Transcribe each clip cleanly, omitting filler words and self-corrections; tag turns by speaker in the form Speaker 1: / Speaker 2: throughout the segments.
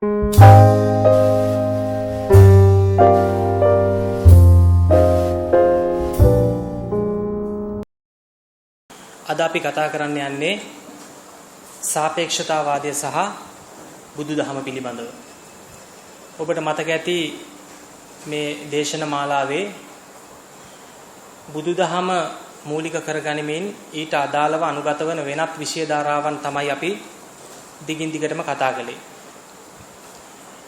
Speaker 1: අද අපි කතා කරන්න යන්නේ සාපේක්ෂතාවාදය සහ බුදුදහම පිළිබඳව. ඔබට මතක ඇති මේ දේශන මාලාවේ බුදුදහම මූලික කරගනිමින් ඊට අදාළව අනුගත වන වෙනත් විෂය ධාරාවන් තමයි අපි දිගින් දිගටම කතා කළේ.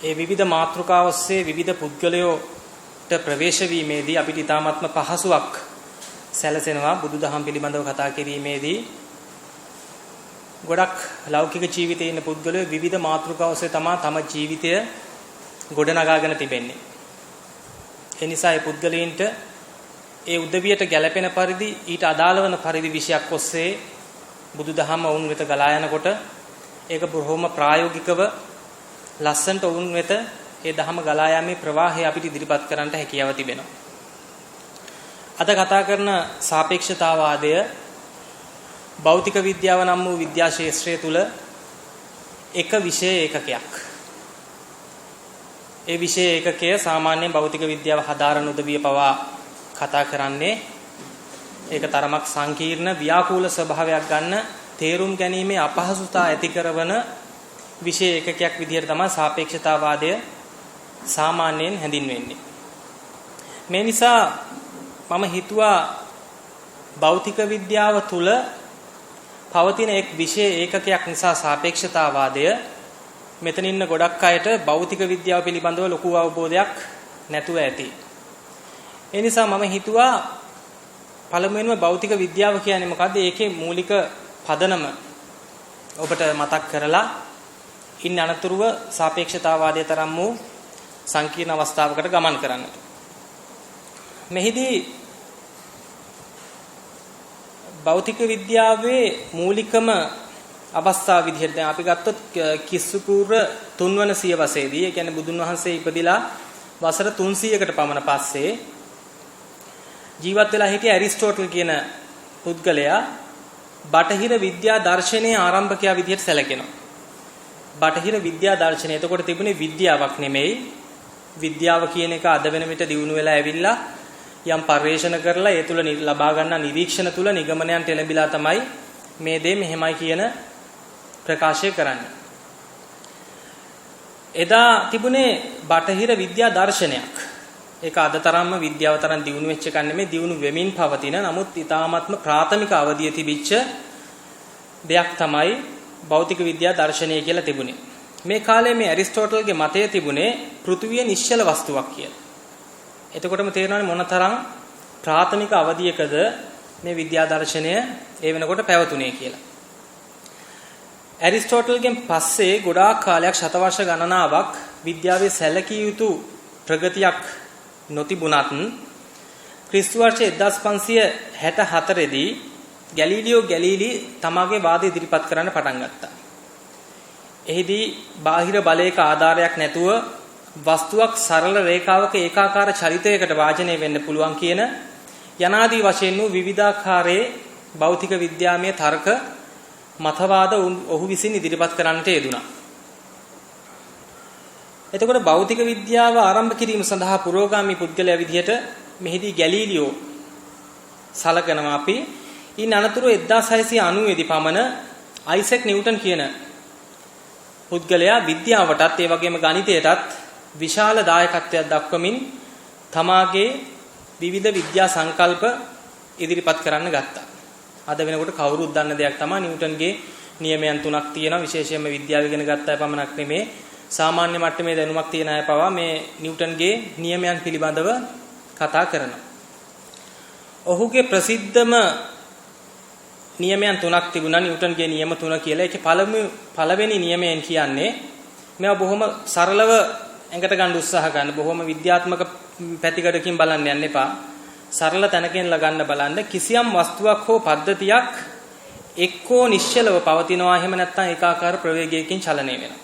Speaker 1: ඒ විවිධ මාතෘකා ඔස්සේ විවිධ පුද්ගලයෝට ප්‍රවේශ වීමේදී අපිට ඊ타ත්ම පහසුවක් සැලසෙනවා බුදුදහම පිළිබඳව කතා කිරීමේදී. ගොඩක් ලෞකික ජීවිතයේ ඉන්න පුද්ගලයෝ විවිධ මාතෘකා ඔස්සේ තම ජීවිතය ගොඩනගාගෙන තිබෙන්නේ. ඒ නිසා ඒ පුද්ගලයන්ට ඒ උදවියට ගැළපෙන පරිදි ඊට අදාළ වන පරිදි විෂයක් ඔස්සේ බුදුදහම වුන් වෙත ගලා යනකොට ඒක බොහොම ප්‍රායෝගිකව ලස්සනට වුන් වෙත ඒ දහම ගලා යෑමේ ප්‍රවාහය අපිට ඉදිරිපත් කරන්නට හැකියාව තිබෙනවා. අද කතා කරන සාපේක්ෂතාවාදය භෞතික විද්‍යාව නම් වූ විද්‍යා ශාස්ත්‍රය තුල එක විෂය ඒකකයක්. ඒ විෂය ඒකකය සාමාන්‍යයෙන් භෞතික විද්‍යාව හදාරන උදවිය පවා කතා කරන්නේ ඒක තරමක් සංකීර්ණ ව්‍යාකූල ස්වභාවයක් ගන්න තේරුම් ගැනීමේ අපහසුතාව ඇති කරන විෂය ඒකකයක් විදිහට තමයි සාපේක්ෂතාවාදය සාමාන්‍යයෙන් හැඳින්වෙන්නේ. මේ නිසා මම හිතුවා භෞතික විද්‍යාව තුල පවතින එක් විෂය ඒකකයක් නිසා සාපේක්ෂතාවාදය මෙතන ඉන්න ගොඩක් අයට භෞතික විද්‍යාව පිළිබඳව ලොකු අවබෝධයක් නැතුව ඇති. ඒ නිසා මම හිතුවා පළමුවෙන්ම භෞතික විද්‍යාව කියන්නේ මොකද්ද? ඒකේ මූලික පදනම ඔබට මතක් කරලා ඉන්න අනතුරුව සාපේක්ෂතාවාදයේ තරම් වූ සංකීර්ණ අවස්ථාවකට ගමන් කරන්නට. මෙහිදී භෞතික විද්‍යාවේ මූලිකම අවස්ථාව විදිහට දැන් අපි ගත්තොත් කිස්සු පූර්ව 3 වන සියවසේදී, ඒ කියන්නේ බුදුන් වහන්සේ ඉපදිලා වසර 300කට පමණ පස්සේ ජීවත් වෙලා හිටිය ඇරිස්ටෝටල් කියන පුද්ගලයා බටහිර විද්‍යා දර්ශනයේ ආරම්භකයා විදිහට සැලකෙනවා. බටහිර විද්‍යා දර්ශනය එතකොට තිබුණේ විද්‍යාවක් නෙමෙයි. විද්‍යාව කියන එක අද වෙන විට දියුණු වෙලා ඇවිල්ලා යම් පරිශන කරලා ඒ තුල ලබා ගන්න නිරීක්ෂණ තුල නිගමනයන්ට එළඹිලා තමයි මේ දේ මෙහෙමයි කියන ප්‍රකාශය කරන්නේ. එදා තිබුණේ බටහිර විද්‍යා දර්ශනයක්. ඒක අද තරම්ම විද්‍යාව තරම් දියුණු වෙච්ච එකක් නෙමෙයි, දියුණු වෙමින් පවතින නමුත් ඊ타ත්ම ප්‍රාථමික අවධිය තිබිච්ච දෙයක් තමයි භෞතික විද්‍යා දර්ශනය කියලා තිබුණේ. මේ කාලේ මේ ඇරිස්ටෝටල්ගේ මතය තිබුණේ පෘථිවිය නිශ්චල වස්තුවක් කියලා. එතකොටම තේරෙනවානේ මොනතරම් ප්‍රාථමික අවධියකද මේ විද්‍යා දර්ශනය ඒ වෙනකොට පැවතුනේ කියලා. ඇරිස්ටෝටල්ගෙන් පස්සේ ගොඩාක් කාලයක් ශතවර්ෂ ගණනාවක් විද්‍යාවේ සැලකිය යුතු ප්‍රගතියක් නොතිබුණත් ක්‍රිස්තු වර්ෂ 1564 දී ගැලීලියෝ ගැලීලි තමාගේ වාදය ඉදිරිපත් කරන්න පටන් ගත්තා. එහිදී බාහිර බලයක ආධාරයක් නැතුව වස්තුවක් සරල රේඛාවක ඒකාකාර චලිතයකට වාජනය වෙන්න පුළුවන් කියන යනාදී වශයෙන් වූ විවිධාකාරයේ භෞතික විද්‍යාමය තර්ක මතවාද ඔහු විසින් ඉදිරිපත් කරන්නට යෙදුණා. එතකොට භෞතික විද්‍යාව ආරම්භ කිරීම සඳහා පුරෝගාමී පුද්ගලයා විදිහට මෙහිදී ගැලීලියෝ සලකනවා අපි. ඉන් අනතුරු 1690 දී පමණ අයිසැක් නිව්ටන් කියන පුද්ගලයා විද්‍යාවටත් ඒ වගේම ගණිතයටත් විශාල දායකත්වයක් දක්වමින් තමාගේ විවිධ විද්‍යා සංකල්ප ඉදිරිපත් කරන්න ගත්තා. අද වෙනකොට කවුරුත් දන්න දෙයක් තමයි නිව්ටන්ගේ නියමයන් 3ක් තියෙනවා. විශේෂයෙන්ම විද්‍යාව ඉගෙන ගත්ත අය පමණක් නෙමේ, සාමාන්‍ය මට්ටමේ දැනුමක් තියෙන අය පවා මේ නිව්ටන්ගේ නියමයන් පිළිබඳව කතා කරනවා. ඔහුගේ ප්‍රසිද්ධම නියමයන් 3ක් තිබුණා, නිව්ටන්ගේ නියම 3 කියලා. ඒකේ පළවෙනි නියමයෙන් කියන්නේ මේවා බොහොම සරලව ඇඟට ගන්න උත්සාහ ගන්න. බොහොම විද්‍යාත්මක පැතිකඩකින් බලන්න යන්න එපා. සරල තැනකින් ලගන්න බලන්න. කිසියම් වස්තුවක් හෝ පද්ධතියක් එක්කෝ නිශ්චලව පවතිනවා, එහෙම නැත්නම් ඒකාකාර ප්‍රවේගයකින් චලනය වෙනවා.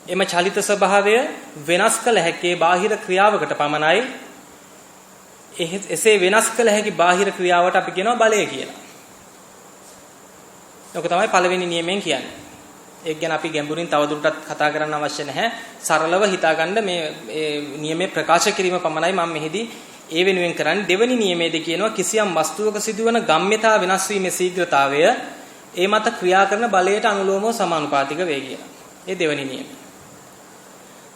Speaker 1: එම චලිත ස්වභාවය වෙනස් කළ හැකි බාහිර ක්‍රියාවකට පමණයි. එසේ වෙනස් කළ හැකි බාහිර ක්‍රියාවට අපි කියනවා බලය කියලා. ඔක තමයි පළවෙනි නියමයෙන් කියන්නේ. ඒක ගැන අපි ගැඹුරින් තවදුරටත් කතා කරන්න අවශ්‍ය නැහැ. සරලව හිතාගන්න මේ නියමයේ ප්‍රකාශ කිරීම පමණයි මම මෙහිදී ඒ වෙනුවෙන් කරන්නේ. දෙවෙනි නියමයේදී කියනවා කිසියම් වස්තුවක සිදුවන ගම්ම්‍යතා වෙනස් වීමේ ශීඝ්‍රතාවය ඒ මත ක්‍රියා කරන බලයට අනුලෝමව සමානුපාතික වේ කියලා. ඒ දෙවෙනි නියමය.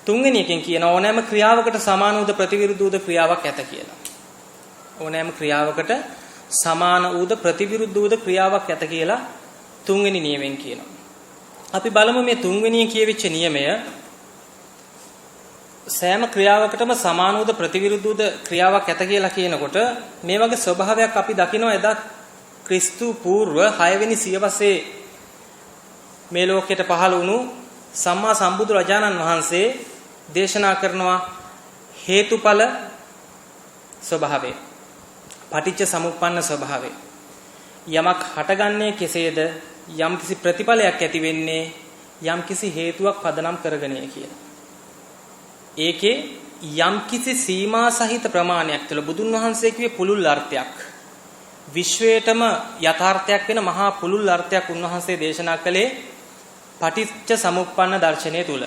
Speaker 1: තුන්වෙනි එකෙන් කියන ඕනෑම ක්‍රියාවකට සමාන වූ ප්‍රතිවිරුද්ධ ක්‍රියාවක් ඇත කියලා. ඕනෑම ක්‍රියාවකට සමාන වූ ප්‍රතිවිරුද්ධ ක්‍රියාවක් ඇත කියලා තුන්වෙනි නියමෙන් කියනවා. අපි බලමු මේ තුන්වෙනියෙන් කියවිච්ච නියමය සෑම ක්‍රියාවකටම සමාන වූ ප්‍රතිවිරුද්ධ ක්‍රියාවක් ඇත කියලා කියනකොට මේ වගේ ස්වභාවයක් අපි දකිනවා එදා ක්‍රිස්තු පූර්ව 6 වෙනි සියවසේ මේ ලෝකයට පහළ වුණු සම්මා සම්බුදු රජාණන් වහන්සේ දේශනා කරනවා හේතුඵල ස්වභාවය පටිච්ච සමුප්පන්න ස්වභාවය යමක් හටගන්නේ කෙසේද යම්කිසි ප්‍රතිඵලයක් ඇති වෙන්නේ යම්කිසි හේතුවක් පදනම් කරගෙනය කියලා. ඒකේ යම්කිසි සීමා සහිත ප්‍රමාණයක් තුළ බුදුන් වහන්සේ කිව්වේ පුළුල් අර්ථයක්. විශ්වයටම යථාර්ථයක් වෙන මහා පුළුල් අර්ථයක් උන්වහන්සේ දේශනා කළේ පටිච්ච සමුප්පන්න දර්ශනය තුල.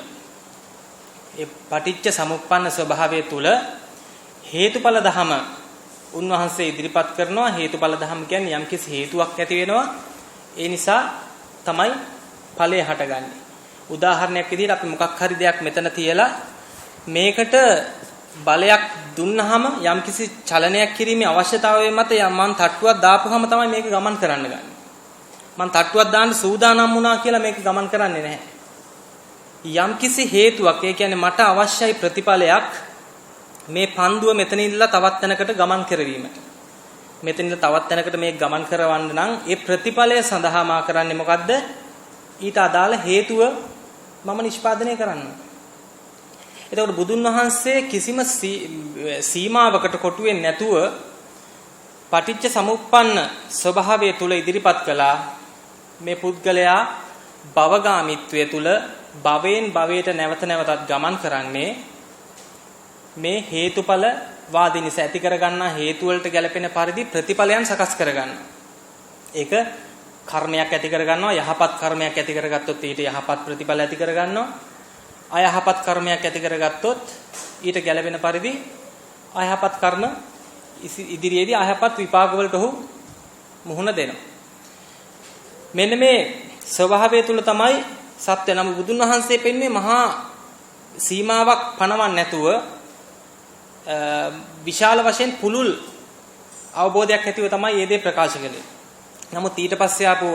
Speaker 1: ඒ පටිච්ච සමුප්පන්න ස්වභාවය තුල හේතුඵල ධම උන්වහන්සේ ඉදිරිපත් කරනවා. හේතුඵල ධම කියන්නේ යම්කිසි හේතුවක් ඇති වෙනවා. ඒ නිසා තමයි ඵලය හටගන්නේ. උදාහරණයක් විදිහට අපි මොකක් හරි දෙයක් මෙතන තියලා මේකට බලයක් දුන්නාම යම්කිසි චලනයක් කිරීමේ අවශ්‍යතාවය මත මම තට්ටුවක් දාපුවම තමයි මේක ගමන් කරන්න ගන්නේ. මම තට්ටුවක් දාන්න සූදානම් වුණා කියලා මේක ගමන් කරන්නේ නැහැ. යම්කිසි හේතුවක් ඒ කියන්නේ මට අවශ්‍යයි ප්‍රතිඵලයක් මේ පන්දුව මෙතන ඉඳලා තවත් තැනකට ගමන් කරවීමට. මෙතන ඉඳලා තවත් තැනකට මේක ගමන් කරවන්න නම් ඒ ප්‍රතිඵලය සඳහා මා කරන්නේ මොකද්ද? ඊට අදාළ හේතුව මම නිෂ්පාදනය කරන්න. එතකොට බුදුන් වහන්සේ කිසිම සීමාවකට කොටු වෙන්නේ නැතුව පටිච්ච සමුප්පන්න ස්වභාවය තුල ඉදිරිපත් කළා. මේ පුද්ගලයා භවගාමීත්වයේ තුල භවයෙන් භවයට නැවත නැවතත් ගමන් කරන්නේ මේ හේතුඵල වාදී නිසා ඇති කරගන්නා හේතු වලට ගැලපෙන පරිදි ප්‍රතිඵලයන් සකස් කරගන්න. ඒක කර්මයක් ඇති කරගන්නවා. යහපත් කර්මයක් ඇති කරගත්තොත් ඊට යහපත් ප්‍රතිඵල ඇති කරගන්නවා. අයහපත් කර්මයක් ඇති කරගත්තොත් ඊට ගැලපෙන පරිදි අයහපත් කර්ම ඉදිරියේදී අයහපත් විපාක වලට ඔහු මුහුණ දෙනවා. මෙන්න මේ ස්වභාවය තුල තමයි සත්‍ය නම් බුදුන් වහන්සේ පෙන්වන්නේ මහා සීමාවක් පනවන්නේ නැතුව විශාල වශයෙන් පුළුල් අවබෝධයක් ඇතිව තමයි මේ දේ ප්‍රකාශ කළේ. නමුත් ඊට පස්සේ ආපු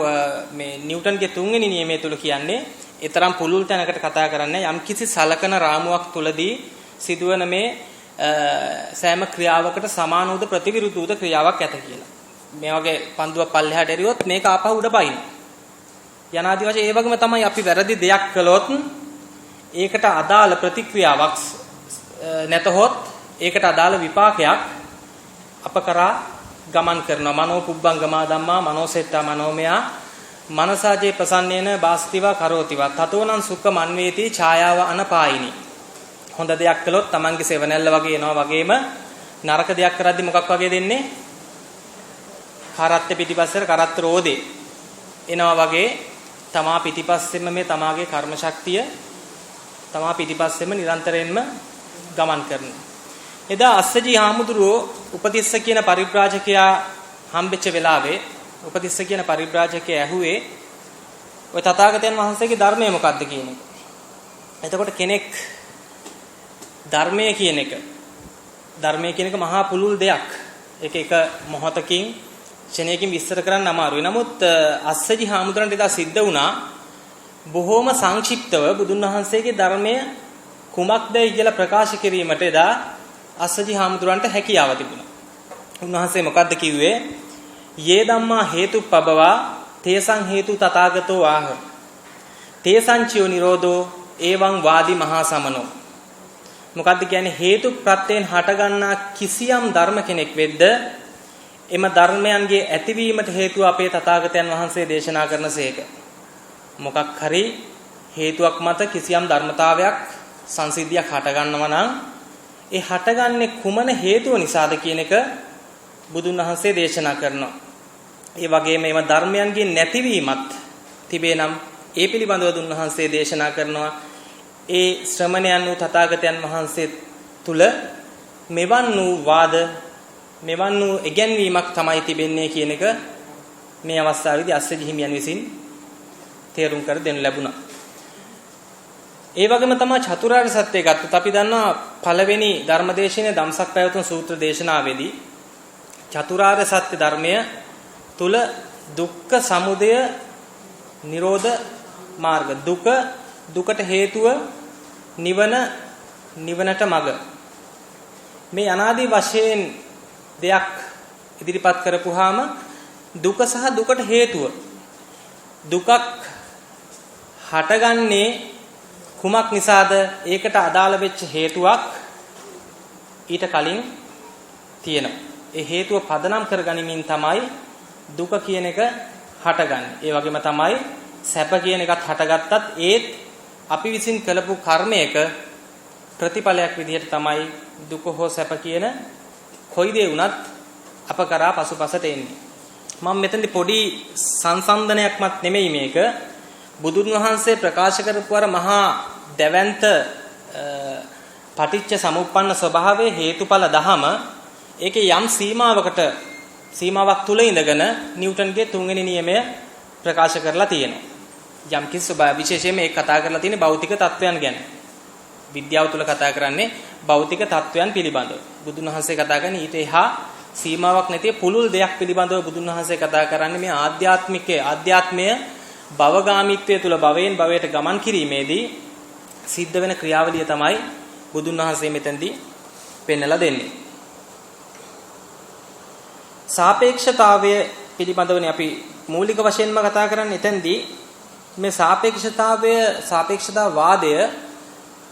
Speaker 1: මේ නිව්ටන්ගේ තුන්වෙනි නියමය තුල කියන්නේ ඊතරම් පුළුල් තැනකට කතා කරන්නේ යම්කිසි සලකන රාමුවක් තුලදී සිදුවන මේ සෑම ක්‍රියාවකට සමාන වූ ප්‍රතිවිරුද්ධ වූ ක්‍රියාවක් ඇත කියලා. මේ වගේ පන්දුවක් පල්ලෙහාට එරියොත් මේක ආපහු උඩ පයින්. යනාදි වශයෙන් ඒ වගේම තමයි අපි වැරදි දෙයක් කළොත් ඒකට අදාළ ප්‍රතික්‍රියාවක් නැතහොත් ඒකට අදාළ විපාකයක් අප කරා ගමන් කරනවා. මනෝ පුබ්බංගමා ධම්මා මනෝසෙට්ටා මනෝමයා මනසාජේ ප්‍රසන්නේන බාස්තිවා කරෝතිවා තතෝනං සුඛ මන්වේති ඡායාව අනපායිනි. හොඳ දෙයක් කළොත් Tamange සෙවණැල්ල වගේ එනවා වගේම නරක දෙයක් කරද්දි මොකක් වගේ දෙන්නේ? කරත්ත පිටිපස්සට කරත්ත රෝදේ එනවා වගේ තමා පිටිපස්සෙම මේ තමාගේ කර්ම ශක්තිය තමා පිටිපස්සෙම නිරන්තරයෙන්ම ගමන් කරනවා. එදා අස්සජී හාමුදුරුවෝ උපතිස්ස කියන පරිබ්‍රාජකයා හම්බෙච්ච වෙලාවේ උපතිස්ස කියන පරිබ්‍රාජකයා ඇහුවේ ඔය තථාගතයන් වහන්සේගේ ධර්මය මොකක්ද කියන එක. එතකොට කෙනෙක් ධර්මය කියන එක මහා පුළුල් දෙයක්. ඒක එක මොහොතකින් ක්ෂණයකින් විස්තර කරන්න අමාරුයි. නමුත් අස්සජි හාමුදුරන්ට එදා සිද්ධ වුණා බොහෝම සංක්ෂිප්තව බුදුන් වහන්සේගේ ධර්මය කුමක්දයි කියලා ප්‍රකාශ කිරීමට එදා අස්සජි හාමුදුරන්ට හැකියාව තිබුණා. උන්වහන්සේ මොකද්ද කිව්වේ? යේ ධම්මා හේතුප්පබවා තේසං හේතු තථාගතෝ ආහ. තේසං චියෝ නිරෝධෝ එවං වාදි මහා සමනෝ. මොකද්ද කියන්නේ? හේතු ප්‍රත්‍යයෙන් හටගන්නා කිසියම් ධර්ම කෙනෙක් වෙද්ද එම ධර්මයන්ගේ ඇතිවීමට හේතුව අපේ තථාගතයන් වහන්සේ දේශනා කරනසේක. මොකක් හරි හේතුවක් මත කිසියම් ධර්මතාවයක් සංසිද්ධියක් හටගන්නවා නම් ඒ හටගන්නේ කුමන හේතුව නිසාද කියන එක බුදුන් වහන්සේ දේශනා කරනවා. ඒ වගේම මේ ධර්මයන්ගේ නැතිවීමත් තිබේ නම් ඒ පිළිබඳව උන්වහන්සේ දේශනා කරනවා ඒ ශ්‍රමණයන් වූ තථාගතයන් වහන්සේ තුල මෙවන් වූ වාද මෙවන් වූ ඉගැන්වීමක් තමයි තිබෙන්නේ කියන එක මේ අවස්ථාවේදී අස්සජි හිමියන් විසින් තේරුම් කර දෙනු ලැබුණා. ඒ වගේම තමයි චතුරාර්ය සත්‍ය ගත්තොත් අපි දන්නවා පළවෙනි ධර්මදේශනයේ ධම්සක් පැවතුම් සූත්‍ර දේශනාවේදී චතුරාර්ය සත්‍ය ධර්මය තුල දුක්ඛ සමුදය නිරෝධ මාර්ග දුකට හේතුව නිවනට මඟ මේ අනාදි වශයෙන් දෙයක් ඉදිරිපත් කරපුවාම දුක සහ දුකට හේතුව දුකක් හටගන්නේ කුමක් නිසාද? ඒකට අදාළ වෙච්ච හේතුවක් ඊට කලින් තියෙනවා. ඒ හේතුව පදනම් කරගනිමින් තමයි දුක කියන එක හටගන්නේ. ඒ වගේම තමයි සැප කියන එකත් හටගත්තත් ඒත් අපි විසින් කළපු කර්මයක ප්‍රතිඵලයක් විදිහට තමයි දුක හෝ සැප කියන කොයි දේ වුණත් අප කරා පසුපසට එන්නේ. මම මෙතනදී පොඩි සංසන්දනයක්වත් නෙමෙයි මේක. බුදුන් වහන්සේ ප්‍රකාශ කරපු අර මහා දැවැන්ත පටිච්ච සමුප්පන්න ස්වභාවයේ හේතුඵල දහම ඒකේ යම් සීමාවක් තුල ඉඳගෙන නිව්ටන්ගේ තුන්වෙනි නියමය ප්‍රකාශ කරලා තියෙනවා. යම් කිසි ස්වභාව විශේෂයෙන්ම ඒක කතා කරලා තියෙන්නේ භෞතික තත්වයන් ගැන. විද්‍යාව තුල කතා කරන්නේ භෞතික තත්වයන් පිළිබඳව. බුදුන් වහන්සේ කතා කරන්නේ ඊට එහා සීමාවක් නැති පුළුල් දෙයක් පිළිබඳව බුදුන් වහන්සේ කතා කරන්නේ මේ ආධ්‍යාත්මය භවගාමීත්වය තුල භවයෙන් භවයට ගමන් කිරීමේදී සිද්ධ වෙන ක්‍රියාවලිය තමයි බුදුන් වහන්සේ මෙතෙන්දී පෙන්වලා දෙන්නේ. සාපේක්ෂතාවය පිළිබඳවනේ අපි මූලික වශයෙන්ම කතා කරන්නේ එතෙන්දී මේ සාපේක්ෂතා වාදය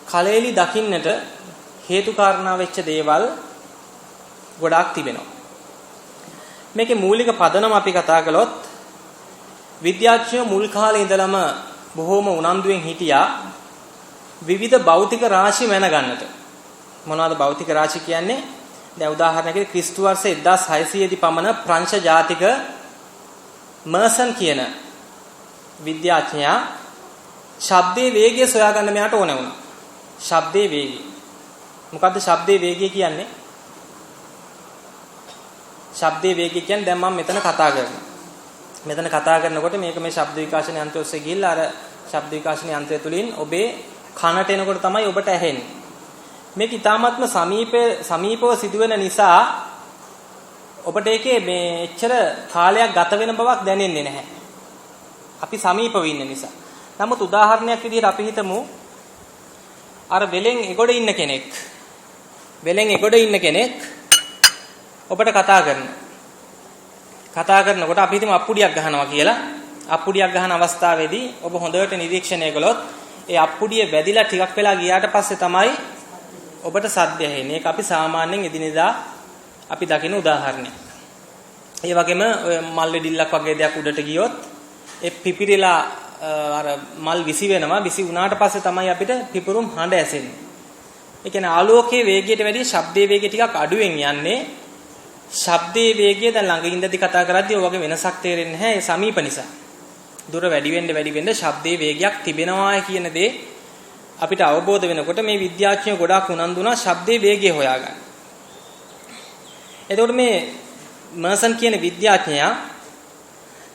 Speaker 1: කලෙලි දකින්නට හේතු කාරණා වෙච්ච දේවල් ගොඩාක් තිබෙනවා. මේකේ මූලික පදනම අපි කතා කළොත් විද්‍යාඥයෝ මුල් කාලේ ඉඳලම බොහෝම උනන්දුවෙන් හිටියා විවිධ භෞතික රාශි මැනගන්නට. මොනවද භෞතික රාශි කියන්නේ? දැන් උදාහරණයකට ක්‍රිස්තු වර්ෂ 1600 දී පමණ ප්‍රංශ ජාතික මර්සන් කියන විද්‍යාඥයා ශබ්දයේ වේගය සොයාගන්න මෙයාට ඕන වුණා. ශබ්දයේ වේගය. මොකද්ද ශබ්දයේ වේගය කියන්නේ? ශබ්දයේ වේගය කියන්නේ දැන් මම මෙතන කතා කරනවා. මෙතන කතා කරනකොට මේක මේ ශබ්ද විකාශන යන්ත්‍රය ඔස්සේ ගිහිල්ලා අර ශබ්ද විකාශන යන්ත්‍රය තුලින් ඔබේ කනට එනකොට තමයි ඔබට ඇහෙන්නේ. මේක ඊ타ත්ම සමීපව සිදුවෙන නිසා ඔබට ඒකේ මේ එච්චර කාලයක් ගත වෙන බවක් දැනෙන්නේ නැහැ. අපි සමීපව ඉන්න නිසා. නමුත් උදාහරණයක් විදිහට අපි හිතමු අර වෙලෙන් එගොඩ ඉන්න කෙනෙක් ඔබට කතා කරනකොට අපි හිතමු අප්පුඩියක් ගහනවා කියලා. අප්පුඩියක් ගහන අවස්ථාවේදී ඔබ හොඳට නිරීක්ෂණය කළොත් ඒ අප්පුඩිය වැදිලා ටිකක් වෙලා ගියාට පස්සේ තමයි ඔබට සද්ද ඇහෙන්නේ. ඒක අපි සාමාන්‍යයෙන් එදිනෙදා අපි දකින උදාහරණයක්. ඒ වගේම ඔය මල් වෙඩිල්ලක් වගේ දෙයක් උඩට ගියොත් ඒ පිපිරිලා අර මල් විසි වෙනවා. විසි වුණාට පස්සේ තමයි අපිට පිපුරුම් හඬ ඇසෙන්නේ. ඒ කියන්නේ ආලෝකයේ වේගයට වැඩිය ශබ්දයේ වේගය ටිකක් අඩුවෙන් යන්නේ. ශබ්දයේ වේගය දැන් ළඟ ඉඳදී කතා කරද්දී ඔය වගේ වෙනසක් තේරෙන්නේ නැහැ. ඒ සමීප නිසා. දුර වැඩි වෙන්න ශබ්දයේ වේගයක් තිබෙනවා කියන දේ අපිට අවබෝධ වෙනකොට මේ විද්‍යාඥයෝ ගොඩාක් උනන්දු වුණා ශබ්දයේ වේගය හොයාගන්න. එතකොට මේ මර්සන් කියන විද්‍යාඥයා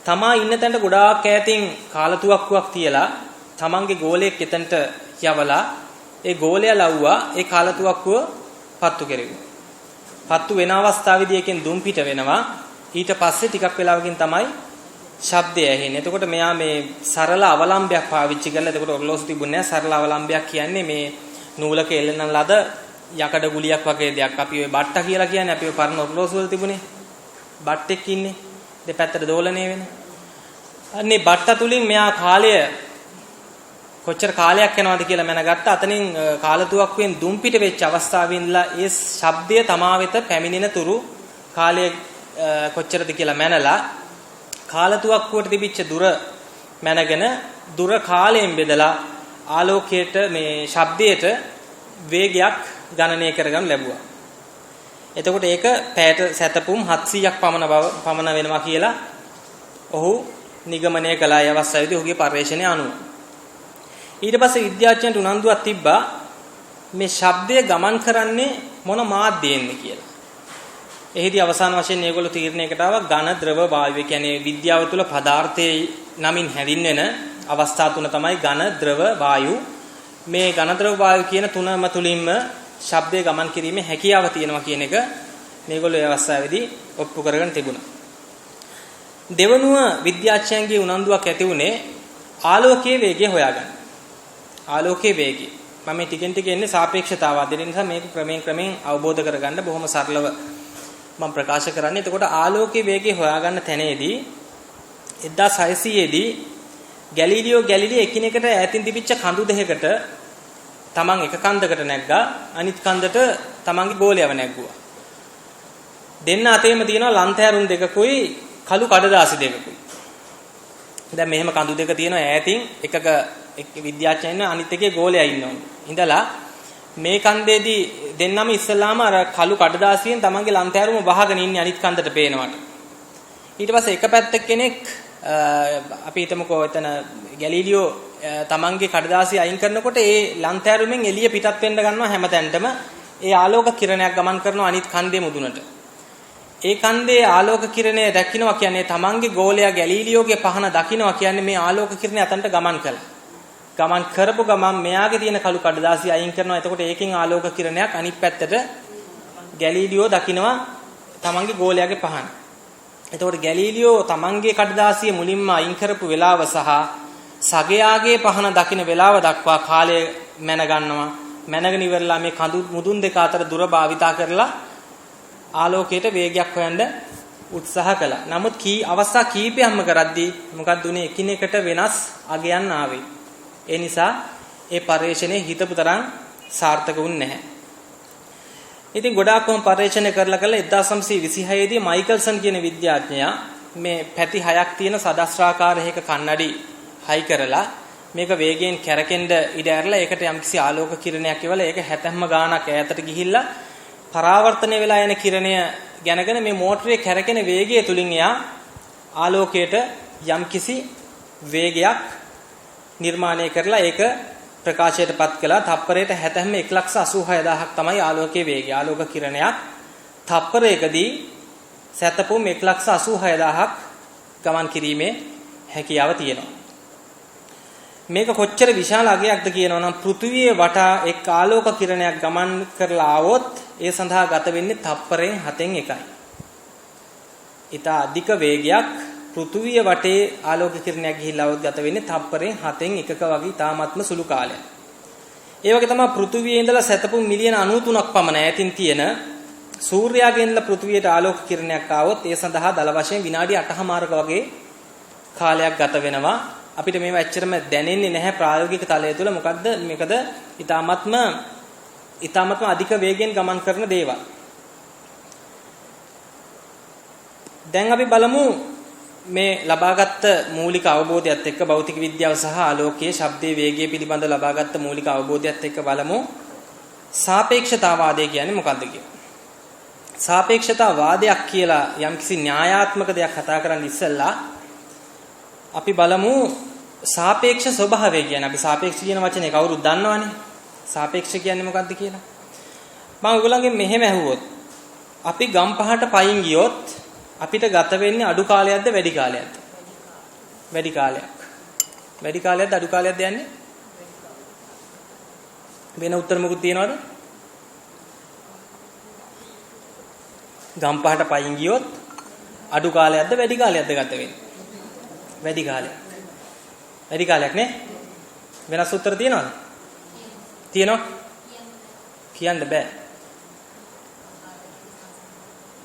Speaker 1: තමා ඉන්න තැනට ගොඩාක් ඈතින් කාලතුවක්කුවක් තියලා තමන්ගේ ගෝලයක් එතනට යවලා ඒ ගෝලයා ලව්වා ඒ කාලතුවක්කුව පත්තු කෙරෙව්වා. පත්තු වෙන අවස්ථාවේදී එකෙන් දුම් පිට වෙනවා. ඊට පස්සේ ටිකක් වෙලාවකින් තමයි ශබ්දය ඇහෙන්නේ. එතකොට මෙයා මේ සරල අවලම්බයක් පාවිච්චි කරලා එතකොට ඔරලෝසු තිබුණේ නැහැ. සරල අවලම්බයක් කියන්නේ මේ නූලක එල්ලන ලද යකඩ ගුලියක් වගේ දෙයක්. අපි ඔය බට්ටා කියලා කියන්නේ අපි ඔය පරණ ඔරලෝසු වල තිබුණේ. බට්ටෙක් ඉන්නේ. දෙපැත්තට දෝලණය වෙන. අනේ බට්ටා තුලින් මෙයා කාලය කොච්චර කාලයක් යනවද කියලා මැනගත්තා. අතනින් කාලතුවක්කුවෙන් දුම් පිට වෙච්ච අවස්ථාවේ ඉඳලා ඒ ශබ්දය තමා වෙත පැමිණෙන තුරු කාලය කොච්චරද කියලා මැනලා කාලතුවක්කුවට තිබිච්ච දුර මැනගෙන දුර කාලයෙන් බෙදලා ආලෝකයට මේ ශබ්දයට වේගයක් ගණනය කරගන්න ලැබුවා. එතකොට ඒක පැයට සැතපුම් 700ක් පමණ වෙනවා කියලා ඔහු නිගමනය කළා ඒ අවස්ථාවේදී ඔහුගේ පර්යේෂණය අනුව. ඊට පස්සේ විද්‍යාඥයන්ට උනන්දුවක් තිබ්බා මේ ශබ්දය ගමන් කරන්නේ මොන මාධ්‍යයෙන්ද කියලා. එහිදී අවසාන වශයෙන් මේගොල්ලෝ තීරණයකට ආවා ඝන ද්‍රව වායු. ඒ කියන්නේ විද්‍යාව තුළ පදාර්ථයේ නමින් හැඳින්වෙන අවස්ථා තුන තමයි ඝන ද්‍රව වායු. මේ ඝන ද්‍රව වායු කියන තුනම තුලින්ම ශබ්දය ගමන් කිරීමේ හැකියාව තියෙනවා කියන එක මේගොල්ලෝ ඒ අවස්ථාවේදී ඔප්පු කරගෙන තිබුණා. දෙවනුව විද්‍යාඥයන්ගේ උනන්දුවක් ඇති වුණේ ආලෝකයේ වේගය හොයාගන්න. ආලෝකයේ වේගය. මම මේ ටිකෙන් ටික එන්නේ සාපේක්ෂතාවාදය. ඒ නිසා මේක ක්‍රමයෙන් අවබෝධ කරගන්න බොහොම සරලව මම ප්‍රකාශ කරන්නේ. එතකොට ආලෝකයේ වේගය හොයාගන්න තැනේදී 1600 දී ගැලීලියෝ එකිනෙකට ඈතින් තිබිච්ච කඳු දෙකකට තමන් එක කන්දකට නැග්ගා අනිත් කන්දට තමන්ගේ ගෝලයව නැග්ගුවා. දෙන්න අතේම තියෙනවා ලන්තෑරුම් දෙකකුයි කළු කඩදාසි දෙකකුයි. දැන් මෙහෙම කඳු දෙක තියෙනවා ඈතින් එකක විද්‍යාඥයන් අනිත් එකේ ගෝලයා ඉන්නවා. ඉඳලා මේ කන්දේදී දෙන්නම ඉස්සලාම අර කළු කඩදාසියෙන් තමන්ගේ ලන්තෑරුම වහගෙන ඉන්නේ අනිත් කන්දට පේනවට. ඊට පස්සේ එක පැත්තක කෙනෙක් අපි හිතමුකෝ එතන ගැලීලියෝ තමන්ගේ කඩදාසිය අයින් කරනකොට ඒ ලන්තෑරුමෙන් එළිය පිටත් වෙන්න ගන්නවා හැමතැනටම. ඒ ආලෝක කිරණයක් ගමන් කරනවා අනිත් කන්දේ මුදුනට. ඒ කන්දේ ආලෝක කිරණය දකින්නවා කියන්නේ තමන්ගේ ගෝලයා ගැලීලියෝගේ පහන දකින්නවා කියන්නේ මේ ආලෝක කිරණය අතන්ට ගමන් කළා. ගමන් කරපු ගමන් මෙයාගේ තියෙන කළු කඩදාසිය අයින් කරනවා. එතකොට ඒකෙන් ආලෝක කිරණයක් අනිත් පැත්තට ගැලීලියෝ දකින්නවා තමන්ගේ ගෝලයාගේ පහන. එතකොට ගැලීලියෝ තමන්ගේ කඩදාසිය මුලින්ම අයින් කරපු වෙලාව සහ සගයාගේ පහන දකින්න වෙලාව දක්වා කාලය මැන ගන්නවා. මැනගෙන ඉවරලා මේ කඳු මුදුන් දෙක අතර දුර භාවිතා කරලා ආලෝකයට වේගයක් හොයන්න උත්සාහ කළා. නමුත් අවස්ථා කීපයක්ම කරද්දී මොකක්ද උනේ එකිනෙකට වෙනස් අගයන් ආවේ. ඒ නිසා ඒ පර්යේෂණේ හිතපු තරම් සාර්ථක වුණේ නැහැ. ඉතින් ගොඩාක්ම පර්යේෂණ කරලා 1926 දී මයිකල්සන් කියන විද්‍යාඥයා මේ පැති 6ක් තියෙන සදස්ත්‍රාකාරයක කන්නඩි හයි කරලා මේක වේගයෙන් කැරකෙන්න ඉඩ ඇරලා ඒකට යම්කිසි ආලෝක කිරණයක් එවලා ඒක 70ම ගාණක් ඈතට ගිහිල්ලා පරාවර්තනය වෙලා යන කිරණය ගැනගෙන මේ මෝටරේ කැරකෙන වේගය තුලින් එයා ආලෝකයට යම්කිසි වේගයක් නිර්මාණය කරලා ඒක ප්‍රකාශයටපත් කළා. තප්පරයට 1,86,000ක් තමයි ආලෝකයේ වේගය. ආලෝක කිරණයක් තප්පරයකදී සැතපුම් 1,86,000ක් ගමන් කිරීමේ හැකියාව තියෙනවා. මේක කොච්චර විශාල අගයක්ද කියනවනම් පෘථිවියේ වටා එක් ආලෝක කිරණයක් ගමන් කරලා ආවොත් ඒ සඳහා ගත වෙන්නේ තප්පරයෙන් 7න් 1යි. ඊට අධික වේගයක් පෘථිවිය වටේ ආලෝක කිරණයක් ගිහිල්ලා આવොත් ගත වෙන්නේ තප්පරයෙන් 7න් 1ක වගේ තාමත්ම සුළු කාලයක්. ඒ වගේ තමයි පෘථිවියේ ඉඳලා සැතපුම් මිලියන 93ක් පමණ ඈතින් තියෙන සූර්යයාගෙන් ඉඳලා පෘථිවියට ආලෝක කිරණයක් ආවොත් ඒ සඳහා දල වශයෙන් විනාඩි 8මාරක වගේ කාලයක් ගත වෙනවා. අපිට මේවා ඇත්තටම දැනෙන්නේ නැහැ ප්‍රායෝගික තලය තුළ. මොකද්ද මේකද ඊ타මත්ම අධික වේගයෙන් ගමන් කරන දේවල්. දැන් අපි බලමු මේ ලබාගත් මූලික අවබෝධයත් එක්ක භෞතික විද්‍යාව සහ ආලෝකයේ ශබ්දයේ වේගය පිළිබඳව ලබාගත් මූලික අවබෝධයත් එක්ක බලමු සාපේක්ෂතාවාදය කියන්නේ මොකක්ද කියලා. සාපේක්ෂතාවාදයක් කියලා යම්කිසි න්‍යායාත්මක දෙයක් කතා කරන්න ඉස්සෙල්ලා අපි බලමු සාපේක්ෂ ස්වභාවය කියන්නේ. අපි සාපේක්ෂ කියන වචනේ කවුරුත් දන්නවනේ. සාපේක්ෂ කියන්නේ මොකක්ද කියලා. මම ඔයගොල්ලන්ගෙන් මෙහෙම ඇහුවොත් අපි ගම් පහට පයින් ගියොත් අපිට ගත වෙන්නේ අඩු කාලයක්ද වැඩි කාලයක්ද? වැඩි කාලයක්. වැඩි කාලයක්ද අඩු කාලයක්ද යන්නේ? වෙන උත්තර මොකුත් තියනවද? ගම් පහට පයින් ගියොත් අඩු කාලයක්ද වැඩි කාලයක්ද ගත වෙන්නේ? වැඩි කාලයක්. වැඩි කාලයක් නේ? වෙනස් උත්තර තියනවද? තියනවා? කියන්න බෑ.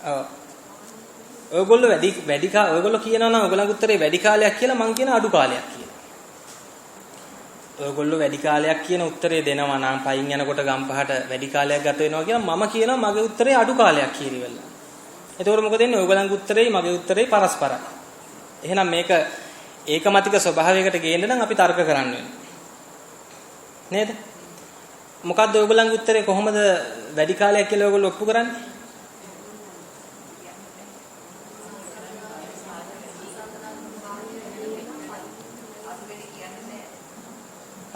Speaker 1: ඔව්. ඔයගොල්ලෝ ඔයගොල්ලෝ කියනවා නම් ඔයගොල්ලන්ගේ උත්තරේ වැඩි කාලයක් කියලා මං කියන අඩු කාලයක් කියලා. ඔයගොල්ලෝ වැඩි කාලයක් කියන උත්තරේ දෙනවා නම් පයින් යනකොට ගම් පහට වැඩි කාලයක් ගත වෙනවා කියලා මම කියනවා මගේ උත්තරේ අඩු කාලයක් කියලා ඉවරලා. එතකොට මොකද වෙන්නේ? ඔයගොල්ලන්ගේ උත්තරේ මගේ උත්තරේ පරස්පරයි. එහෙනම් මේක ඒකමතික ස්වභාවයකට ගේන්න නම් අපි තර්ක කරන්න වෙනවා. නේද? මොකද්ද ඔයගොල්ලන්ගේ උත්තරේ කොහොමද වැඩි කාලයක් කියලා ඔයගොල්ලෝ ඔප්පු කරන්නේ?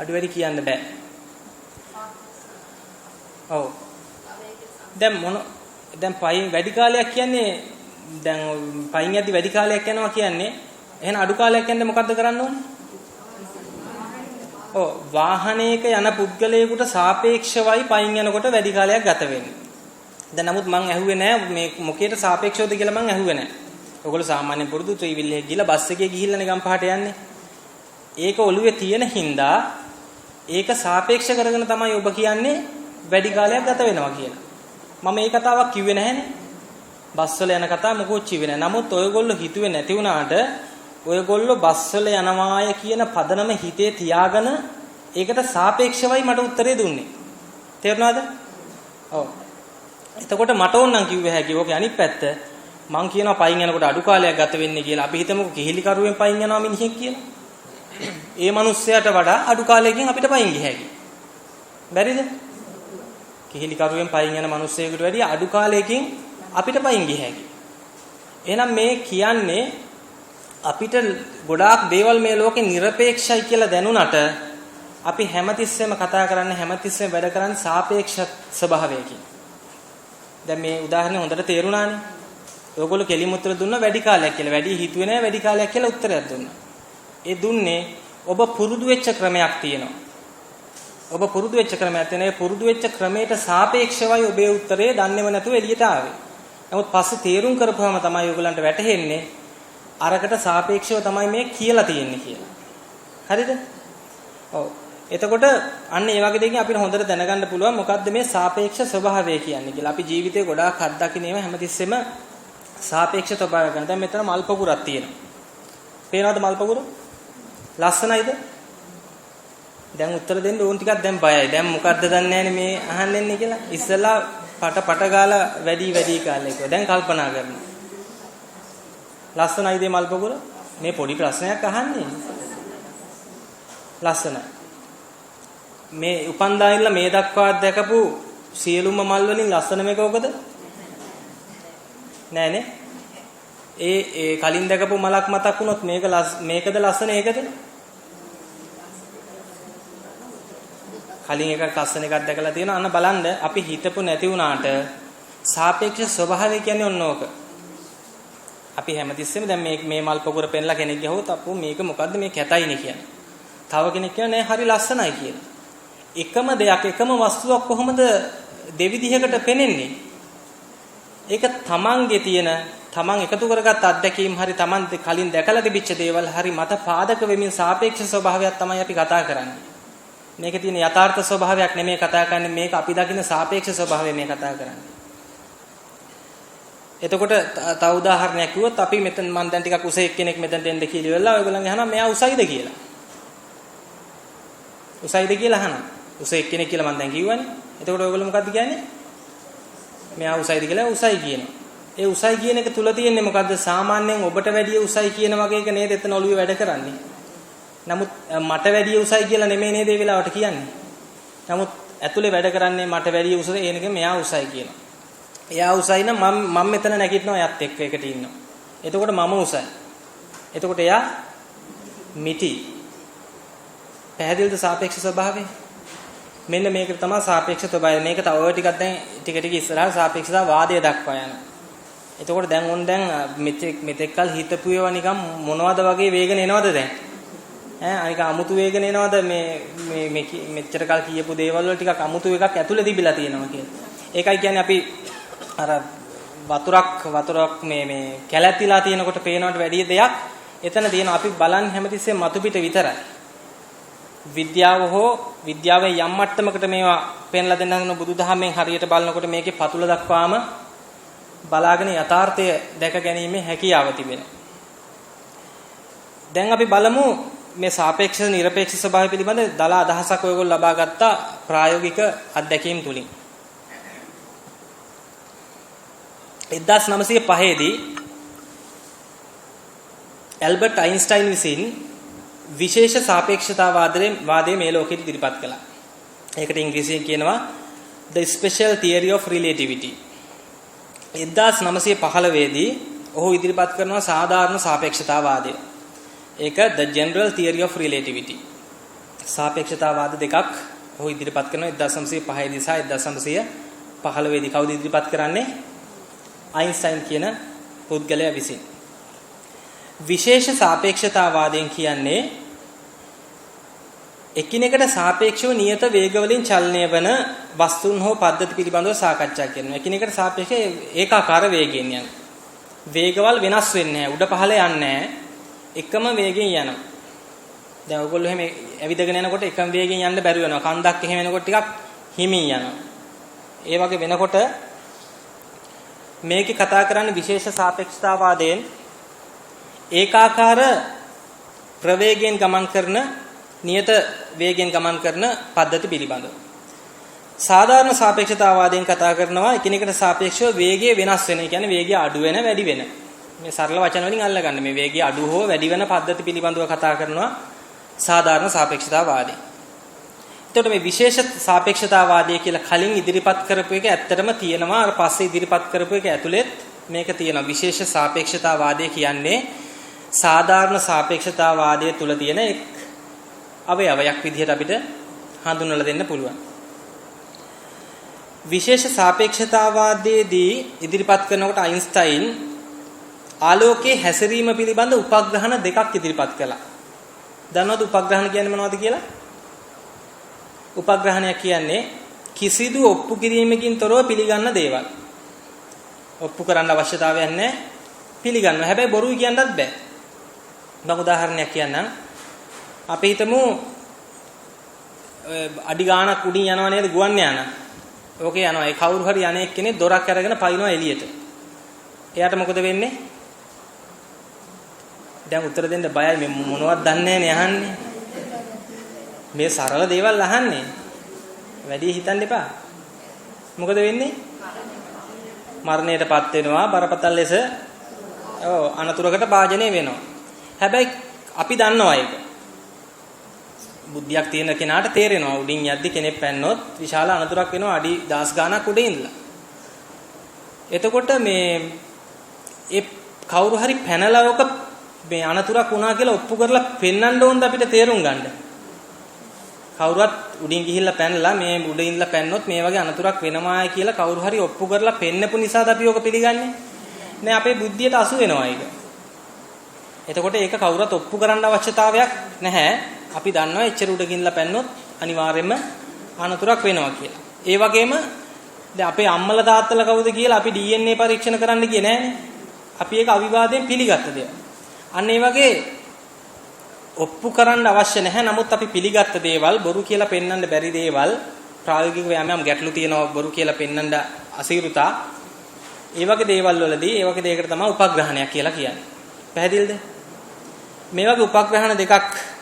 Speaker 1: අඩු වැඩි කියන්න බෑ. ඔව්. දැන් පයින් වැඩි කාලයක් කියන්නේ දැන් පයින් යද්දි වැඩි කාලයක් යනවා කියන්නේ එහෙනම් අඩු කාලයක් යන්නේ මොකද්ද කරන්න ඕනේ? ඔව් වාහනයක යන පුද්ගලයෙකුට සාපේක්ෂවයි පයින් යනකොට වැඩි කාලයක් ගත වෙන්නේ. දැන් නමුත් මං ඇහුවේ නෑ මේ මොකේට සාපේක්ෂවද කියලා මං ඇහුවේ නෑ. ඔයගොල්ලෝ සාමාන්‍යයෙන් පුරුදු ත්‍රිවිල් එකේ ගිහලා බස් එකේ ගිහිල්ලානේ ගම්පහට යන්නේ. ඒක ඔළුවේ තියෙන හින්දා ඒක සාපේක්ෂ කරගෙන තමයි ඔබ කියන්නේ වැඩි කාලයක් ගත වෙනවා කියලා. මම මේ කතාවක් කිව්වේ නැහැනේ. බස් වල යන කතාව මොකෝත් කිව්වේ නැහැ. නමුත් ඔයගොල්ලෝ හිතුවේ නැති වුණාට ඔයගොල්ලෝ බස් වල යනවාය කියන පදනම හිතේ තියාගෙන ඒකට සාපේක්ෂවයි මට උත්තරේ දුන්නේ. තේරුණාද? ඔව්. එතකොට මට ඕනනම් කිව්වේ හැකි. ඕකේ අනිත් පැත්ත මං කියනවා පයින් යනකොට අඩු කාලයක් ගත වෙන්නේ කියලා. අපි හිතමුකෝ කිහිලි කරුවෙන් පයින් යනවා මිනිහෙක් කියලා. ඒ මිනිස්සයාට වඩා අඩු කාලයකින් අපිට පයින් ගිය හැකි. බැරිද? කිහිලි කරුවෙන් පයින් යන මිනිස්සෙකුට වැඩිය අඩු කාලයකින් අපිට පයින් ගිය හැකි. එහෙනම් මේ කියන්නේ අපිට ගොඩාක් දේවල් මේ ලෝකේ নিরপেক্ষයි කියලා දැනුණට අපි හැමතිස්සෙම කතා කරන්නේ හැමතිස්සෙම වැඩ කරන්නේ සාපේක්ෂ ස්වභාවයකින්. දැන් මේ උදාහරණය හොඳට තේරුණානේ. ඔයගොල්ලෝ කෙලිම උත්තර දුන්නා වැඩි කාලයක් කියලා. වැඩි හිතුවේ නෑ වැඩි කාලයක් කියලා උත්තරයක් දුන්නා. ඒ දුන්නේ ඔබ පුරුදු වෙච්ච ක්‍රමයක් තියෙනවා. ඔබ පුරුදු වෙච්ච ක්‍රමයක් තියෙනවා. ඒ පුරුදු වෙච්ච ක්‍රමයට සාපේක්ෂවයි ඔබේ උත්තරේ දන්නේම නැතුව එළියට ආවේ. නමුත් පස්සේ තේරුම් කරපුවාම තමයි ඔයගලන්ට වැටහෙන්නේ අරකට සාපේක්ෂව තමයි මේ කියලා තියෙන්නේ කියලා. හරිද? ඔව්. එතකොට අන්න ඒ වගේ දෙයකින් අපිට හොඳට දැනගන්න පුළුවන් මොකද්ද මේ සාපේක්ෂ ස්වභාවය කියන්නේ කියලා. අපි ජීවිතේ ගොඩාක් අත්දකින්නේම හැමතිස්සෙම සාපේක්ෂ ස්වභාවය ගන්න. දැන් මෙතන මල් පොකුරක් තියෙනවා. පේනවද මල් පොකුර? ලස්සනයිද? දැන් උත්තර දෙන්න ඕන ටිකක් දැන් බයයි. දැන් මොකද්ද දන්නේ නැහැනේ මේ අහන්නේ කියලා. ඉස්සලා පට ගාලා වැඩි කාලයක. දැන් කල්පනා කරනවා. ලස්සනයිද මල් පොකුර? මේ පොඩි ප්‍රශ්නයක් අහන්නේ. ලස්සනයි. මේ උපන්දා ඉඳලා මේ දක්වා දැකපු සියලුම මල් වලින් ලස්සන මේක ඔකද? නෑනේ. ඒ කලින් දැකපු මලක් මතක් වුණොත් මේකද ලස්සන ඒකද? කලින් එකක් ලස්සන එකක් දැකලා තියෙනවා. අන්න බලන්න අපි හිතපු නැති වුණාට සාපේක්ෂ ස්වභාවය කියන්නේ ඔන්න ඕක. අපි හැමතිස්සෙම දැන් මේ මල් පොකුර පෙන්ලා කෙනෙක් ගහුවොත් අපෝ මේක මොකද්ද මේ කැතයිනේ කියන්නේ. තව කෙනෙක් කියන්නේ නෑ හරි ලස්සනයි කියලා. එකම දෙයක් එකම වස්තුවක් කොහොමද දෙවිධයකට පෙනෙන්නේ? ඒක තමන්ගේ තියෙන තමන් එකතු කරගත් අත්දැකීම් හරි තමන් කලින් දැකලා තිබිච්ච දේවල් හරි මත පාදක වෙමින් සාපේක්ෂ ස්වභාවයක් තමයි අපි කතා කරන්නේ. මේකේ තියෙන යථාර්ථ ස්වභාවයක් නෙමෙයි කතා කරන්නේ, මේක අපි දකින සාපේක්ෂ ස්වභාවය මේ කතා කරන්නේ. එතකොට තව උදාහරණයක් කිව්වොත් අපි මෙතන මම දැන් ටිකක් උස එක්කෙනෙක් මෙතන දෙන්න කියලා ඉවරලා ඔයගොල්ලන් අහනවා මෙයා උසයිද කියලා. උසයිද කියලා අහනවා. උස එක්කෙනෙක් කියලා මම දැන් කිව්වනේ. එතකොට ඔයගොල්ලෝ මොකද්ද කියන්නේ? මෙයා උසයිද කියලා උසයි කියනවා. ඒ උසයි කියන එක තුල තියෙන්නේ මොකද්ද? සාමාන්‍යයෙන් ඔබට වැඩිය උසයි කියන වගේ එක නේද එතන ඔළුවේ වැඩ කරන්නේ. නමුත් මට වැඩිය උසයි කියලා නෙමෙයි නේද ඒ වෙලාවට කියන්නේ. නමුත් ඇතුලේ වැඩ කරන්නේ මට වැඩිය උස එනක මෙයා උසයි කියනවා. එයා උසයි නම් මම මෙතන නැගිටිනවා එයත් එක්ක එකට ඉන්නවා. එතකොට මම උසයි. එතකොට එයා මිටි. පැහැදිලිද සාපේක්ෂ ස්වභාවය? මෙන්න මේක තමයි සාපේක්ෂ ස්වභාවය. මේක තව ඔය ටිකක් දැන් ටික ඉස්සරහට සාපේක්ෂතා වාදය දක්වා යනවා. එතකොට දැන් මෙතෙක්කල් හිතපු ඒවා නිකන් මොනවද වගේ වේගන එනවද දැන්? අනික අමුතු වේගන එනවද මේ මෙච්චර කල් කියපු දේවල් වල ටිකක් අමුතු එකක් ඇතුලේ තිබිලා තියෙනවා කියලා. ඒකයි කියන්නේ අපි අර වතුරක් මේ කැළැතිලා තියෙනකොට පේනවට වැඩිය දෙයක් එතන තියෙනවා. අපි බලන්නේ හැමතිස්සෙම මතු පිට විතරයි. විද්‍යාවේ යම් මට්ටමකට මේවා පෙන්ලා දෙන්න හදන බුදුදහමෙන් හරියට බලනකොට මේකේ පතුල දක්වාම බලාගෙන යථාර්ථය දැක ගැනීමේ හැකියාව තිබෙනවා. දැන් අපි බලමු මේ සාපේක්ෂ නිර්පේක්ෂ ස්වභාවය පිළිබඳ දල අදහසක් ඔයගොල්ලෝ ලබා ගත්තා ප්‍රායෝගික අත්දැකීම් තුලින්. 1905 දී ඇල්බර්ට් අයින්ස්ටයින් විසින් විශේෂ සාපේක්ෂතාවාදයේ මේ ලෝකෙට ඉදිරිපත් කළා. ඒකට ඉංග්‍රීසියෙන් කියනවා the special theory of relativity. 1915 දී ඔහු ඉදිරිපත් කරනවා සාධාරණ සාපේක්ෂතාවාදය. ඒක the general theory of relativity. සාපේක්ෂතාවාද දෙකක් ඔහු ඉදිරිපත් කරනවා 1905 දී සහ 1915 දී. කවුද ඉදිරිපත් කරන්නේ? අයින්ස්ටයින් කියන පුද්ගලයා විසින්. විශේෂ සාපේක්ෂතාවාදයෙන් කියන්නේ එකිනෙකට සාපේක්ෂව නියත වේග වලින් චලනය වන වස්තුන් හෝ පද්ධති පිළිබඳව සාකච්ඡා කරනවා. එකිනෙකට සාපේක්ෂව ඒකාකාර වේගයෙන් යන. වේගවල වෙනස් වෙන්නේ නැහැ. උඩ පහළ යන්නේ නැහැ. එකම වේගයෙන් යනවා. දැන් ඔයගොල්ලෝ එහෙම ඇවිදගෙන යනකොට එකම වේගයෙන් යන්න බැරි වෙනවා. කන්දක් එහෙම එනකොට ටිකක් හිමින් යනවා. ඒ වගේ වෙනකොට මේකේ කතා කරන්නේ විශේෂ සාපේක්ෂතාවාදයෙන් ඒකාකාර ප්‍රවේගයෙන් ගමන් කරන නියත වේගයෙන් ගමන් කරන පද්ධති පිළිබඳව. සාධාරණ සාපේක්ෂතාවාදයෙන් කතා කරනවා එකිනෙකට සාපේක්ෂව වේගය වෙනස් වෙන. ඒ කියන්නේ වේගය අඩු වෙන වැඩි වෙන. මේ සරල වචන වලින් අල්ලගන්න. මේ වේගය අඩු හෝ වැඩි වෙන පද්ධති පිළිබඳව කතා කරනවා සාධාරණ සාපේක්ෂතාවාදය. එතකොට මේ විශේෂ සාපේක්ෂතාවාදය කියලා කලින් ඉදිරිපත් කරපු එක ඇත්තටම තියෙනවා. අර පස්සේ ඉදිරිපත් කරපු එක ඇතුළෙත් මේක තියෙනවා. විශේෂ සාපේක්ෂතාවාදය කියන්නේ සාධාරණ සාපේක්ෂතාවාදය තුල තියෙන එක් අවයවයක් විදිහට අපිට හඳුන්වලා දෙන්න පුළුවන්. විශේෂ සාපේක්ෂතාවාදයේදී ඉදිරිපත් කරනකොට අයින්ස්ටයින් ආලෝකයේ හැසිරීම පිළිබඳ උපග්‍රහණ දෙකක් ඉදිරිපත් කළා. දන්නවද උපග්‍රහණ කියන්නේ මොනවද කියලා? උපග්‍රහණය කියන්නේ කිසිදු ඔප්පු කිරීමකින් තොරව පිළිගන්න දේවල්. ඔප්පු කරන්න අවශ්‍යතාවයක් නැහැ. පිළිගන්නවා. හැබැයි බොරුයි කියන්නත් බෑ. මම උදාහරණයක් කියන්නම්. අපි හිතමු අඩි ගාණක් උඩින් යනවා නේද ගුවන් යාන. ඕකේ යනවා. ඒ කවුරු හරි අනේක් කෙනෙක් දොරක් අරගෙන පයින්නවා එළියට. එයාට මොකද වෙන්නේ? දැන් උත්තර දෙන්න බයයි මේ මොනවද දන්නේ නැහැ අහන්නේ. මේ සරල දේවල් අහන්නේ. වැඩි හිතන්න එපා. මොකද වෙන්නේ? මරණයටපත් වෙනවා බරපතල ලෙස අනතුරකට භාජනය වෙනවා. හැබැයි අපි දන්නවා ඒක. බුද්ධියක් තියෙන කෙනාට තේරෙනවා උඩින් යද්දි කෙනෙක් පැන්නොත් විශාල අනතුරක් වෙනවා අඩි 10 ගාණක් උඩ ඉඳලා. එතකොට මේ ඒ කවුරු හරි පැනලා ඔක මේ අනතුරක් වුණා කියලා ඔප්පු කරලා පෙන්වන්න ඕනද අපිට තේරුම් ගන්න. කවුරුත් උඩින් ගිහිල්ලා පැනලා මේ උඩ ඉඳලා පැන්නොත් මේ වගේ අනතුරක් වෙනවායි කියලා කවුරු හරි ඔප්පු කරලා පෙන්නපු නිසාද අපි ඔක පිළිගන්නේ? නෑ අපේ බුද්ධියට අසු වෙනවා ඒක. එතකොට ඒක කවුරුත් ඔප්පු කරන්න අවශ්‍යතාවයක් නැහැ. අපි දන්නවා එච්චර උඩ ගිහිල්ලා පැන්නොත් අනිවාර්යයෙන්ම අනතුරක් වෙනවා කියලා. ඒ වගේම දැන් අපේ අම්මලා තාත්තලා කවුද කියලා අපි DNA පරීක්ෂණ කරන්න ගියේ නෑනේ. අපි ඒක අවිවාදයෙන් පිළිගත්ත දෙයක්. අන්න ඒ වගේ ඔප්පු කරන්න අවශ්‍ය නැහැ. නමුත් අපි පිළිගත්ත දේවල් බොරු කියලා පෙන්වන්න බැරි දේවල් ප්‍රායෝගිකව යම් ගැටලු තියෙනවා බොරු කියලා පෙන්වන්න අසීරුතා. ඒ වගේ දේවල් වලදී ඒ වගේ දෙයකට තමයි උපග්‍රහණයක් කියලා කියන්නේ. පැහැදිලිද? මේ වගේ උපග්‍රහණ දෙකක්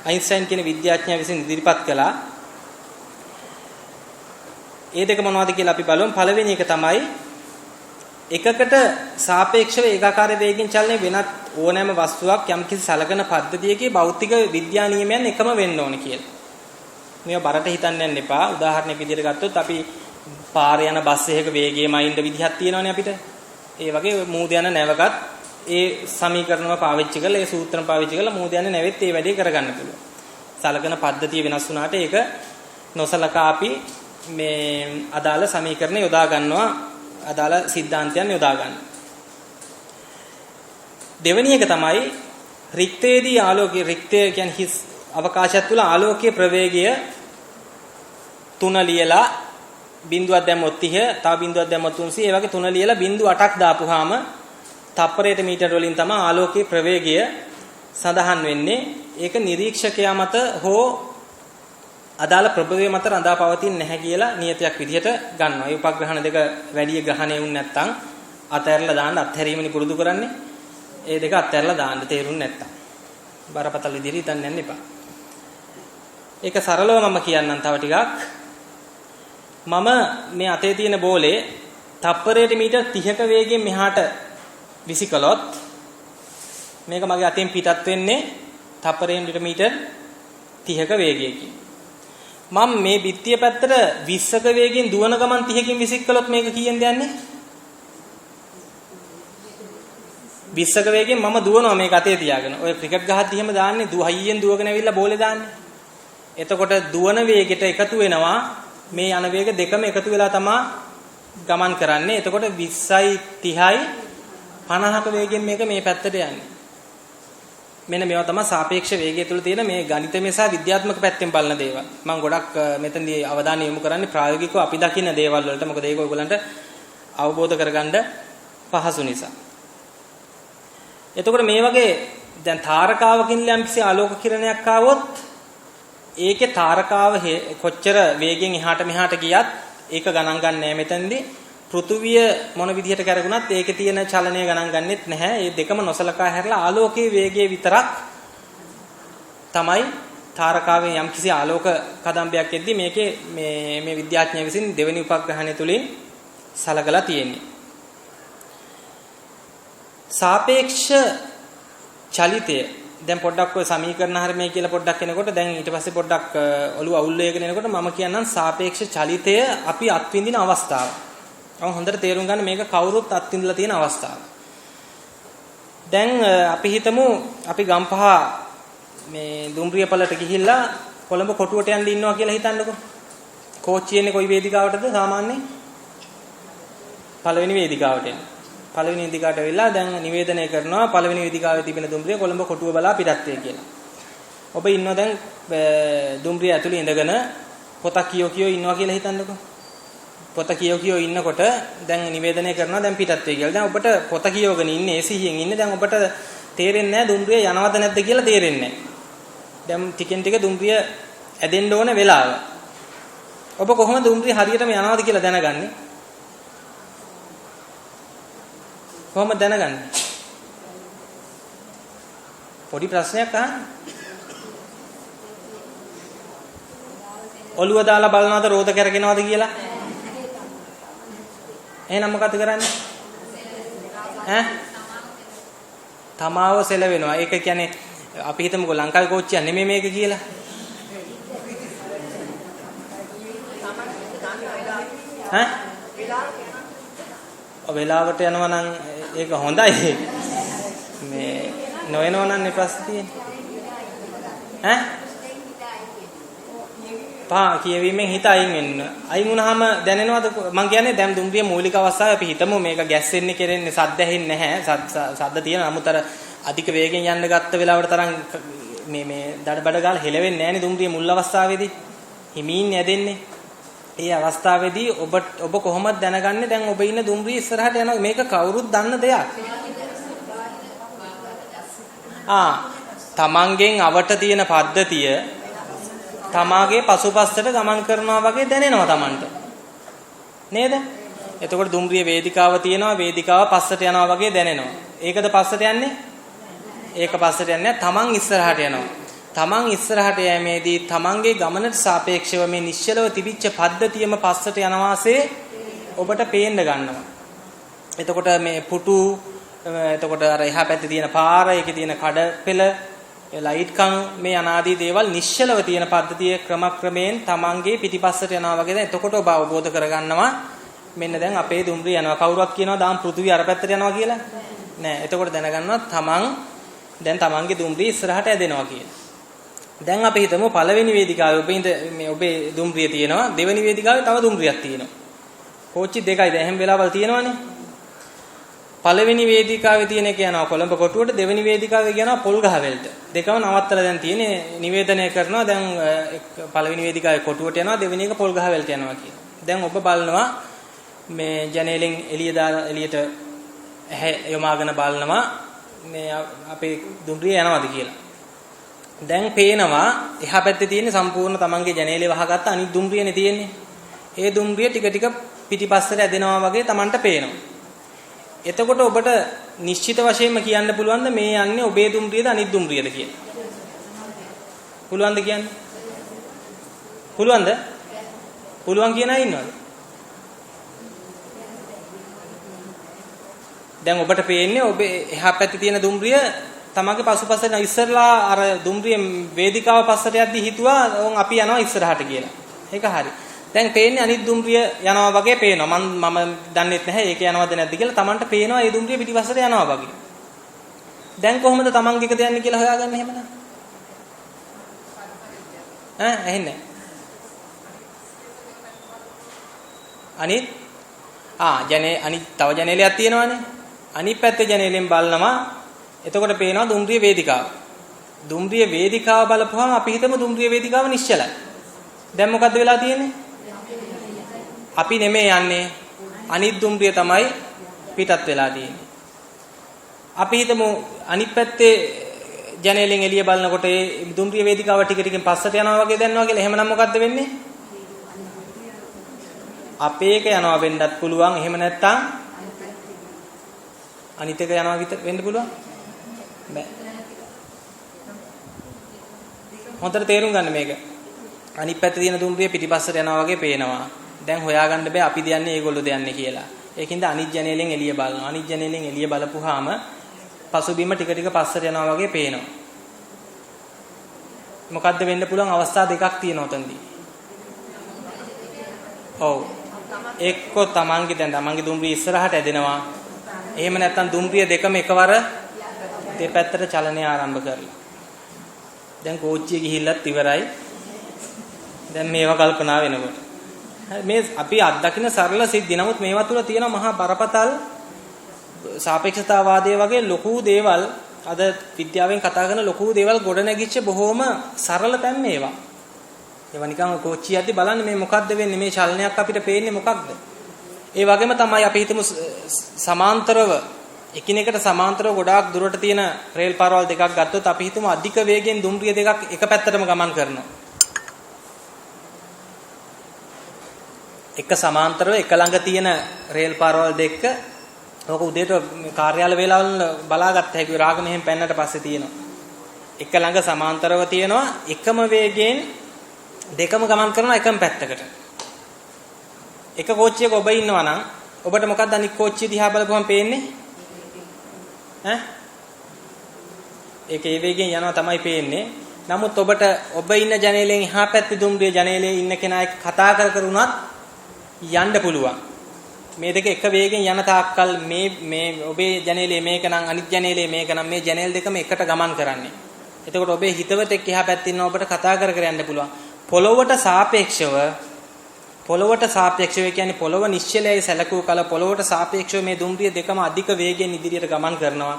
Speaker 1: අයින්ස්ටයින් කියන විද්‍යාඥයා විසින් ඉදිරිපත් කළා. ඒ දෙක මොනවද කියලා අපි බලමු. පළවෙනි එක තමයි එකකට සාපේක්ෂව ඒකාකාර වේගයෙන් චලනය වෙනත් ඕනෑම වස්තුවක් යම්කිසි සලකන පද්ධතියකේ භෞතික විද්‍යා නියමයන් එකම වෙන්න ඕන කියලා. මේවා බරට හිතන්න යන්න එපා. උදාහරණයක් විදිහට ගත්තොත් අපි පාරේ යන බස් එකක වේගයම අයින්ද විදිහක් තියෙනවනේ අපිට. ඒ වගේ මූද යන නැවකත් ඒ සමීකරණව පාවිච්චි කරලා ඒ සූත්‍රම පාවිච්චි කරලා මූද යන නැවෙත් ඒ වැඩේ කරගන්න පුළුවන්. සලකන පද්ධතිය වෙනස් වුණාට ඒක නොසලකා අපි මේ අදාළ සමීකරණ යොදා ගන්නවා. අදාළ સિદ્ધාන්තයන් යොදා ගන්න. දෙවෙනි එක තමයි රික්තයේදී ආලෝකයේ රික්තය කියන්නේ හිස් අවකාශයත් තුළ ආලෝකයේ ප්‍රවේගය 3 ලියලා බිඳුවක් දැම්මොත් 30 තව බිඳුවක් දැම්මොත් 300 ඒ වගේ 3 ලියලා බිඳු 8ක් දාපුවාම තප්පරයට මීටර වලින් තමයි ආලෝකයේ ප්‍රවේගය සඳහන් වෙන්නේ. ඒක නිරීක්ෂකයා මත හෝ අදාළ ප්‍රභවය මත රඳා පවතින්නේ නැහැ කියලා නියතයක් විදිහට ගන්නවා. මේ උපග්‍රහණ දෙක වැඩි ග්‍රහණය වුනේ නැත්නම් අතහැරලා දාන්න අත්හැරීමනේ පුරුදු කරන්නේ. ඒ දෙක අත්හැරලා දාන්න තේරුන්නේ නැත්නම්. බරපතල විදිහට හිතන්න යන්න එපා. ඒක සරලව මම කියන්නම් තව ටිකක්. මම මේ අතේ තියෙන බෝලේ තප්පරයට මීටර් 30ක වේගයෙන් මෙහාට විසිකලොත් මේක මගේ අතෙන් පිටත් වෙන්නේ තප්පරයට මීටර් 30ක වේගයකින්. මම මේ බිත්තිය පැත්තට 20ක වේගයෙන් දුවන ගමන් 30කින් විසිකලොත් මේක කීයෙන්ද යන්නේ? 20ක වේගයෙන් මම දුවනවා මේක අතේ තියාගෙන. ඔය ක්‍රිකට් ගහද්දි එහෙම දාන්නේ හයියෙන් දුවගෙන ඇවිල්ලා බෝලේ දාන්නේ. එතකොට දුවන වේගයට එකතු වෙනවා මේ යන වේග දෙකම එකතු වෙලා තමයි ගමන් කරන්නේ. එතකොට 20යි 30යි 50ක වේගයෙන් මේක මේ පැත්තට යන්නේ. මෙන්න මේවා තමයි සාපේක්ෂ වේගය තුළ තියෙන මේ ගණිතමය සහ විද්‍යාත්මක පැත්තෙන් බලන දේවල්. මම ගොඩක් මෙතනදී අවධානය යොමු කරන්නේ ප්‍රායෝගිකව අපි දකින්න දේවල් වලට. මොකද ඒක ඔයගොල්ලන්ට අවබෝධ කරගන්න පහසු නිසා. එතකොට මේ වගේ දැන් තාරකාවකින් යම්කිසි ආලෝක කිරණයක් ආවොත් ඒකේ තාරකාව කොච්චර වේගෙන් එහාට මෙහාට ගියත් ඒක ගණන් ගන්න නැහැ මෙතනදී. පෘථුවිය මොන විදිහට කරගුණත් ඒකේ තියෙන චලනය ගණන් ගන්නෙත් නැහැ. මේ දෙකම නොසලකා හැරලා ආලෝකයේ වේගය විතරක් තමයි තාරකාවේ යම්කිසි ආලෝක කදම්බයක් එද්දී මේකේ මේ විද්‍යාඥයා විසින් දෙවෙනි උපග්‍රහණය තුලින් සලකලා තියෙන්නේ. සාපේක්ෂ චලිතය දැන් පොඩ්ඩක් ඔය සමීකරණ හරියමයි කියලා පොඩ්ඩක් එනකොට දැන් ඊට පස්සේ පොඩ්ඩක් ඔළුව අවුල් වෙගෙන එනකොට මම කියන්නම් සාපේක්ෂ චලිතය අපි අත්විඳින අවස්ථාව. ඔව් හොඳට තේරුම් ගන්න මේක කවුරුත් අත්විඳලා තියෙන අවස්ථාව. දැන් අපි හිතමු අපි ගම්පහ මේ දුම්රියපලට ගිහිල්ලා කොළඹ කොටුවට යන්න ඉන්නවා කියලා හිතන්නකෝ. කෝච්චියේනේ කොයි වේදිකාවටද සාමාන්‍යයෙන්? පළවෙනි වේදිකාවට යනවා. පළවෙනි වේදිකාවට වෙලා දැන් නිවේදනය කරනවා පළවෙනි වේදිකාවේ තිබෙන දුම්රිය කොළඹ කොටුව බලා පිටත් වේ කියලා. ඔබ ඉන්නවා දැන් දුම්රිය ඇතුලේ ඉඳගෙන පොතක් කියෝ ඉන්නවා කියලා හිතන්නකෝ. පොත කියෝ ඉන්නකොට දැන් නිවේදනය කරනවා දැන් පිටත් වේ කියලා. දැන් ඔබට පොත කියවගෙන ඉන්නේ ඒ සිහියෙන් ඉන්නේ. දැන් ඔබට තේරෙන්නේ නැහැ දුම්රිය යනවද නැද්ද කියලා තේරෙන්නේ නැහැ. දැන් ටිකෙන් ටික දුම්රිය ඇදෙන්න ඕන වෙලාව. ඔබ කොහොමද දුම්රිය හරියටම යනවද කියලා දැනගන්නේ? කොහොමද දැනගන්නේ? පොඩි ප්‍රශ්නයක් අහන්න. ඔළුව දාලා බලනවද රෝද කරගෙනවද කියලා? එහෙනම් මොකද කරන්නේ? තමාව සෙලවෙනවා. ඒක කියන්නේ අපි හිතමුකෝ ලංකාවේ කෝච්චියක් නෙමෙයි මේක කියලා. වෙලාවට යනවා නම් ඒක හොඳයි. මේ නොයනවා නම් නේ ප්‍රශ්නේ තියෙන්නේ. කියවීමෙන් හිත අයින් වෙන්න. අයින් වුණාම දැනෙනවද? මං කියන්නේ දැන් දුම්රිය මූලික අවස්ථාවේ අපි හිතමු මේක ගැස්සෙන්නේ කෙරෙන්නේ සද්ද ඇහෙන්නේ නැහැ. සද්ද තියෙන නමුත් අර අධික වේගෙන් යන්න ගත්ත වෙලාවට තරම් මේ දඩබඩ ගාලා හෙලවෙන්නේ නැහැ නේ දුම්රිය මුල් අවස්ථාවේදී. හිමින් යදෙන්නේ. ඒ අවස්ථාවේදී ඔබ කොහොමද දැනගන්නේ දැන් ඔබ ඉන්න දුම්රිය ඉස්සරහට යනවා මේක කවුරුත් දන්න දෙයක්. තමන්ගෙන් අවට තියෙන පද්ධතිය තමාගේ පසුපස්සට ගමන් කරනවා වගේ දැනෙනවා Tamanට. නේද? එතකොට දුම්රිය වේදිකාව තියෙනවා වේදිකාව පස්සට යනවා වගේ දැනෙනවා. ඒකද පස්සට යන්නේ? ඒක පස්සට යන්නේ තමන් ඉස්සරහට යනවා. තමන් ඉස්සරහට යෑමේදී තමන්ගේ ගමනට සාපේක්ෂව මේ නිශ්චලව තිබිච්ච පද්ධතියම පස්සට යනවාසේ ඔබට පේන්න ගන්නවා. එතකොට මේ පුටු එතකොට අර එහා පැත්තේ තියෙන පාර ඒකේ තියෙන කඩපෙළ ලයිට් කන් මේ අනාදී දේවල් නිශ්චලව තියෙන පද්ධතිය ක්‍රමක්‍රමයෙන් තමන්ගේ පිටිපස්සට යනවා වගේ දැන් එතකොට ඔබ අවබෝධ කරගන්නවා මෙන්න දැන් අපේ දුම්රිය යනවා කවුරුත් කියනවා දාම් පෘථිවිය අර පැත්තට යනවා කියලා නෑ එතකොට දැනගන්නවා තමන් දැන් තමන්ගේ දුම්රිය ඉස්සරහට ඇදෙනවා කියලා දැන් අපි හිතමු පළවෙනි වේදිකාවේ ඔබේ දුම්රිය තියෙනවා දෙවෙනි වේදිකාවේ තව දුම්රියක් තියෙනවා කෝච්චි දෙකයි දැන් හැම වෙලාවල් තියෙනවනේ පළවෙනි වේදිකාවේ තියෙන එක යනවා කොළඹ කොටුවට දෙවෙනි වේදිකාවේ යනවා පොල්ගහවෙලට දෙකම නවත්තලා දැන් තියෙන්නේ නිවේදනය කරනවා දැන් පළවෙනි වේදිකාවේ කොටුවට යනවා දෙවෙනි එක පොල්ගහවෙලට යනවා කියලා. දැන් ඔබ බලනවා මේ ජනේලෙන් එළියට යොමාගෙන බලනවා මේ අපේ දුම්රිය යනවාද කියලා. දැන් පේනවා එහා පැත්තේ තියෙන සම්පූර්ණ තමන්ගේ ජනේලේ වහගත්ත අනිත් දුම්රියනේ තියෙන්නේ. ඒ දුම්රිය ටික ටික පිටිපස්සට ඇදෙනවා වගේ තමන්ට පේනවා. එතකොට ඔබට නිශ්චිත වශයෙන්ම කියන්න පුළුවන්ද මේ යන්නේ ඔබේ දුම්රියද අනිත් දුම්රියද කියලා? පුළුවන්ද කියන්න? පුළුවන්ද? පුළුවන් කියන අය ඉන්නවද? දැන් ඔබට පේන්නේ ඔබ එහා පැත්තේ තියෙන දුම්රිය තමන්ගේ පසුපසට ඉස්සරලා අර දුම්රිය වේදිකාව පස්සට යද්දි හිතුවා ඕන් අපි යනවා ඉස්සරහට කියලා. ඒක හරි. දැන් පේන්නේ අනිත් දුම්රිය යනවා වගේ පේනවා. මම දන්නෙත් නැහැ ඒක යනවද නැද්ද කියලා. Tamanට පේනවා ඒ දුම්රිය පිටිපස්සට යනවා වගේ. දැන් කොහොමද Taman එකද යන්නේ කියලා හොයාගන්නේ එහෙමනම්? ඇහෙන්නේ. අනිත් අනිත් තව ජනේලයක් තියෙනවානේ. අනිත් පැත්තේ ජනේලෙන් බලනවා. එතකොට පේනවා දුම්රිය වේදිකාව. දුම්රිය වේදිකාව බලපුවම අපි හිතමු දුම්රිය වේදිකාව නිශ්චලයි. දැන් මොකද්ද වෙලා තියෙන්නේ? අපි නෙමෙයි යන්නේ. අනිත් දුම්රිය තමයි පිටත් වෙලා තියෙන්නේ. අපි හිතමු අනිත් පැත්තේ ජනේලෙන් එළිය බලනකොට ඒ දුම්රිය වේදිකාව ටික ටිකෙන් පස්සට යනවා වගේ දැනනවා කියලා. එහෙමනම් මොකද්ද වෙන්නේ? අපේ එක යනවා වෙන්නත් පුළුවන්. එහෙම නැත්නම් අනිත් එක යනවා විතර වෙන්න පුළුවන්. බෑ. හොඳට තේරුම් ගන්න මේක. අනිත් පැත්තේ තියෙන දුම්රිය පිටිපස්සට යනවා වගේ පේනවා. දැන් හොයාගන්න බෑ අපි දයන්නේ ඒගොල්ලෝ දයන්නේ කියලා. ඒකින්ද අනිත් ජනේලෙන් එළිය බලනවා. අනිත් ජනේලෙන් එළිය බලපුවාම පසුබිම ටික ටික පස්සට යනවා වගේ පේනවා. මොකද්ද වෙන්න පුළුවන් අවස්ථා දෙකක් තියෙනවා උතන්දී. ඔව්. එක්ක තමන්ගේ දුම්රිය ඉස්සරහට ඇදෙනවා. එහෙම නැත්නම් දුම්රිය දෙකම එකවර දෙපැත්තට චලනය ආරම්භ කරලා. දැන් කෝච්චිය ගිහිල්ලත් ඉවරයි. දැන් මේවා කල්පනා වෙනකොට. මේ අපි අත්දකින්න සරල සිද්ධි. නමුත් මේවා තුල තියෙන මහා බරපතල සාපේක්ෂතාවාදයේ වගේ ලොකු දේවල් අද විද්‍යාවෙන් කතා කරන ලොකු දේවල් ගොඩ නැගිච්ච බොහොම සරල තැන් මේවා. ඒවා නිකන් කෝච්චිය යද්දි බලන්න මේ මොකද්ද වෙන්නේ මේ චලනයක් අපිට පේන්නේ මොකක්ද? ඒ වගේම තමයි අපි හිතමු සමාන්තරව එකිනෙකට සමාන්තරව ගොඩාක් දුරට තියෙන රේල් පාරවල් දෙකක් ගත්තොත් අපි හිතමු අධික වේගයෙන් දුම්රිය දෙකක් එක පැත්තටම ගමන් කරනවා. එක සමාන්තරව එක ළඟ තියෙන රේල් පාරවල් දෙක ඕක උදේට කාර්යාල වේලාවල බලාගත්ත හැකි රාග මෙහෙම පෙන්නට පස්සේ තියෙනවා. එක ළඟ සමාන්තරව තියෙනවා එකම වේගයෙන් දෙකම ගමන් කරනවා එකම පැත්තකට. එක කෝච්චියක ඔබ ඉන්නවා නම් ඔබට මොකක්ද අනිත් කෝච්චිය දිහා බලපුවම පේන්නේ? ඒක ඒ වේගයෙන් යනවා තමයි පේන්නේ. නමුත් ඔබ ඉන්න ජනේලෙන් එහා පැත්තේ දුම්රිය ජනේලේ ඉන්න කෙනා එක්ක කතා කර උනත් යන්න පුළුවන්. මේ දෙක එක වේගෙන් යන තාක්කල් මේ ඔබේ ජනේලේ මේක නම් අනිත් ජනේලේ මේක නම් මේ ජනේල් දෙකම එකට ගමන් කරන්නේ. එතකොට ඔබේ හිතවතෙක් එහා පැත්තේ ඉන්න ඔබට කතා කර යන්න පුළුවන්. පොළොවට සාපේක්ෂව කියන්නේ පොළොව නිශ්චලයි සැලකුව කල පොළොවට සාපේක්ෂව මේ දුම්රිය දෙකම අධික වේගයෙන් ඉදිරියට ගමන් කරනවා.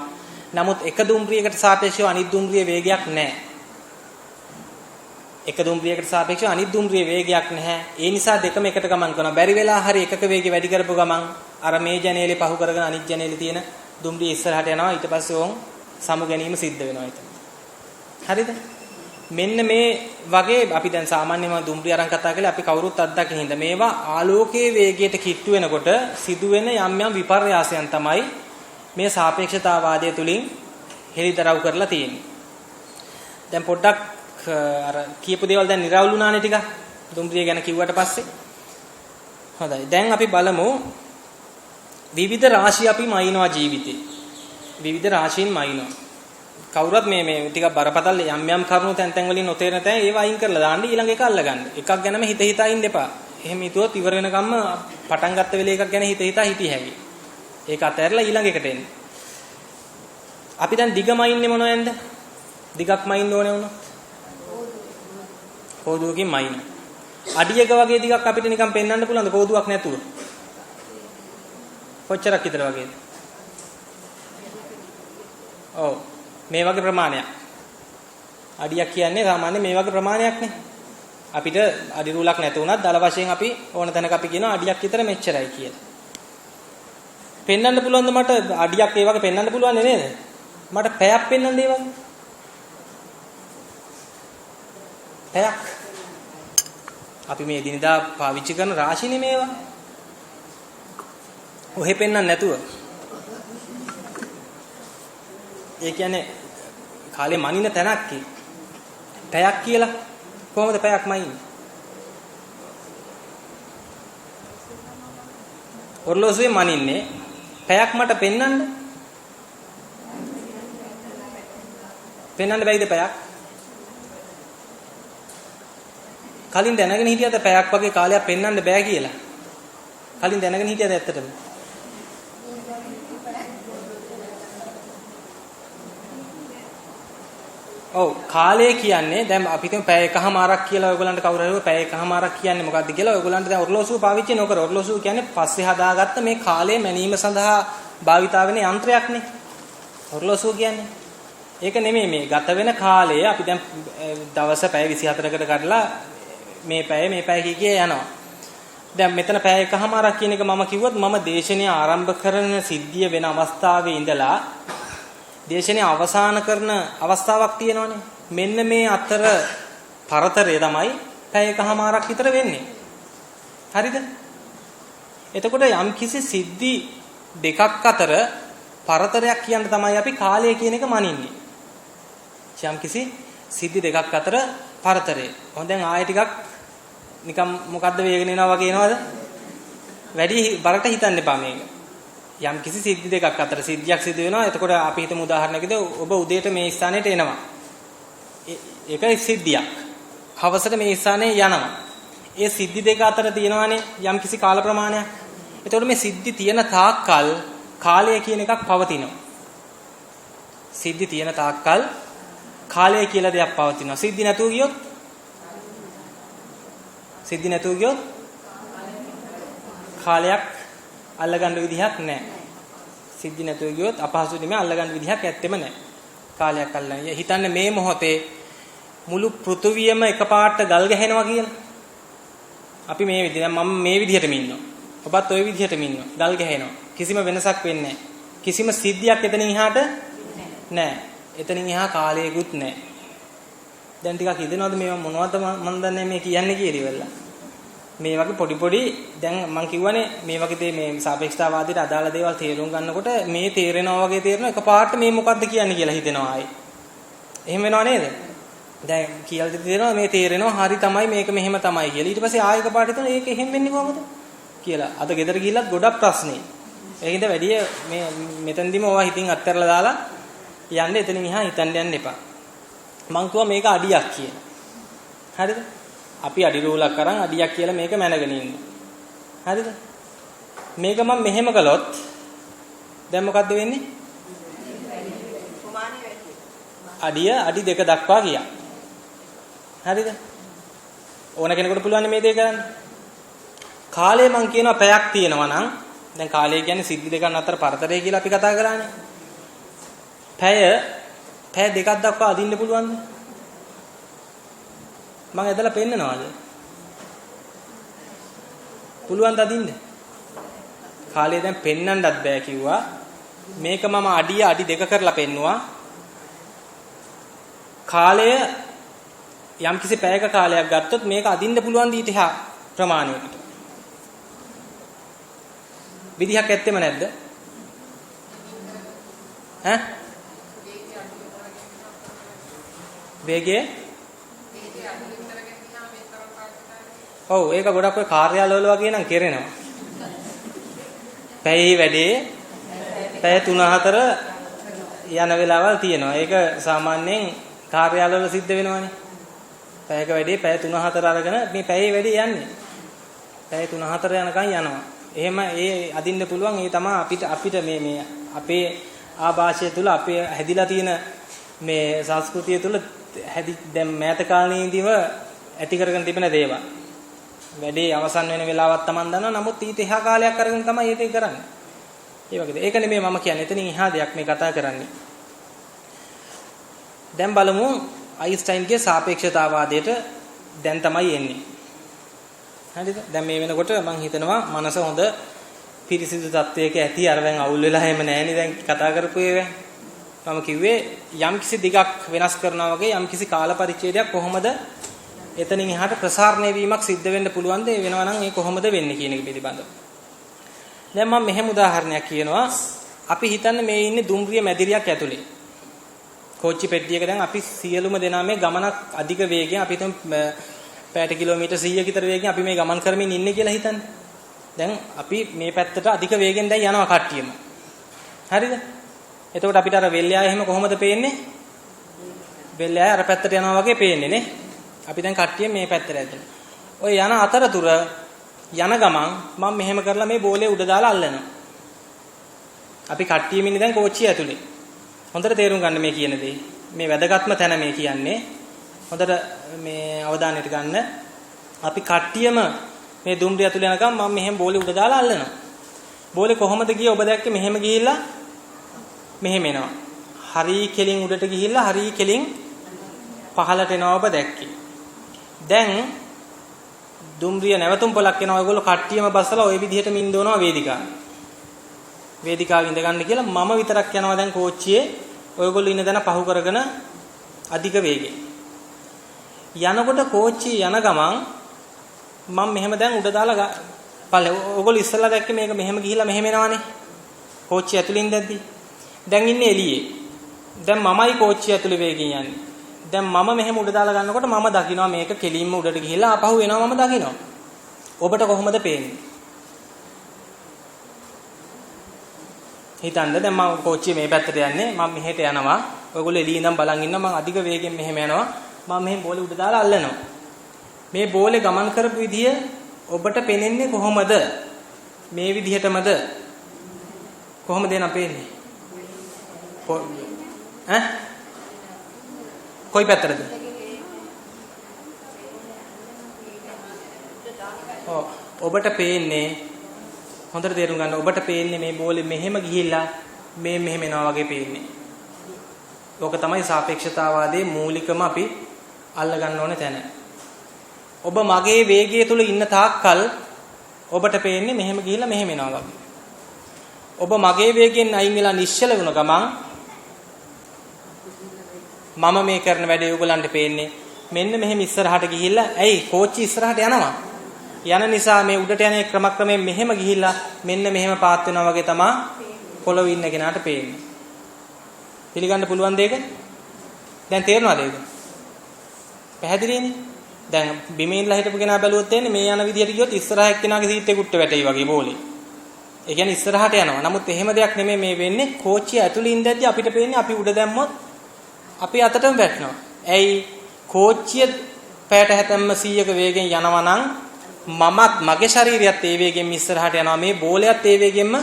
Speaker 1: නමුත් එක දුම්රියකට සාපේක්ෂව අනිත් දුම්රිය වේගයක් නැහැ. එක දුම්රියකට සාපේක්ෂව අනිත් දුම්රිය වේගයක් නැහැ. ඒ නිසා දෙකම එකට ගමන් කරනවා. බැරි වෙලා හරි එකක වේගය වැඩි කරපුව ගමන් අර මේ ජනේලේ පහු කරගෙන අනිත් ජනේලේ තියෙන දුම්රිය ඉස්සරහට යනවා. ඊට පස්සේ ඕන් සමු ගැනීම සිද්ධ වෙනවා ඊට. හරිද? මෙන්න මේ වගේ අපි දැන් සාමාන්‍යම දුම්රිය අරන් කතා කරලා අපි කවුරුත් අත්දකින්න හින්දා මේවා ආලෝකයේ වේගයට කිට්ටු වෙනකොට සිදුවෙන යම් විපර්යාසයන් තමයි මේ සාපේක්ෂතාවාදය තුලින් හෙළිදරව් කරලා තියෙන්නේ. දැන් පොඩ්ඩක් අර කියපු දේවල් දැන් නිරවුලුනානේ ටික දුම්රිය ගැන කිව්වට පස්සේ. හොඳයි. දැන් අපි බලමු විවිධ රාශි අපි මයින්නවා ජීවිතේ. විවිධ රාශීන් මයින්නවා. කවුරුත් මේ ටික බරපතල යම් කරුණු තැන් වලින් නොතේරෙන තැන් ඒව අයින් කරලා දාන්න ඊළඟ එක අල්ලගන්න. එකක් ගැනම හිත හිතා ඉන්න එපා. එහෙම හිතුවොත් ඉවර වෙනකම්ම පටන් ගත්ත වෙලේ එකක් ගැන හිත හිතා හිටිය හැකියි. ඒක අතහැරලා ඊළඟ එකට එන්න. අපි දැන් දිගම ඉන්නේ මොනවෙන්ද? දිගක්ම ඉන්න ඕනේ වුණා. කෝදුවකින් මයින්. අඩියක වගේ දිගක් අපිට නිකන් පෙන්වන්න පුළුවන්ද කෝදුවක් නැතුව? කොච්චරක් විතර වගේද? ඔව්. මේ වගේ ප්‍රමාණයක්. අඩියක් කියන්නේ සාමාන්‍ය මේ වගේ ප්‍රමාණයක් නේ. අපිට අඩි රූලක් නැති වුණත් දල වශයෙන් අපි ඕන තැනක අපි කියනවා අඩියක් විතර මෙච්චරයි කියලා. පෙන්වන්න පුළුවන්ද මට අඩියක් ඒ වගේ පෙන්වන්න පුළුවන් නේද? මට පැයක් පෙන්වන්න ඒ වගේ. පැයක්. අපි මේ දිනදා පාවිච්චි කරන රාශිනේ මේවා. ඔහෙ පෙන්වන්න නැතුව. ඒ කියන්නේ කාලේ මනින තැනක් පැයක් කියලා කොහොමද පැයක් මයින්නේ? ඔර්ලෝසුවේ මනින්නේ පැයක් මට පෙන්වන්න බැයිද පැයක්? කලින් දැනගෙන හිටියද පැයක් වගේ කාලයක් පෙන්වන්න බෑ කියලා? කලින් දැනගෙන හිටියද ඇත්තටම? ඔව් කාලය කියන්නේ දැන් අපි හිතමු පැය එකමාරක් කියලා ඔයගොල්ලන්ට කවුරු හරි පැය එකමාරක් කියන්නේ මොකක්ද කියලා ඔයගොල්ලන්ට දැන් ඔරලෝසුව පාවිච්චි නොකර ඔරලෝසුව කියන්නේ පස්සේ හදාගත්ත මේ කාලය මැනීම සඳහා භාවිතා වෙන යන්ත්‍රයක්නේ ඔරලෝසුව කියන්නේ. ඒක නෙමෙයි මේ ගත වෙන කාලය අපි දැන් දවස් පැය 24කට කඩලා මේ පැය කිය යනවා. දැන් මෙතන පැය එකමාරක් කියන එක මම කිව්වොත් මම දේශනය ආරම්භ කරන සිද්ධිය වෙන අවස්ථාවේ ඉඳලා දේශනය අවසන් කරන අවස්ථාවක් තියෙනවනේ. මෙන්න මේ අතර පරතරය තමයි පැය එකමාරක් විතර වෙන්නේ. හරිද? එතකොට යම් කිසි සිද්ධි දෙකක් අතර පරතරයක් කියන්න තමයි අපි කාලය කියන එක මනින්නේ. යම් කිසි සිද්ධි දෙකක් අතර පරතරය. හොඳෙන් ආයෙ ටිකක් නිකම් මොකද්ද වේගෙන යනවා වගේ එනවද? වැඩි බරට හිතන්න එපා මේක. යම් කිසි සිද්ධි දෙකක් අතර සිද්ධියක් සිදු වෙනවා. එතකොට අපි හිතමු උදාහරණයකදී ඔබ උදේට මේ ස්ථානෙට එනවා. ඒක සිද්ධියක්. හවසට මේ ස්ථානේ යනවා. ඒ සිද්ධි දෙක අතර තියෙනවානේ යම් කිසි කාල ප්‍රමාණයක්. එතකොට මේ සිද්ධි තියෙන තාක්කල් කාලය කියන එකක් පවතිනවා. සිද්ධි තියෙන තාක්කල් කාලය කියලා දෙයක් පවතිනවා. සිද්ධි නැතුව ගියොත් කාලයක් අල්ලගන්න විදිහක් නැහැ. සිද්ධි නැතුව ගියොත් අපහසු නෙමෙයි අල්ලගන්න විදිහක් ඇත්තෙම නැහැ. කාලයක් අල්ලන්නේ. හිතන්න මේ මොහොතේ මුළු පෘථුවියම එකපාරට ගල් ගැහෙනවා කියලා. අපි මේ විදිහ දැන් මම මේ විදිහටම ඉන්නවා. ඔබත් ওই විදිහටම ඉන්නවා. ගල් ගැහෙනවා. කිසිම වෙනසක් වෙන්නේ නැහැ. කිසිම සිද්ධියක් එතනින් එහාට නැහැ. එතනින් එහා කාලයකුත් නැහැ. දැන් ටිකක් හිතෙනවද මේ මොනවද මන් දන්නේ මේ කියන්නේ කියලා ඉවරලා. මේ වගේ පොඩි දැන් මම කියවනේ මේ වගේ මේ සාපේක්ෂතාවාදයට අදාළ දේවල් තේරුම් ගන්නකොට මේ තේරෙනවා වගේ තේරෙනවා එකපාරට මේ මොකද්ද කියන්නේ කියලා හිතෙනවා ආයේ. එහෙම වෙනව නේද? දැන් කියලා තේරෙනවා මේ තේරෙනවා හරි තමයි මේක මෙහෙම තමයි කියලා. ඊට පස්සේ ආයෙ එකපාරට හිතනවා ඒක එහෙම වෙන්නේ කොහොමද කියලා. අද ගෙදර ගිහිල්ලත් ගොඩක් ප්‍රශ්නේ. ඒකින්ද වැඩි මේ මෙතනදිම ඔවා හිතින් අත්හැරලා දාලා යන්න එතනින් එහා හිතන්න යන්න එපා. මං කිව්වා මේක අඩියක් කියලා. හරිද? අපි අඩි රූලක් අරන් අඩියක් කියලා මේක මැනගෙන ඉන්නවා. හරිද? මේක මම මෙහෙම කළොත් දැන් මොකද්ද වෙන්නේ? අඩි දෙක දක්වා ගියා. හරිද? ඕන කෙනෙකුට පුළුවන් මේ දේ කරන්න. කාලය මං කියනවා පැයක් තියෙනවා නම් දැන් කාලය කියන්නේ සිද්ධි දෙකක් අතර පරතරය කියලා අපි කතා කරානේ. පැය දෙකක් දක්වා අදින්න පුළුවන්ද? මම ඇදලා පෙන්නනවාද? පුළුවන් ද අදින්න? කාලය දැන් පෙන්නන්නත් බෑ කිව්වා. මේක මම අඩි දෙක කරලා පෙන්නුවා. කාලය යම්කිසි පැයක කාලයක් ගත්තොත් මේක අදින්න පුළුවන් ද ඊට එහා ප්‍රමාණයකට. විදිහක් ඇත්තෙම නැද්ද? ඈ? වේගය ඔව් ඒක ගොඩක් ඔය කාර්යාලවල වගේ නම් කෙරෙනවා. පැයේ වැඩේ පැය 3-4 යන වෙලාවල් තියෙනවා. ඒක සාමාන්‍යයෙන් කාර්යාලවල සිද්ධ වෙනවනේ. පැයක වැඩේ පැය 3-4 අරගෙන මේ පැයේ වැඩේ යන්නේ. පැය 3-4 යනකම් යනවා. එහෙම ඒ අදින්න පුළුවන්. ඒ තමයි අපිට මේ අපේ ආభాෂය තුල අපේ හැදිලා තියෙන මේ සංස්කෘතිය තුල දැන් මෑත කාලේදීම ඇති කරගෙන තිබෙන දේවල්. වැඩේ අවසන් වෙන වෙලාවක් Taman දන්නවා. නමුත් ඊට එහා කාලයක් අරගෙන තමයි ඒක කරන්නේ. ඒ වගේද? ඒක නෙමෙයි මම කියන්නේ. එතනින් එහා දෙයක් මේ කතා කරන්නේ. දැන් බලමු අයින්ස්ටයින්ගේ සාපේක්ෂතාවාදයට දැන් තමයි එන්නේ. හරිද? දැන් මේ වෙනකොට මම හිතනවා මනස හොඳ පිරිසිදු තත්වයක ඇති අරවෙන් අවුල් වෙලා එහෙම නැහෙනේ දැන් කතා කරපු ඒවා. මම කිව්වේ යම්කිසි දිගක් වෙනස් කරනවා වගේ යම්කිසි කාල පරිච්ඡේදයක් කොහොමද එතනින් එහාට ප්‍රසාරණය වීමක් සිද්ධ වෙන්න පුළුවන්ද ඒ වෙනවා නම් ඒ කොහොමද වෙන්නේ කියන එක පිළිබඳව. දැන් මම මෙහෙම උදාහරණයක් කියනවා. අපි හිතන්නේ මේ ඉන්නේ දුම්රිය මැදිරියක් ඇතුලේ. කෝච්චි පෙට්ටියක දැන් අපි සියලුම දෙනා මේ ගමනක් අධික වේගයෙන් අපි හිතමු පැයට කිලෝමීටර් 100 කට වේගයෙන් අපි මේ ගමන් කරමින් ඉන්නේ කියලා හිතන්නේ. දැන් අපි මේ පැත්තට අධික වේගෙන් දැන් යනවා කට්ටියම. හරිද? එතකොට අපිට අර වෙල්යාය එහෙම කොහොමද පේන්නේ? වෙල්යාය අර පැත්තට යනවා වගේ පේන්නේ නේ. අපි දැන් කට්ටිය මේ පැත්තට ඇදලා. ඔය යන අතරතුර යන ගමන් මම මෙහෙම කරලා මේ බෝලේ උඩ දාලා අල්ලනවා. අපි කට්ටියම ඉන්නේ දැන් කෝච්චිය ඇතුලේ. හොඳට තේරුම් ගන්න මේ කියන දේ. මේ වැදගත්ම තැන මේ කියන්නේ. හොඳට මේ අවධානයට ගන්න. අපි කට්ටියම මේ දුම්රිය ඇතුළේ යනකම් මම මෙහෙම බෝලේ උඩ දාලා අල්ලනවා. බෝලේ කොහොමද ගියේ ඔබ දැක්කේ මෙහෙම ගිහිල්ලා මෙහෙම එනවා. හරි කෙලින් උඩට ගිහිල්ලා හරි කෙලින් පහළට එනවා ඔබ දැක්කේ. දැන් දුම්රිය නැවතුම් පොලක් එනවා. ඔයගොල්ලෝ කට්ටියම බස්සලා ওই විදිහට මින්දවනවා වේදිකාවේ. වේදිකාවේ ඉඳ ගන්න කියලා මම විතරක් යනවා දැන් කෝච්චියේ. ඔයගොල්ලෝ ඉන්න දන පහු කරගෙන අධික වේගෙන්. යනකොට කෝච්චිය යන ගමන් මම මෙහෙම දැන් උඩ දාලා ඔයගොල්ලෝ ඉස්සෙල්ලා දැක්කේ මේක මෙහෙම ගිහිල්ලා මෙහෙම එනවානේ. කෝච්චිය ඇතුලින් දැද්දි. දැන් ඉන්නේ එළියේ. දැන් මමයි කෝච්චිය ඇතුලේ වේගෙන් යන්නේ. දැන් මම මෙහෙම උඩ දාලා ගන්නකොට මම දකිනවා මේක කෙලින්ම උඩට ගිහිල්ලා ආපහු එනවා මම දකිනවා. ඔබට කොහොමද පේන්නේ? හිතන්න දැන් මම කෝච්චිය මේ පැත්තට යන්නේ මම මෙහෙට යනවා. ඔයගොල්ලෝ එළියේ ඉඳන් බලන් ඉන්නවා මම අධික වේගෙන් මෙහෙම යනවා. මම මෙහෙම බෝලේ උඩ දාලා අල්ලනවා. මේ බෝලේ ගමන් කරපු විදිය ඔබට පේන්නේ කොහොමද? මේ විදිහටමද? කොහොමද එන පේන්නේ? කොයි පැත්තටද? ඔබට පේන්නේ හොඳට තේරුම් ගන්න. ඔබට පේන්නේ මේ බෝලේ මෙහෙම ගිහිල්ලා මේ මෙහෙම එනවා වගේ පේන්නේ. ඕක තමයි සාපේක්ෂතාවාදයේ මූලිකම අපි අල්ල ගන්න ඕනේ තැන. ඔබ මගේ වේගය තුල ඉන්න තාක්කල් ඔබට පේන්නේ මෙහෙම ගිහිල්ලා මෙහෙම එනවා වගේ. ඔබ මගේ වේගයෙන් අයින් වෙලා නිශ්චල වුණ ගමන් මම මේ කරන වැඩේ ඔයගලන්ට පේන්නේ මෙන්න මෙහෙම ඉස්සරහට ගිහිල්ලා ඇයි කෝච්චි ඉස්සරහට යනවා. යන නිසා මේ උඩට යන ක්‍රමක්‍රමයෙන් මෙහෙම ගිහිල්ලා මෙන්න මෙහෙම පාත් වෙනවා වගේ තමයි පොළොවේ ඉන්න කෙනාට පේන්නේ. පිළිගන්න පුළුවන් දෙයක? දැන් තේරෙනවද ඒක? පැහැදිලිනේ? දැන් බිමේ ඉඳලා හිටපු කෙනා බැලුවොත් එන්නේ මේ යන විදිහට ගියොත් ඉස්සරහ එක්කෙනාගේ සීට් එක උට්ට වැටෙයි වගේ බෝලේ. ඒ කියන්නේ ඉස්සරහට යනවා. නමුත් එහෙම දෙයක් නෙමෙයි මේ වෙන්නේ. කෝච්චිය ඇතුළේ ඉඳද්දි අපිට පේන්නේ අපි උඩ දැම්මොත් අපි අතටම වැටෙනවා. ඇයි කෝච්චිය පැයට හැතැම්ම 100ක වේගෙන් යනවා නම් මමත් මගේ ශරීරයත් ඒ වේගෙන් ඉස්සරහට යනවා. මේ බෝලයත් ඒ වේගෙන්ම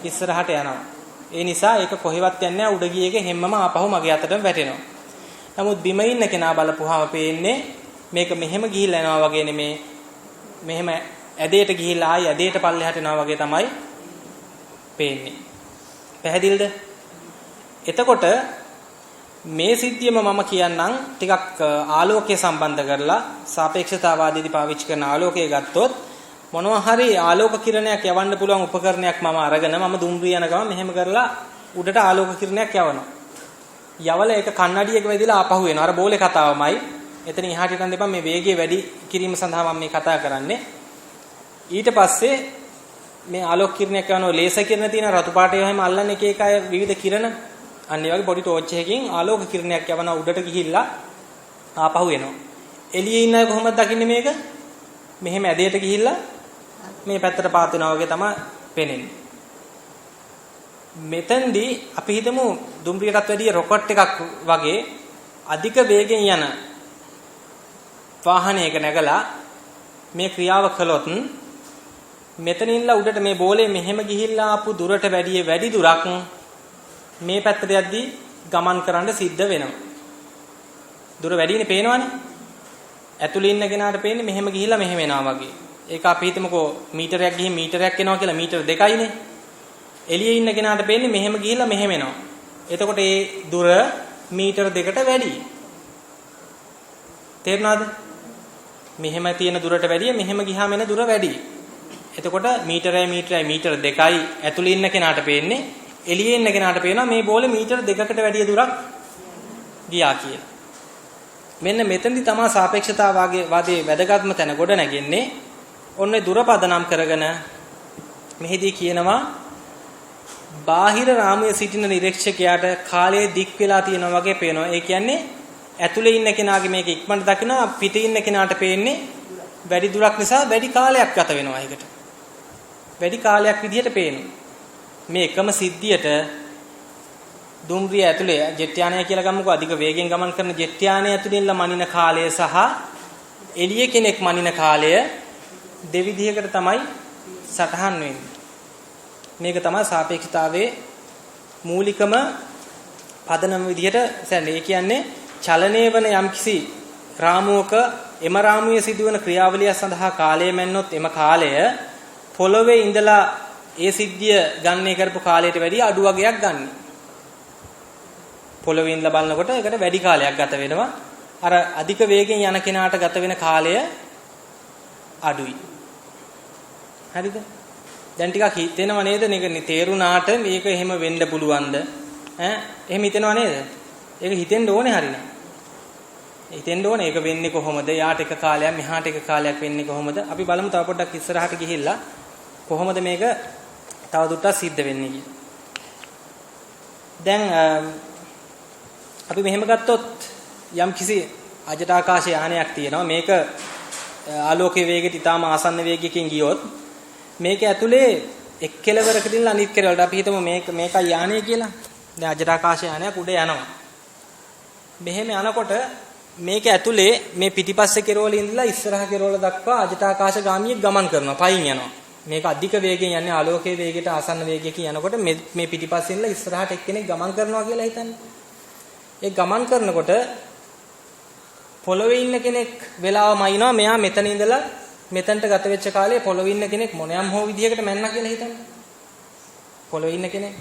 Speaker 1: ඉස්සරහට යනවා. ඒ නිසා ඒක කොහෙවත් යන්නේ නැහැ. උඩ ගිය එක හැමම ආපහු මගේ අතටම වැටෙනවා. නමුත් බිම ඉන්න කෙනා බලපුවාම පේන්නේ මේක මෙහෙම ගිහිල්ලා යනවා වගේ නෙමේ. මෙහෙම ඇදේට ගිහිල්ලා ආයි ඇදේට පල්ලෙහාට යනවා වගේ තමයි පේන්නේ. පැහැදිලිද? එතකොට මේ සිද්ධියම මම කියන්නම් ටිකක් ආලෝකය සම්බන්ධ කරලා සාපේක්ෂතාවාදයේදී පාවිච්චි කරන ආලෝකය ගත්තොත් මොනවා හරි ආලෝක කිරණයක් යවන්න පුළුවන් උපකරණයක් මම අරගෙන මම දුම්රිය යන ගමන් මෙහෙම කරලා උඩට ආලෝක කිරණයක් යවනවා. යවල ඒක කන්නඩියක වැදිලා ආපහු එනවා. අර බෝලේ කතාවමයි. එතන එහාට යන්න දෙපන් මේ වේගය වැඩි කිරීම සඳහා මම මේ කතා කරන්නේ. ඊට පස්සේ මේ ආලෝක කිරණයක් යවනවා. ලේසර් කිරණ තියෙන රතු පාට ඒවා හැම අල්ලන්නේ එක එක අය විවිධ කිරණ. අන්න ඒ වගේ පොඩි ටෝච් එකකින් ආලෝක කිරණයක් යවනවා උඩට ගිහිල්ලා ආපහු එනවා. එළියේ ඉන්න අය කොහොමද දකින්නේ මේක? මෙහෙම ඇදයට ගිහිල්ලා මේ පැත්තට පාත් වෙනවා වගේ තමයි පේන්නේ. මෙතෙන්දී අපි හිතමු දුම්රියටත් වැඩිය රොකට් එකක් වගේ අධික වේගෙන් යන වාහනයක නැගලා මේ ක්‍රියාව කළොත් මෙතනින්ලා උඩට මේ බෝලේ මෙහෙම ගිහිල්ලා ආපු දුරට වැඩි දුරක් මේ පැත්තට යද්දී ගමන් කරන්න සිද්ධ වෙනවා. දුර වැඩිනේ පේනවනේ. ඇතුළේ ඉන්න කෙනාට පේන්නේ මෙහෙම ගිහිල්ලා මෙහෙම එනවා වගේ. ඒක අපි හිතමුකෝ මීටරයක් ගිහින් මීටරයක් එනවා කියලා මීටර 2යිනේ. එළියේ ඉන්න කෙනාට පේන්නේ මෙහෙම ගිහිල්ලා මෙහෙම එනවා. එතකොට ඒ දුර මීටර 2කට වැඩි. තේරුණාද? මෙහෙම තියෙන දුරට වැඩිය මෙහෙම ගියාම එන දුර වැඩි. එතකොට මීටරයි මීටර 2යි ඇතුළේ ඉන්න කෙනාට පේන්නේ එළියේ ඉන්න කෙනාට පේනවා මේ බෝලේ මීටර 2කට වැඩිය දුරක් ගියා කියලා. මෙන්න මෙතනදි තමයි සාපේක්ෂතාවාදයේ වැදගත්ම තැන ගොඩ නැගෙන්නේ. ඔන්නේ දුර පදනම් කරගෙන මෙහිදී කියනවා බාහිර රාමුවේ සිටින නිරීක්ෂකයාට කාලය දික් වෙලා තියෙනවා වගේ පේනවා. ඒ කියන්නේ ඇතුලේ ඉන්න කෙනාගේ මේක ඉක්මනට දකිනවා, පිටේ ඉන්න කෙනාට පේන්නේ වැඩි දුරක් නිසා වැඩි කාලයක් ගත වෙනවා ඒකට. වැඩි කාලයක් විදිහට පේනවා. මේ එකම සිද්ධියට දුම්රිය ඇතුලේ ජෙට් යානය කියලා ගමුකෝ අධික වේගෙන් ගමන් කරන ජෙට් යානය ඇතුලින්ලා මනින කාලය සහ එළියේ කෙනෙක් මනින කාලය දෙවිධයකට තමයි සටහන් වෙන්නේ. මේක තමයි සාපේක්ෂතාවයේ මූලිකම පදනම විදිහට ඒ කියන්නේ චලනය වන යම්කිසි රාමුවක එම රාමුවේ සිදුවන ක්‍රියාවලිය සඳහා කාලය මැන්නොත් එම කාලය පොළවේ ඉඳලා ඒ සිද්ධිය ගන්නේ කරපු කාලයට වැඩිය අඩු වගයක් ගන්න. පොළවේ ඉඳලා බලනකොට ඒකට වැඩි කාලයක් ගත වෙනවා. අර අධික වේගෙන් යන කෙනාට ගත වෙන කාලය අඩුයි. හරිද? දැන් ටිකක් හිතෙනව නේද? මේක තේරුණාට මේක එහෙම වෙන්න පුළුවන්ද? එහෙම හිතෙනව නේද? ඒක හිතෙන්න ඕනේ හරිනේ. හිතෙන්න ඕනේ ඒක වෙන්නේ කොහොමද? යාට එක කාලයක් මෙහාට එක කාලයක් වෙන්නේ කොහොමද? අපි බලමු තව පොඩ්ඩක් ඉස්සරහට ගිහිල්ලා කොහොමද මේක තව දුරටත් සිද්ධ වෙන්නේ කියලා. දැන් අපි මෙහෙම ගත්තොත් යම් කිසි අජටාකාශ යානයක් තියෙනවා. මේක ආලෝකයේ වේගයට ඉතාම ආසන්න වේගයකින් ගියොත් මේක ඇතුලේ එක් කෙලවරකදී ඉඳලා අනිත් කෙලවරට අපි හිතමු මේකයි යානය කියලා. දැන් අජටාකාශ යානයක් උඩ යනවා. මෙහෙම යනකොට මේක ඇතුලේ මේ පිටිපස්සේ කෙරවල ඉඳලා ඉස්සරහ කෙරවල දක්වා අජටාකාශ ගාමියෙක් ගමන් කරනවා. පයින් යනවා. මේක අධික වේගයෙන් යන්නේ ආලෝකයේ වේගයට ආසන්න වේගයකින් යනකොට මේ පිටිපස්සේ ඉඳලා ඉස්සරහට එක්කෙනෙක් ගමන් කරනවා කියලා හිතන්නේ. ඒ ගමන් කරනකොට පොළවේ ඉන්න කෙනෙක් වෙලාවම අයින්නවා. මෙයා මෙතන ඉඳලා මෙතනට ගත වෙච්ච කාලේ පොළවේ ඉන්න කෙනෙක් මොනියම් හෝ විදිහකට මැන්නා කියලා හිතන්න. පොළවේ ඉන්න කෙනෙක්.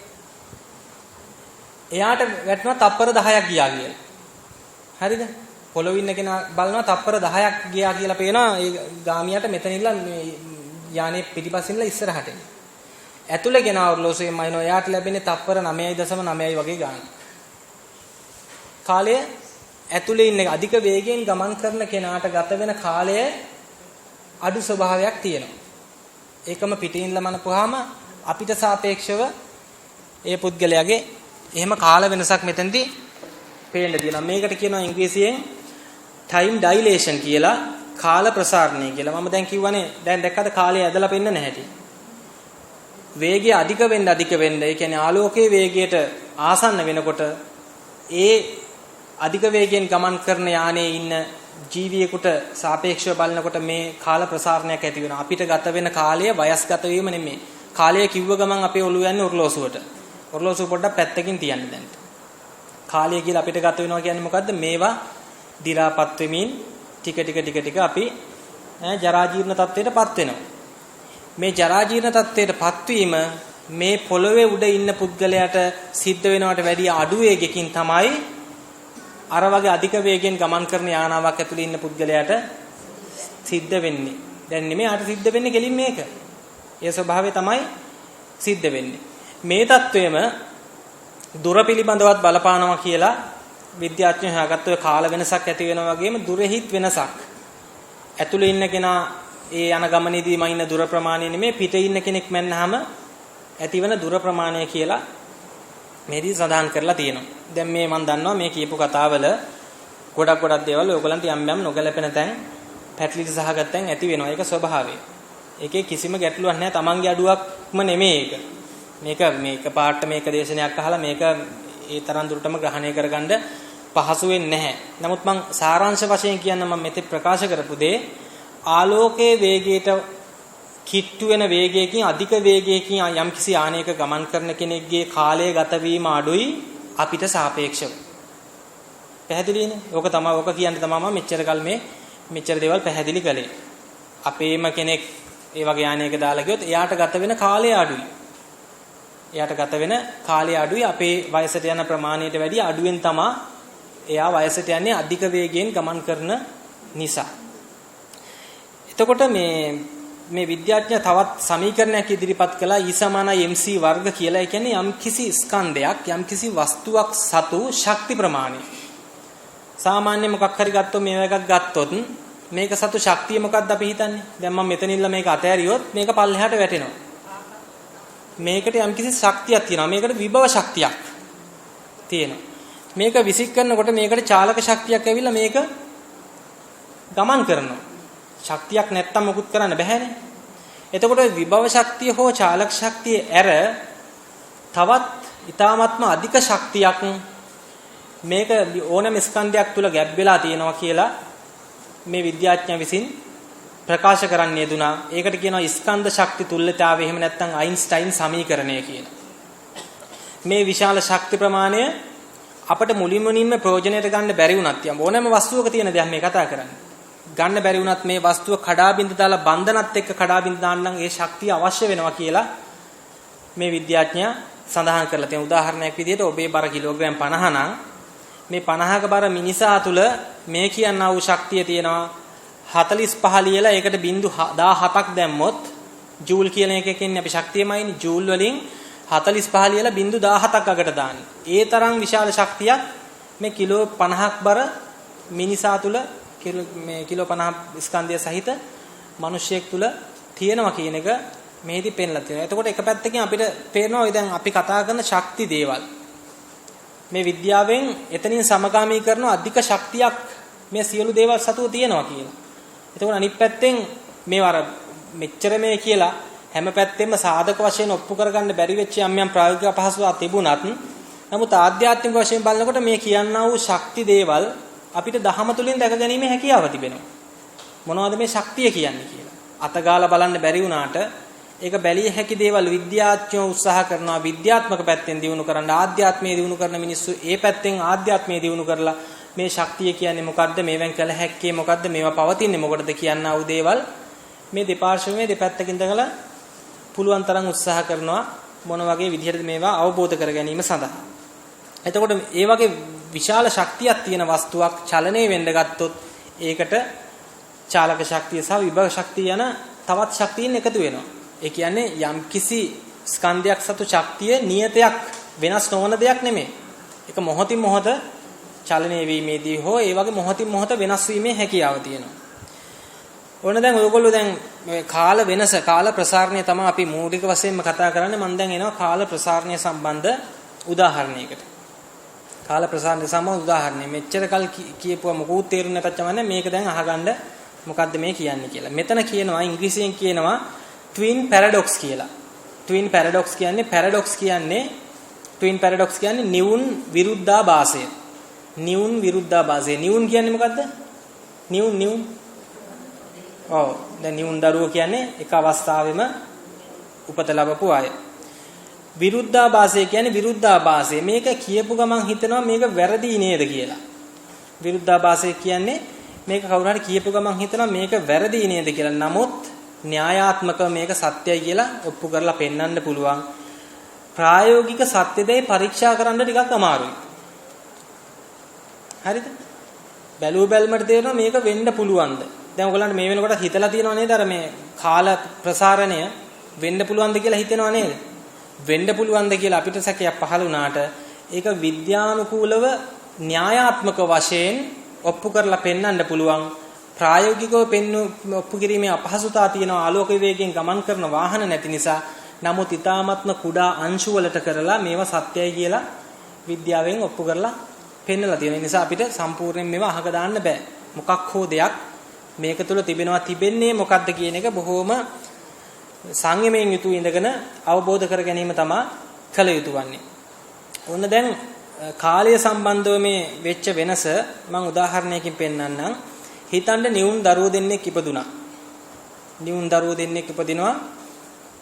Speaker 1: එයාට වැටෙනවා තප්පර 10ක් ගියා කියලා. හරිද? පොළවේ ඉන්න කෙනා බලනවා තප්පර 10ක් ගියා කියලා පේනවා. ඒ ගාමියාට මෙතන ඉඳලා මේ යානේ පිටිපස්සින් ඉඳලා ඉස්සරහට එන. ඇතුලේ ගෙන අවුලෝසෙම අයින්නවා. එයාට ලැබෙන්නේ තප්පර 9.9 වගේ ගාන. කාලය ඇතුලේ ඉන්න අධික වේගයෙන් ගමන් කරන කෙනාට ගත වෙන කාලය අඩු ස්වභාවයක් තියෙනවා. ඒකම පිටින් ලමනපුවාම අපිට සාපේක්ෂව ඒ පුද්ගලයාගේ එහෙම කාල වෙනසක් මෙතනදී පේන්න තියෙනවා. මේකට කියනවා ඉංග්‍රීසියෙන් time dilation කියලා, කාල ප්‍රසාරණය කියලා. මම දැන් කිව්වනේ දැන් දැක්කද කාලය ඇදලා පෙන්න නැහැටි. වේගය අධික වෙන්න ඒ කියන්නේ ආලෝකයේ වේගයට ආසන්න වෙනකොට ඒ අධික වේගයෙන් ගමන් කරන යානයේ ඉන්න ජීවියෙකුට සාපේක්ෂව බලනකොට මේ කාල ප්‍රසාරණයක් ඇති වෙනවා. අපිට ගත වෙන කාලය වයස්ගත වීම නෙමෙයි. කාලය කිව්ව ගමන් අපේ ඔළුව යන්නේ ඔර්ලෝසුවට. ඔර්ලෝසුව පොඩ්ඩක් පැත්තකින් තියන්න දැන්. කාලය කියලා අපිට ගත වෙනවා කියන්නේ මොකද්ද? මේවා දි รา පත් වෙමින් ටික අපි ජරා ජීර්ණ තත්ත්වයටපත් වෙනවා. මේ ජරා ජීර්ණ තත්ත්වයටපත් වීම මේ පොළවේ උඩ ඉන්න පුද්ගලයාට සිද්ධ වෙනවට වැඩිය අඩු වේගකින් තමයි අර වගේ අධික වේගයෙන් ගමන් කරන යානාවක් ඇතුලේ ඉන්න පුද්ගලයාට සිද්ධ වෙන්නේ. දැන් නෙමෙයි ආට සිද්ධ වෙන්නේ කෙලින් මේක. ඒ ස්වභාවය තමයි සිද්ධ වෙන්නේ. මේ தത്വෙම දුර පිළිබඳවත් බලපානවා කියලා විද්‍යාඥයෝ හොයාගත්ත ඔය කාල වෙනසක් ඇති වෙනවා වගේම දුරෙහිත් වෙනසක්. ඇතුලේ ඉන්න කෙනා ඒ යන ගමනේදීම ඉන්න දුර ප්‍රමාණය නෙමෙයි පිටේ ඉන්න කෙනෙක් මැන්නාම ඇතිවන දුර ප්‍රමාණය කියලා මේදී සඳහන් කරලා තියෙනවා. දැන් මේ මම දන්නවා මේ කියපු කතාවල ගොඩක් දේවල් ඔයගලන්ට යම් නොගැලපෙන තැන් පැටලිලි සහගතෙන් ඇති වෙනවා. ඒක ස්වභාවය. ඒකේ කිසිම ගැටලුවක් නැහැ. Tamange අඩුවක්ම නෙමෙයි ඒක. මේක පාට මේක දේශනයක් අහලා මේක ඒ තරම් දුරටම ග්‍රහණය කරගන්න පහසු වෙන්නේ නැහැ. නමුත් මම සාරාංශ වශයෙන් කියන්න මම මෙතෙක් ප්‍රකාශ කරපු දේ ආලෝකයේ වේගයට කිට්ටු වෙන වේගයකින් අධික වේගයකින් යම්කිසි යානයක ගමන් කරන කෙනෙක්ගේ කාලය ගත වීම අඩුයි අපිට සාපේක්ෂව. පැහැදිලිනේ? ඕක කියන්නේ තමයි මම මෙච්චර දේවල් පැහැදිලි කළේ. අපේම කෙනෙක් ඒ වගේ යානයක දාලා ගියොත් එයාට ගත වෙන කාලය අඩුයි. අපේ වයසට යන ප්‍රමාණයට වැඩිය අඩුවෙන් තමයි එයා වයසට යන්නේ අධික වේගයෙන් ගමන් කරන නිසා. එතකොට මේ විද්‍යාඥයා තවත් සමීකරණයක් ඉදිරිපත් කළා E = mc වර්ග කියලා. ඒ කියන්නේ යම්කිසි ස්කන්ධයක් යම්කිසි වස්තුවක් සතු ශක්ති ප්‍රමාණය. සාමාන්‍ය මොකක් හරි ගත්තොත් මේව එකක් ගත්තොත් මේක සතු ශක්තිය මොකක්ද අපි හිතන්නේ? දැන් මම මෙතනින්ලා මේක අතෑරියොත් මේක පල්ලෙහාට වැටෙනවා. මේකට යම්කිසි ශක්තියක් තියෙනවා. මේකට විභව ශක්තියක් තියෙනවා. මේක විසික් කරනකොට මේකට චාලක ශක්තියක් ඇවිල්ලා මේක ගමන් කරනවා. ශක්තියක් නැත්තම් මොකුත් කරන්න බැහැනේ. එතකොට විභව ශක්තිය හෝ චාලක ශක්තිය ඇර තවත් ඊ타ත්ම අධික ශක්තියක් මේක ඕනෑම ස්කන්ධයක් තුල ගැබ් වෙලා තියෙනවා කියලා මේ විද්‍යාඥයා විසින් ප්‍රකාශ කරන්න යෙදුනා. ඒකට කියනවා ස්කන්ධ ශක්ති තුල්‍යතාවය. එහෙම නැත්නම් අයින්ස්ටයින් සමීකරණය කියලා. මේ විශාල ශක්ති ප්‍රමාණය අපිට මුලින්ම ප්‍රයෝජනයට ගන්න බැරි වුණත් ඕනෑම වස්තුවක තියෙන දෙයක් මේ කතා කරන්නේ. ගන්න බැරි වුණත් මේ වස්තුව කඩා බින්ද දාලා බන්ධනත් එක්ක කඩා බින්ද දාන්න නම් ඒ ශක්තිය අවශ්‍ය වෙනවා කියලා මේ විද්‍යාඥයා සඳහන් කරලා තියෙන උදාහරණයක් විදිහට ඔබේ බර කිලෝග්‍රෑම් 50 නම් මේ 50ක බර මිනිසා තුල මේ කියනා වූ ශක්තිය තියෙනවා 45 ලියලා ඒකට බිංදු 17ක් දැම්මොත් ජූල් කියන එකකින් අපි ශක්තියමයිනේ ජූල් වලින් 45 ලියලා බිංදු 17ක් අගට දාන්නේ. ඒ තරම් විශාල ශක්තියක් මේ කිලෝ 50ක් බර මිනිසා තුල මේ කිලෝ 50 ස්කන්ධය සහිත මිනිසෙක් තුල තියෙනවා කියන එක මෙහිදී පෙන්ලා තියෙනවා. එතකොට එක පැත්තකින් අපිට පේනවා ඔය දැන් අපි කතා කරන ශක්ති දේවල් මේ විද්‍යාවෙන් එතනින් සමගාමී කරන අධික ශක්තියක් මේ සියලු දේවල් සතුව තියෙනවා කියලා. එතකොට අනිත් පැත්තෙන් මේවර මෙච්චර මේ කියලා හැම පැත්තෙම සාධක වශයෙන් ඔප්පු කරගන්න බැරි වෙච්ච යම් ප්‍රායෝගික අපහසුතාවක් තිබුණත් නමුත් ආධ්‍යාත්මික වශයෙන් බලනකොට මේ කියනා වූ ශක්ති දේවල් අපිට දහම තුලින් දැක ගැනීමේ හැකියාව තිබෙනවා. මොනවද මේ ශක්තිය කියන්නේ කියලා. අතගාලා බලන්න බැරි වුණාට ඒක බැලිය හැකි දේවල් විද්‍යාඥයෝ උත්සාහ කරනවා විද්‍යාත්මක පැත්තෙන් දිනු කරන්න ආධ්‍යාත්මයේ දිනු කරන මිනිස්සු ඒ පැත්තෙන් ආධ්‍යාත්මයේ දිනු කරලා මේ ශක්තිය කියන්නේ මොකද්ද මේවෙන් කළ හැක්කේ මොකද්ද මේවා පවතින්නේ මොකටද කියනා වූ දේවල් මේ දෙපාර්ශ්වයේ දෙපැත්තකින් දකලා පුළුවන් තරම් උත්සාහ කරනවා මොන වගේ විදිහටද මේවා අවබෝධ කර ගැනීම සඳහා. එතකොට ඒ වගේ විශාල ශක්තියක් තියෙන වස්තුවක් චලනය වෙන්න ගත්තොත් ඒකට චාලක ශක්තිය සහ විභව ශක්තිය යන තවත් ශක්තියින් එකතු වෙනවා. ඒ කියන්නේ යම්කිසි ස්කන්ධයක් සතු ශක්තිය නියතයක් වෙනස් නොවන දෙයක් නෙමෙයි. ඒක මොහොතින් මොහොත චලනය වීමේදී හෝ ඒ වගේ මොහොතින් මොහොත වෙනස් වීමේ හැකියාව තියෙනවා. ඕන දැන් ඔයගොල්ලෝ දැන් මේ කාල වෙනස කාල ප්‍රසාරණය තමයි අපි මූලික වශයෙන්ම කතා කරන්නේ. මම දැන් එනවා කාල ප්‍රසාරණය සම්බන්ධ උදාහරණයකට. කාල ප්‍රසාරණය සම්බන්ධ උදාහරණය මෙච්චර කල් කියපුවා මොකුත් තේරුන්නේ නැතත් තමයි මේක දැන් අහගන්න මොකද්ද මේ කියන්නේ කියලා. මෙතන කියනවා ඉංග්‍රීසියෙන් කියනවා twin paradox කියලා. twin paradox කියන්නේ නිවුන් විරුද්ධාභාසය. නිවුන් විරුද්ධාභාසය. නිවුන් කියන්නේ මොකද්ද? නිවුන්. ඔව්. දැන් නිවුන් දරුවෝ කියන්නේ එක අවස්ථාවෙම උපත ලැබපු අය. විරුද්ධාභාසය කියන්නේ විරුද්ධාභාසය. මේක කියපු ගමන් හිතනවා මේක වැරදි නේද කියලා. විරුද්ධාභාසය කියන්නේ මේක කවුරු හරි කියපු ගමන් හිතනවා මේක වැරදි නේද කියලා. නමුත් න්‍යායාත්මකව මේක සත්‍යයි කියලා ඔප්පු කරලා පෙන්වන්න පුළුවන්. ප්‍රායෝගික සත්‍ය දෙයි පරීක්ෂා කරන්න ටිකක් අමාරුයි. හරිද? බැලුවමට තේරෙනවා මේක වෙන්න පුළුවන්ද? දැන් ඔයගලන්ට මේ වෙනකොට හිතලා තියෙනව නේද අර මේ කාල ප්‍රසාරණය වෙන්න පුළුවන්ද කියලා හිතෙනව නේද? වෙන්න පුළුවන්ද කියලා අපිට සැකයක් පහළ වුණාට ඒක විද්‍යානුකූලව න්‍යායාත්මක වශයෙන් ඔප්පු කරලා පෙන්වන්න පුළුවන්. ප්‍රායෝගිකව ඔප්පු කිරීමේ අපහසුතාව තියෙනවා ආලෝක වේගයෙන් ගමන් කරන වාහන නැති නිසා. නමුත් ඊ타ත්ම කුඩා අංශු වලට කරලා මේවා සත්‍යයි කියලා විද්‍යාවෙන් ඔප්පු කරලා පෙන්නලා තියෙන නිසා අපිට සම්පූර්ණයෙන් මේවා අහක දාන්න බෑ. මොකක් හෝ දෙයක් මේක තුල තිබෙන්නේ මොකක්ද කියන එක බොහොම සංයමයෙන් යුතුව ඉඳගෙන අවබෝධ කර ගැනීම තමයි කළ යුතු වන්නේ. ඔන්න දැන් කාලය සම්බන්ධව මේ වෙච්ච වෙනස මම උදාහරණයකින් පෙන්නන්නම්. හිතන්න නිවුන් දරුවෝ දෙන්නෙක් ඉපදුනා. නිවුන් දරුවෝ දෙන්නෙක් ඉපදිනවා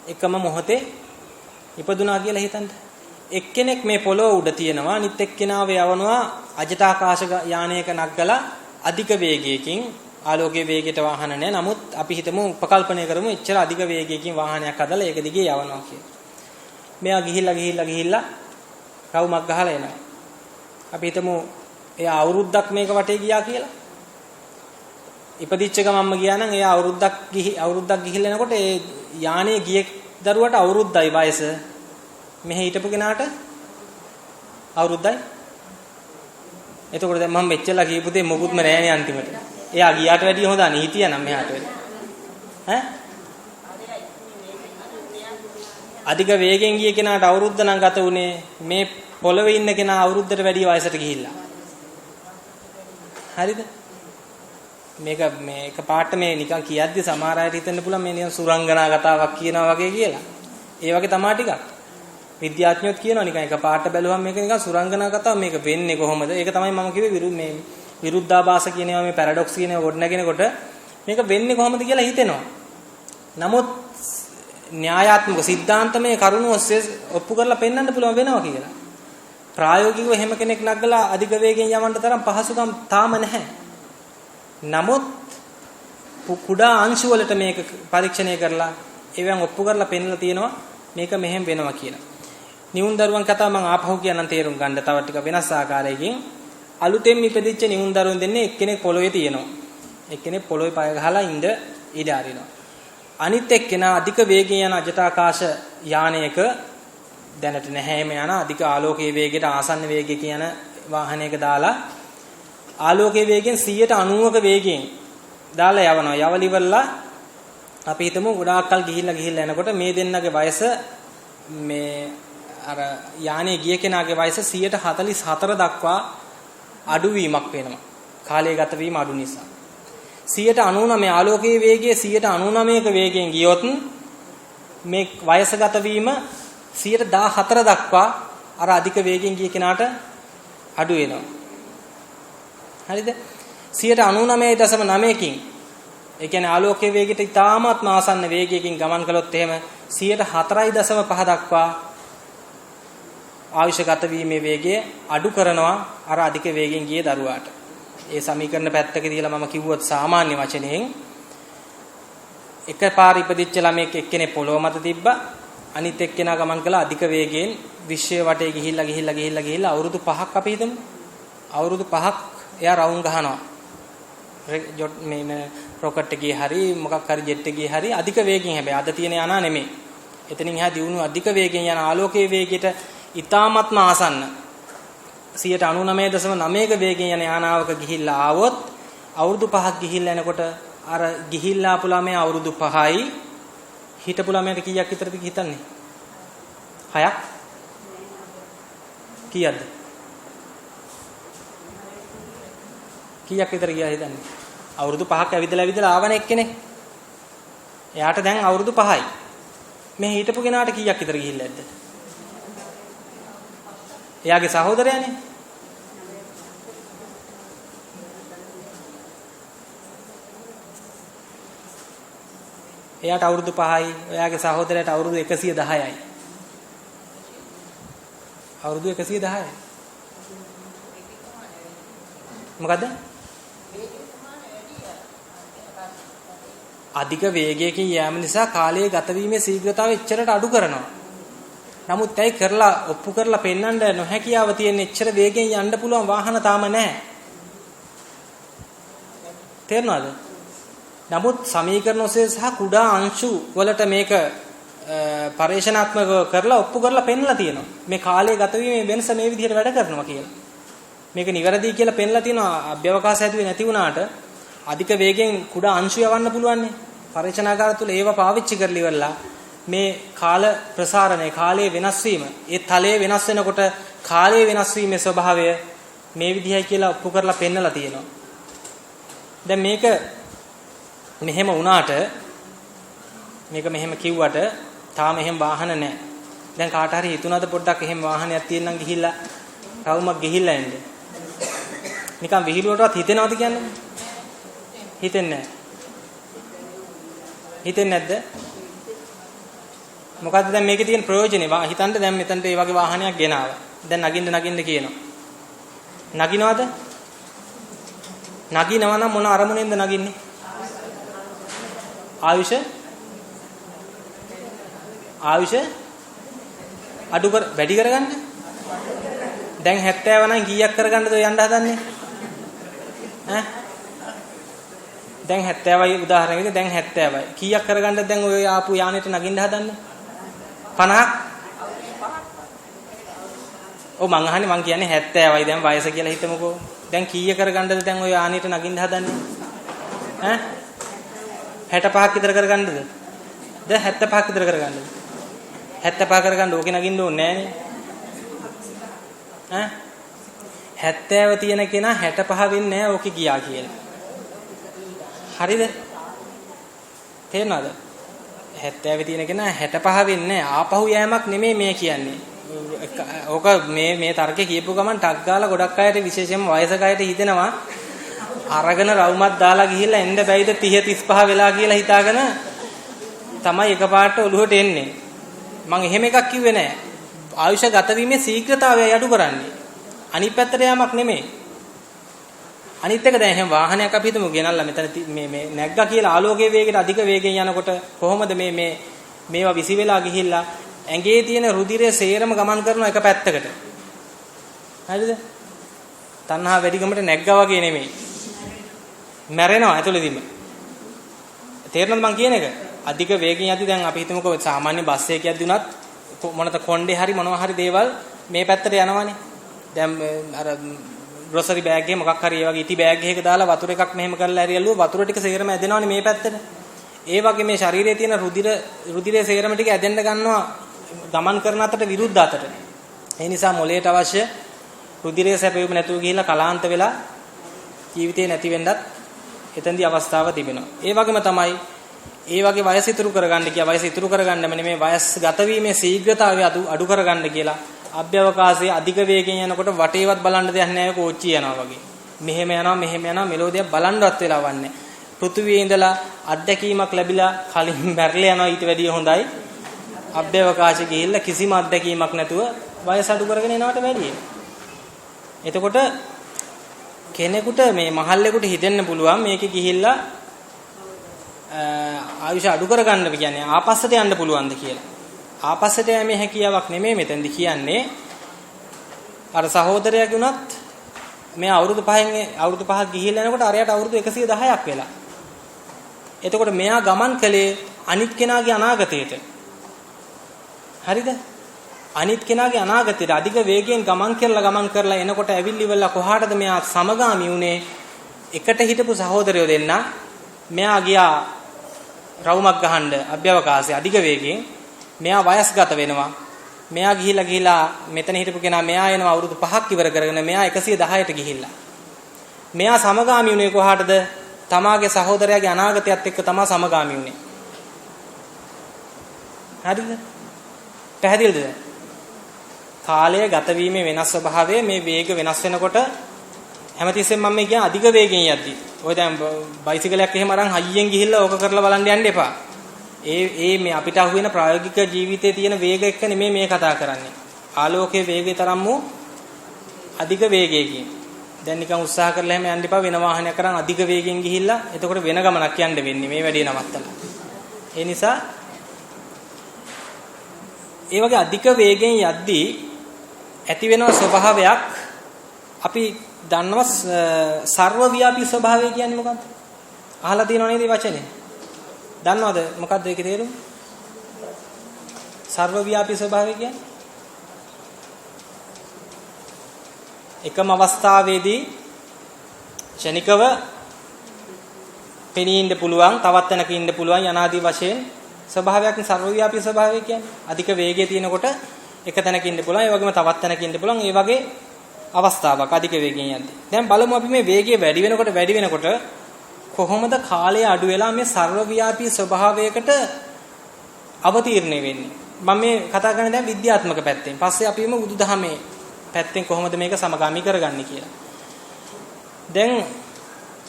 Speaker 1: එකම මොහොතේ ඉපදුනා කියලා හිතන්න. එක්කෙනෙක් මේ පොළොව උඩ තියෙනවා අනිත් එක්කෙනාව යවනවා අජටාකාශ යානයක නගලා අධික වේගයකින් ආලෝකයේ වේගයට වාහන නැහැ. නමුත් අපි හිතමු උපකල්පනය කරමු එච්චර අධික වේගයකින් වාහනයක් හදලා ඒක දිගේ යවනවා කියලා. මෙයා ගිහිල්ලා රවුමක් ගහලා එනවා. අපි හිතමු එයා අවුරුද්දක් මේක වටේ ගියා කියලා. ඉපදිච්ච ගමන්ම ගියා නම් එයා අවුරුද්දක් ගිහිල්ලා එනකොට ඒ යානේ ගියේ දරුවට අවුරුද්දයි වයස. මෙහි හිටපු කෙනාට අවුරුද්දයි. එතකොට දැන් මම මෙච්චරලා කියපු දේ මොකුත්ම නෑනේ අන්තිමට. එයා ගියාට වැඩිය හොඳ අනේ හිටියා නම් මෙහාට වැඩි. ඈ? අධික වේගෙන් ගිය කෙනාට අවුරුද්ද නම් ගත උනේ මේ පොළවේ ඉන්න කෙනා අවුරුද්දට වැඩිය වයසට ගිහිල්ලා. හරිද? මේක එක පාට මේ නිකන් කියද්දි සමහර අයට හිතෙන්න පුළුවන් මේ නිකන් සුරංගනා කතාවක් කියනවා වගේ කියලා. ඒ වගේ තමයි ටිකක්. විද්‍යාඥයෝත් කියනවා නිකන් එක පාට බැලුවම මේක නිකන් සුරංගනා කතාවක් මේක වෙන්නේ කොහොමද? ඒක තමයි මම කිව්වේ මේ විරුද්ධාභාස කියන ඒවා මේ පැරඩොක්ස් කියන ඒවා ගොඩනගෙනකොට මේක වෙන්නේ කොහොමද කියලා හිතෙනවා. නමුත් න්‍යායාත්මක සිද්ධාන්තමය කරුණු ඔස්සේ ඔප්පු කරලා පෙන්වන්න පුළුවන් වෙනවා කියලා. ප්‍රායෝගිකව හැම කෙනෙක් නගලා අධික වේගයෙන් යවන්න තරම් පහසුකම් තාම නැහැ. නමුත් කුඩා අංශු වලට මේක පරීක්ෂණය කරලා ඒවෙන් ඔප්පු කරලා පෙන්නලා තියෙනවා මේක මෙහෙම වෙනවා කියලා. නිවුන් දරුවන් කතාව මම ආපහු කියන්නම් තේරුම් ගන්න තව ටික වෙනස් ආකාරයකින්. අලුතෙන් ඉපදිච්ච නිවුන් දරුවන් දෙන්නේ එක්කෙනෙක් පොළොවේ තියෙනවා. එක්කෙනෙක් පොළොවේ පය ගහලා ඉඳ ඉඩ අරිනවා. අනිත් එක්කෙනා අධික වේගයෙන් යන අජටාකාශ යානයක දැනට නැහැ මේ යන අධික ආලෝකයේ වේගයට ආසන්න වේගයක යන වාහනයක දාලා ආලෝකයේ වේගයෙන් 190ක වේගයෙන් දාලා යවනවා. යවලිවලා අපි හිතමු ගොඩාක් කල් ගිහිල්ලා යනකොට මේ දෙන්නගේ වයස මේ අර යානේ ගිය කෙනාගේ වයස 144 දක්වා අඩුවීමක් වෙනවා. කාලය ගත වීම අඩු නිසා. 99 ආලෝකයේ වේගයේ 99ක වේගයෙන් ගියොත් මේ වයසගත වීම 114 දක්වා අර අධික වේගයෙන් ගිය කෙනාට අඩු වෙනවා. හරිද? 99.9කින් ඒ කියන්නේ ආලෝකයේ වේගයට ඉතාමත් ආසන්න වේගයකින් ගමන් කළොත් එහෙම 104.5 දක්වා ආයුෂගත වීමේ වේගය අඩු කරනවා අර අධික වේගයෙන් ගිය දරුවාට. ඒ සමීකරණ පැත්තක තියලා මම කිව්වොත් සාමාන්‍ය වචනයෙන් එකපාර ඉපදිච්ච ළමෙක් එක්කෙනෙක් පොළොව මත තිබ්බා. අනිත් එක්කෙනා ගමන් කළා අධික වේගයෙන් විශ්වයේ වටේ ගිහිල්ලා අවුරුදු 5ක් අපි හිතමු. අවුරුදු 5ක් එයා රවුම් ගහනවා. මේ රොකට් එකේ හරි මොකක් හරි ජෙට් එකේ හරි අධික වේගයෙන් හැබැයි අද තියෙන යනා නෙමෙයි. එතනින් එහා දියුණු අධික වේගයෙන් යන ආලෝකයේ වේගයට ඉතාමත්ම ආසන්න 99.9ක වේගයෙන් යන යානාවක ගිහිල්ලා ආවොත් අවුරුදු 5ක් ගිහිල්ලා යනකොට අර ගිහිල්ලා ආපු ළමයා අවුරුදු 5යි හිටපු ළමයාට කීයක් විතරද හිතන්නේ? 6ක් කීයක්ද? කීයක් විතර ගියා හිතන්නේ? අවුරුදු 5ක් ඇවිදලා ආවන එක්කෙනෙක්. එයාට දැන් අවුරුදු 5යි. මේ හිටපු කෙනාට කීයක් විතර ගිහිල්ලා ඇද්ද? එයාගේ සහෝදරයානේ. එයාට අවුරුදු 5යි. එයාගේ සහෝදරයාට අවුරුදු 110යි. අවුරුදු 110යි. මොකද්ද? අධික වේගයකින් යාම නිසා කාලයේ ගත වීමේ ශීඝ්‍රතාවය එච්චරට අඩු කරනවා. නමුත් ඇයි කරලා ඔප්පු කරලා පෙන්වන්න නොහැකියාව තියෙන එච්චර වේගෙන් යන්න පුළුවන් වාහන තාම නැහැ. තේරෙනවද? නමුත් සමීකරණ ඔස්සේ සහ කුඩා අංශු වලට මේක පරිශනාත්මකව කරලා ඔප්පු කරලා පෙන්වලා තියෙනවා. මේ කාලයේ ගත වීමේ වෙනස මේ විදිහට වැඩ කරනවා කියලා. මේක නිවැරදි කියලා පෙන්ලා තියෙනවා. අභ්‍යවකාශ ඇතුලේ නැති වුණාට අධික වේගෙන් කුඩා අංශු යවන්න පුළුවන් නේ. පරීක්ෂණාගාර තුල ඒව පාවිච්චි කරලි වෙලා මේ කාල ප්‍රසාරණය කාලයේ වෙනස් වීම ඒ තලයේ වෙනස් වෙනකොට කාලයේ වෙනස් වීමේ ස්වභාවය මේ විදිහයි කියලා ඔප්පු කරලා පෙන්නලා තියෙනවා. දැන් මේක මෙහෙම වුණාට මේක මෙහෙම කිව්වට තාම එහෙම වාහන නැහැ. දැන් කාට හරි හිතුණාද පොඩ්ඩක් එහෙම වාහනයක් තියෙනනම් ගිහිල්ලා රවුමක් ගිහිල්ලා එන්නේ. නිකන් විහිළුවටවත් හිතෙනවද කියන්නේ? හිතෙන්නේ නැහැ. හිතෙන්නේ නැද්ද? මොකද්ද දැන් මේකේ තියෙන ප්‍රයෝජනේ? හිතන්න දැන් මෙතනට මේ වගේ වාහනයක් ගෙනාවා. දැන් නගින්න කියනවා. නගිනවද? නගිනවා නම් මොන අරමුණෙන්ද නගින්නේ? ආයුෂ අඩු කර වැඩි කරගන්න. දැන් 70 නම් කීයක් කරගන්නද යන්න හදන්නේ? ඈ දැන් 70යි උදාහරණයකට දැන් 70යි. කීයක් කරගන්නද දැන් ඔය ආපු යානෙට නගින්න හදන්නේ? 50ක්. ඔව් මං අහන්නේ මං කියන්නේ 70යි දැන් වයස කියලා හිතමුකෝ. දැන් කීය කරගන්නද දැන් ඔය යානෙට නගින්න හදන්නේ? ඈ 65ක් විතර කරගන්නද? දැන් 75ක් විතර කරගන්නද? 75 කරගන්න ඕකේ නගින්න ඕනේ නෑනේ. ඈ 70 තියෙන කෙනා 65 වෙන්නේ නෑ ඕකේ ගියා කියලා. හරිද? තේරෙනවද? 70 තියෙන කෙනා 65 වෙන්නේ නෑ. ආපහු යෑමක් නෙමෙයි මේ කියන්නේ. ඕක මේ තර්කේ කියපු ගමන් ටක් ගාලා ගොඩක් අයට විශේෂයෙන්ම වයසක අයට හිතෙනවා අරගෙන රවුමක් දාලා ගිහිල්ලා එන්න බැයිද 30 35 වෙලා කියලා හිතාගෙන තමයි එකපාරට ඔළුවට එන්නේ. මම එහෙම එකක් කිව්වේ නෑ. ආයුෂ ගත වීමේ ශීඝ්‍රතාවය අඩු කරන්නේ. අනිත් පැත්තට යamak නෙමෙයි. අනිත් එක දැන් එහෙනම් වාහනයක් අපි හිතමු ගෙනල්ලා මෙතන මේ නැග්ගා කියලා ආලෝකයේ වේගයට අධික වේගෙන් යනකොට කොහොමද මේවා විසි වෙලා ගිහිල්ලා ඇඟේ තියෙන රුධිරය සේරම ගමන් කරන එක පැත්තකට. හරිද? තණ්හා වැඩිකමට නැග්ගා වගේ නෙමෙයි. මැරෙනවා ඇතුළේදීම. තේරෙනවද මං කියන එක? අධික වේගයෙන් යද්දි දැන් අපි හිතමුකෝ සාමාන්‍ය බස් එකක් යද්දි උනත් මොනත කොණ්ඩේ හරි මොනවා හරි දේවල් මේ පැත්තට යනවනේ. දැන් අර ග්‍රොසරි බෑග් එකේ මොකක් හරි ඒ වගේ ඉටි බෑග් එකක දාලා වතුර එකක් මෙහෙම කරලා ඇරියලුව වතුර ටික සේරම ඇදෙනවනේ මේ පැත්තට. ඒ වගේ මේ ශරීරයේ තියෙන රුධිරයේ සේරම ටික ඇදෙන්න ගන්නවා ගමන් කරන අතට විරුද්ධ අතට. ඒ නිසා මොළයට අවශ්‍ය රුධිරය සැපෙුම නැතුව ගිහිල්ලා කලාන්ත වෙලා ජීවිතේ නැති වෙන්නත් එතෙන්දී අවස්ථාව තිබෙනවා. ඒ වගේම තමයි ඒ වගේ වයස ඉතුරු කරගන්න කියලා වයස ඉතුරු කරගන්නම නෙමෙයි වයස් ගත වීමේ ශීඝ්‍රතාවය අඩු කරගන්න කියලා අභ්‍යවකාශයේ අධික වේගයෙන් යනකොට වටේවත් බලන්න දෙයක් නැහැ කෝච්චිය යනවා වගේ. මෙහෙම යනවා මෙලෝ දෙයක් බලන්නවත් වෙලා වන්නේ. පෘථුවියේ ඉඳලා අත්දැකීමක් ලැබිලා කලින් මැරලා යනවා ඊට වැඩිය හොඳයි. අභ්‍යවකාශෙ ගිහිල්ලා කිසිම අත්දැකීමක් නැතුව වයස අඩු කරගෙන යනවට වැඩියි. එතකොට කෙනෙකුට මේ මහල්ලෙකුට හිතෙන්න පුළුවන් මේකේ ගිහිල්ලා ආයුෂ අඩු කරගන්න කියන්නේ ආපස්සට යන්න පුළුවන්ද කියලා. ආපස්සට යෑමේ හැකියාවක් නෙමෙයි මෙතෙන්දි කියන්නේ. අර සහෝදරයාගේ උනත් මේ අවුරුදු 5ක් ගිහිල්ලා යනකොට අරයට අවුරුදු 110ක් වෙලා. එතකොට මෙයා ගමන් කළේ අනිත් කෙනාගේ අනාගතයට. හරිද? අනිත් කෙනාගේ අනාගතයට අධික වේගයෙන් ගමන් කරලා එනකොට ඇවිල්ලිවලා කොහාටද මෙයා සමගාමි උනේ? එකට හිටපු සහෝදරයෝ දෙන්නා මෙයා ගියා රවුමක් ගහන්න අභ්‍යවකාශයේ අධික වේගයෙන්. මෙයා වයස්ගත වෙනවා. මෙයා ගිහිලා මෙතන හිටපු කෙනා මෙයා එනවා අවුරුදු 5ක් ඉවර කරගෙන මෙයා 110ට ගිහිල්ලා. මෙයා සමගාමි උනේ කොහාටද? තමාගේ සහෝදරයාගේ අනාගතයත් එක්ක තමා සමගාමි උනේ. හරිද? පැහැදිලිද? කාලය ගත වීමේ වෙනස් ස්වභාවය මේ වේග වෙනස් වෙනකොට හැමතිස්සෙම මම කියන්නේ අධික වේගෙන් යද්දි. ඔය දැන් බයිසිකලයක් එහෙම අරන් හයියෙන් ගිහිල්ලා ඕක කරලා බලන්න යන්න එපා. මේ අපිට අහුවෙන ප්‍රායෝගික ජීවිතයේ තියෙන වේග එක්ක නෙමෙයි මේ කතා කරන්නේ. ආලෝකයේ වේගය තරම් වූ අධික වේගයකින්. දැන් නිකන් උත්සාහ කරලා එහෙම යන්න එපා වෙන වාහනයක් කරන් අධික වේගෙන් ගිහිල්ලා එතකොට වෙන ගමනක් යන්න වෙන්නේ මේ වැඩේ නවත්තලා. ඒ නිසා ඒ වගේ අධික වේගෙන් යද්දී ඇති වෙන ස්වභාවයක් අපි දන්නවා සර්වව්‍යාපී ස්වභාවය කියන්නේ මොකක්ද? අහලා තියෙනව නේද මේ වචනේ? දන්නවද මොකක්ද ඒකේ තේරුම? සර්වව්‍යාපී ස්වභාවය කියන්නේ එකම අවස්ථාවේදී ක්ෂණිකව පෙනී ඉන්න පුළුවන්, තවත් තැනක ඉන්න පුළුවන් යනාදී වශයෙන් ස්වභාවයක් සර්වව්‍යාපී ස්වභාවය කියන්නේ. අධික වේගය තියෙනකොට එක තැනක ඉන්න පුළුවන්, ඒ වගේම තවත් තැනක ඉන්න පුළුවන්. ඒ වගේ අවස්ථාවක් අධික වේගයෙන් යද්දී. දැන් බලමු අපි මේ වේගය වැඩි වෙනකොට කොහොමද කාලය අඩු වෙලා මේ සර්වව්‍යාපී ස්වභාවයකට අවතීර්ණය වෙන්නේ? මම මේ කතා කරන්නේ දැන් විද්‍යාත්මක පැත්තෙන්. පස්සේ අපි මේ බුදුදහමේ පැත්තෙන් කොහොමද මේක සමගාමී කරගන්නේ කියලා. දැන්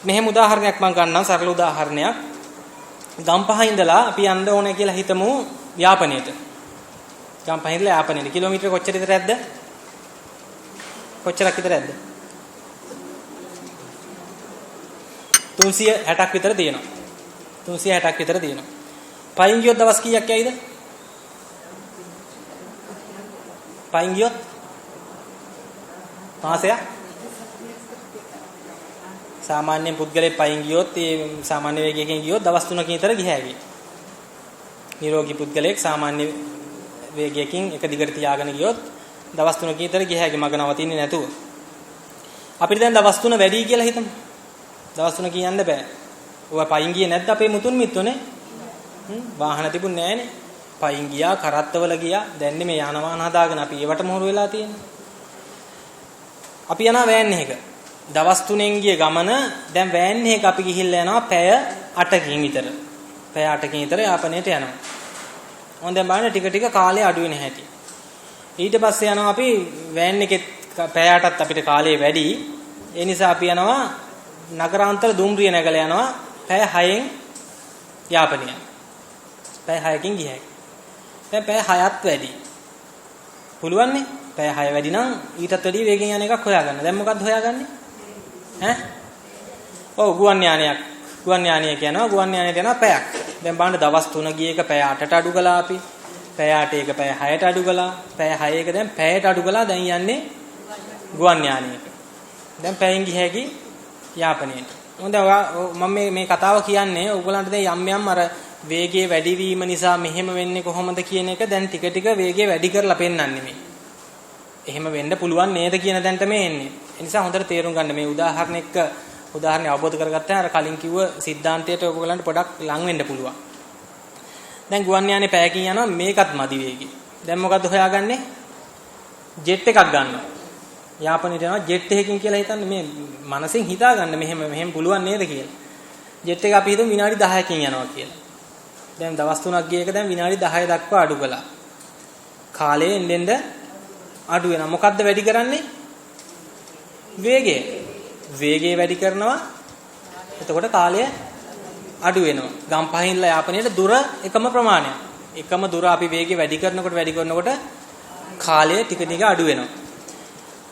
Speaker 1: මෙහෙම උදාහරණයක් මම ගන්නම්, සරල උදාහරණයක්. ගම්පහ ඉඳලා අපි යන්න ඕනේ කියලා හිතමු යාපනයට. ගම්පහ ඉඳලා යාපනයට කිලෝමීටර කොච්චර විතර ඇද්ද? කොච්චරක් විතර ඇද්ද? 360ක් විතර තියෙනවා. 360ක් විතර තියෙනවා. පයින් ගියොත් දවස් කීයක් යයිද? පයින් ගියොත් මාසයක්? සාමාන්‍ය පුද්ගලයෙක් පයින් ගියොත් ඒ සාමාන්‍ය වේගයකින් ගියොත් දවස් 3කින් විතර ගිහැවි. නිරෝගී පුද්ගලයෙක් සාමාන්‍ය වේගයකින් එක දිගට තියාගෙන ගියොත් දවස් 3කින් විතර ගිහැවි මග නවතින්නේ නැතුව. අපිට දැන් දවස් 3 වැඩි කියලා හිතමු. දවස් 3කින් යන්න බෑ. ඔය පයින් ගියේ නැද්ද අපේ මුතුන් මිත්තෝනේ? වාහන තිබුණේ නැහනේ. පයින් ගියා, කරත්තවල ගියා. දැන් මේ යාන වාහන හදාගෙන අපි ඒවට මොහොර වෙලා තියෙන්නේ. අපි යනවා වෑන් එකක. දවස් 3න් ගිය ගමන දැන් වෑන් එකක අපි ගිහිල්ලා යනවා පැය 8කින් විතර. පැය 8කින් විතර යාපනයට යනවා. මොන් දැන් බලන්න ටික කාලය අඩු වෙන හැටි. ඊට පස්සේ යනවා අපි වෑන් එකේ පැය 8ත් අපිට කාලය වැඩි. ඒ නිසා අපි යනවා නගරාන්තර දුම්රිය නැගලා යනවා පැය 6න් යාපනය. පැය 6කින් ගියයි. දැන් පැය 6ත් වැඩි. පුළුවන් නේ. පැය 6 වැඩි නම් ඊටත් වැඩි වේගෙන් යන එකක් හොයාගන්න. දැන් මොකද්ද හොයාගන්නේ? ඈ? ඔව් ගුවන් යානයක්. ගුවන් යානය කියනවා ගුවන් යානයට යනවා පැයක්. දැන් බලන්න දවස් 3 ගිය එක පැය 8ට අඩු කළා අපි. පැය 8 එක පැය 6ට අඩු කළා. පැය 6 එක දැන් පැයට අඩු කළා. දැන් යන්නේ ගුවන් යානයක. දැන් පැයෙන් ගිය හැකි යාපනයට. හොඳ මම මේ කතාව කියන්නේ ඔයගලන්ට දැන් යම් යම් අර වේගයේ වැඩිවීම නිසා මෙහෙම වෙන්නේ කොහොමද කියන එක දැන් ටික ටික වේගය වැඩි කරලා පෙන්වන්නේ මේ. එහෙම වෙන්න පුළුවන් නේද කියන දැනට මේ එන්නේ. ඒ නිසා හොඳට තේරුම් ගන්න මේ උදාහරණය අවබෝධ කරගත්තා අර කලින් කිව්ව સિદ્ધාන්තයට ඔයගලන්ට පොඩක් ලං වෙන්න පුළුවන්. දැන් ගුවන් යානේ පැයකින් යනවා මේකත් මදි වේගය. දැන් මොකද්ද හොයාගන්නේ? ජෙට් එකක් ගන්නවා. යාපනයට යනවා ජෙට් එකකින් කියලා හිතන්න මේ මනසෙන් හිතා ගන්න මෙහෙම පුළුවන් නේද කියලා. ජෙට් එක අපි හිතමු විනාඩි 10කින් යනවා කියලා. දැන් දවස් 3ක් ගිය එක දැන් විනාඩි 10 දක්වා අඩු කළා. කාලය එන්න අඩු වෙනවා. මොකද්ද වැඩි කරන්නේ? වේගය. වේගය වැඩි කරනවා. එතකොට කාලය අඩු වෙනවා. ගම් පහින්ලා යාපනයේ දුර එකම ප්‍රමාණයක්. එකම දුර අපි වේගය වැඩි කරනකොට කාලය ටික ටික අඩු වෙනවා.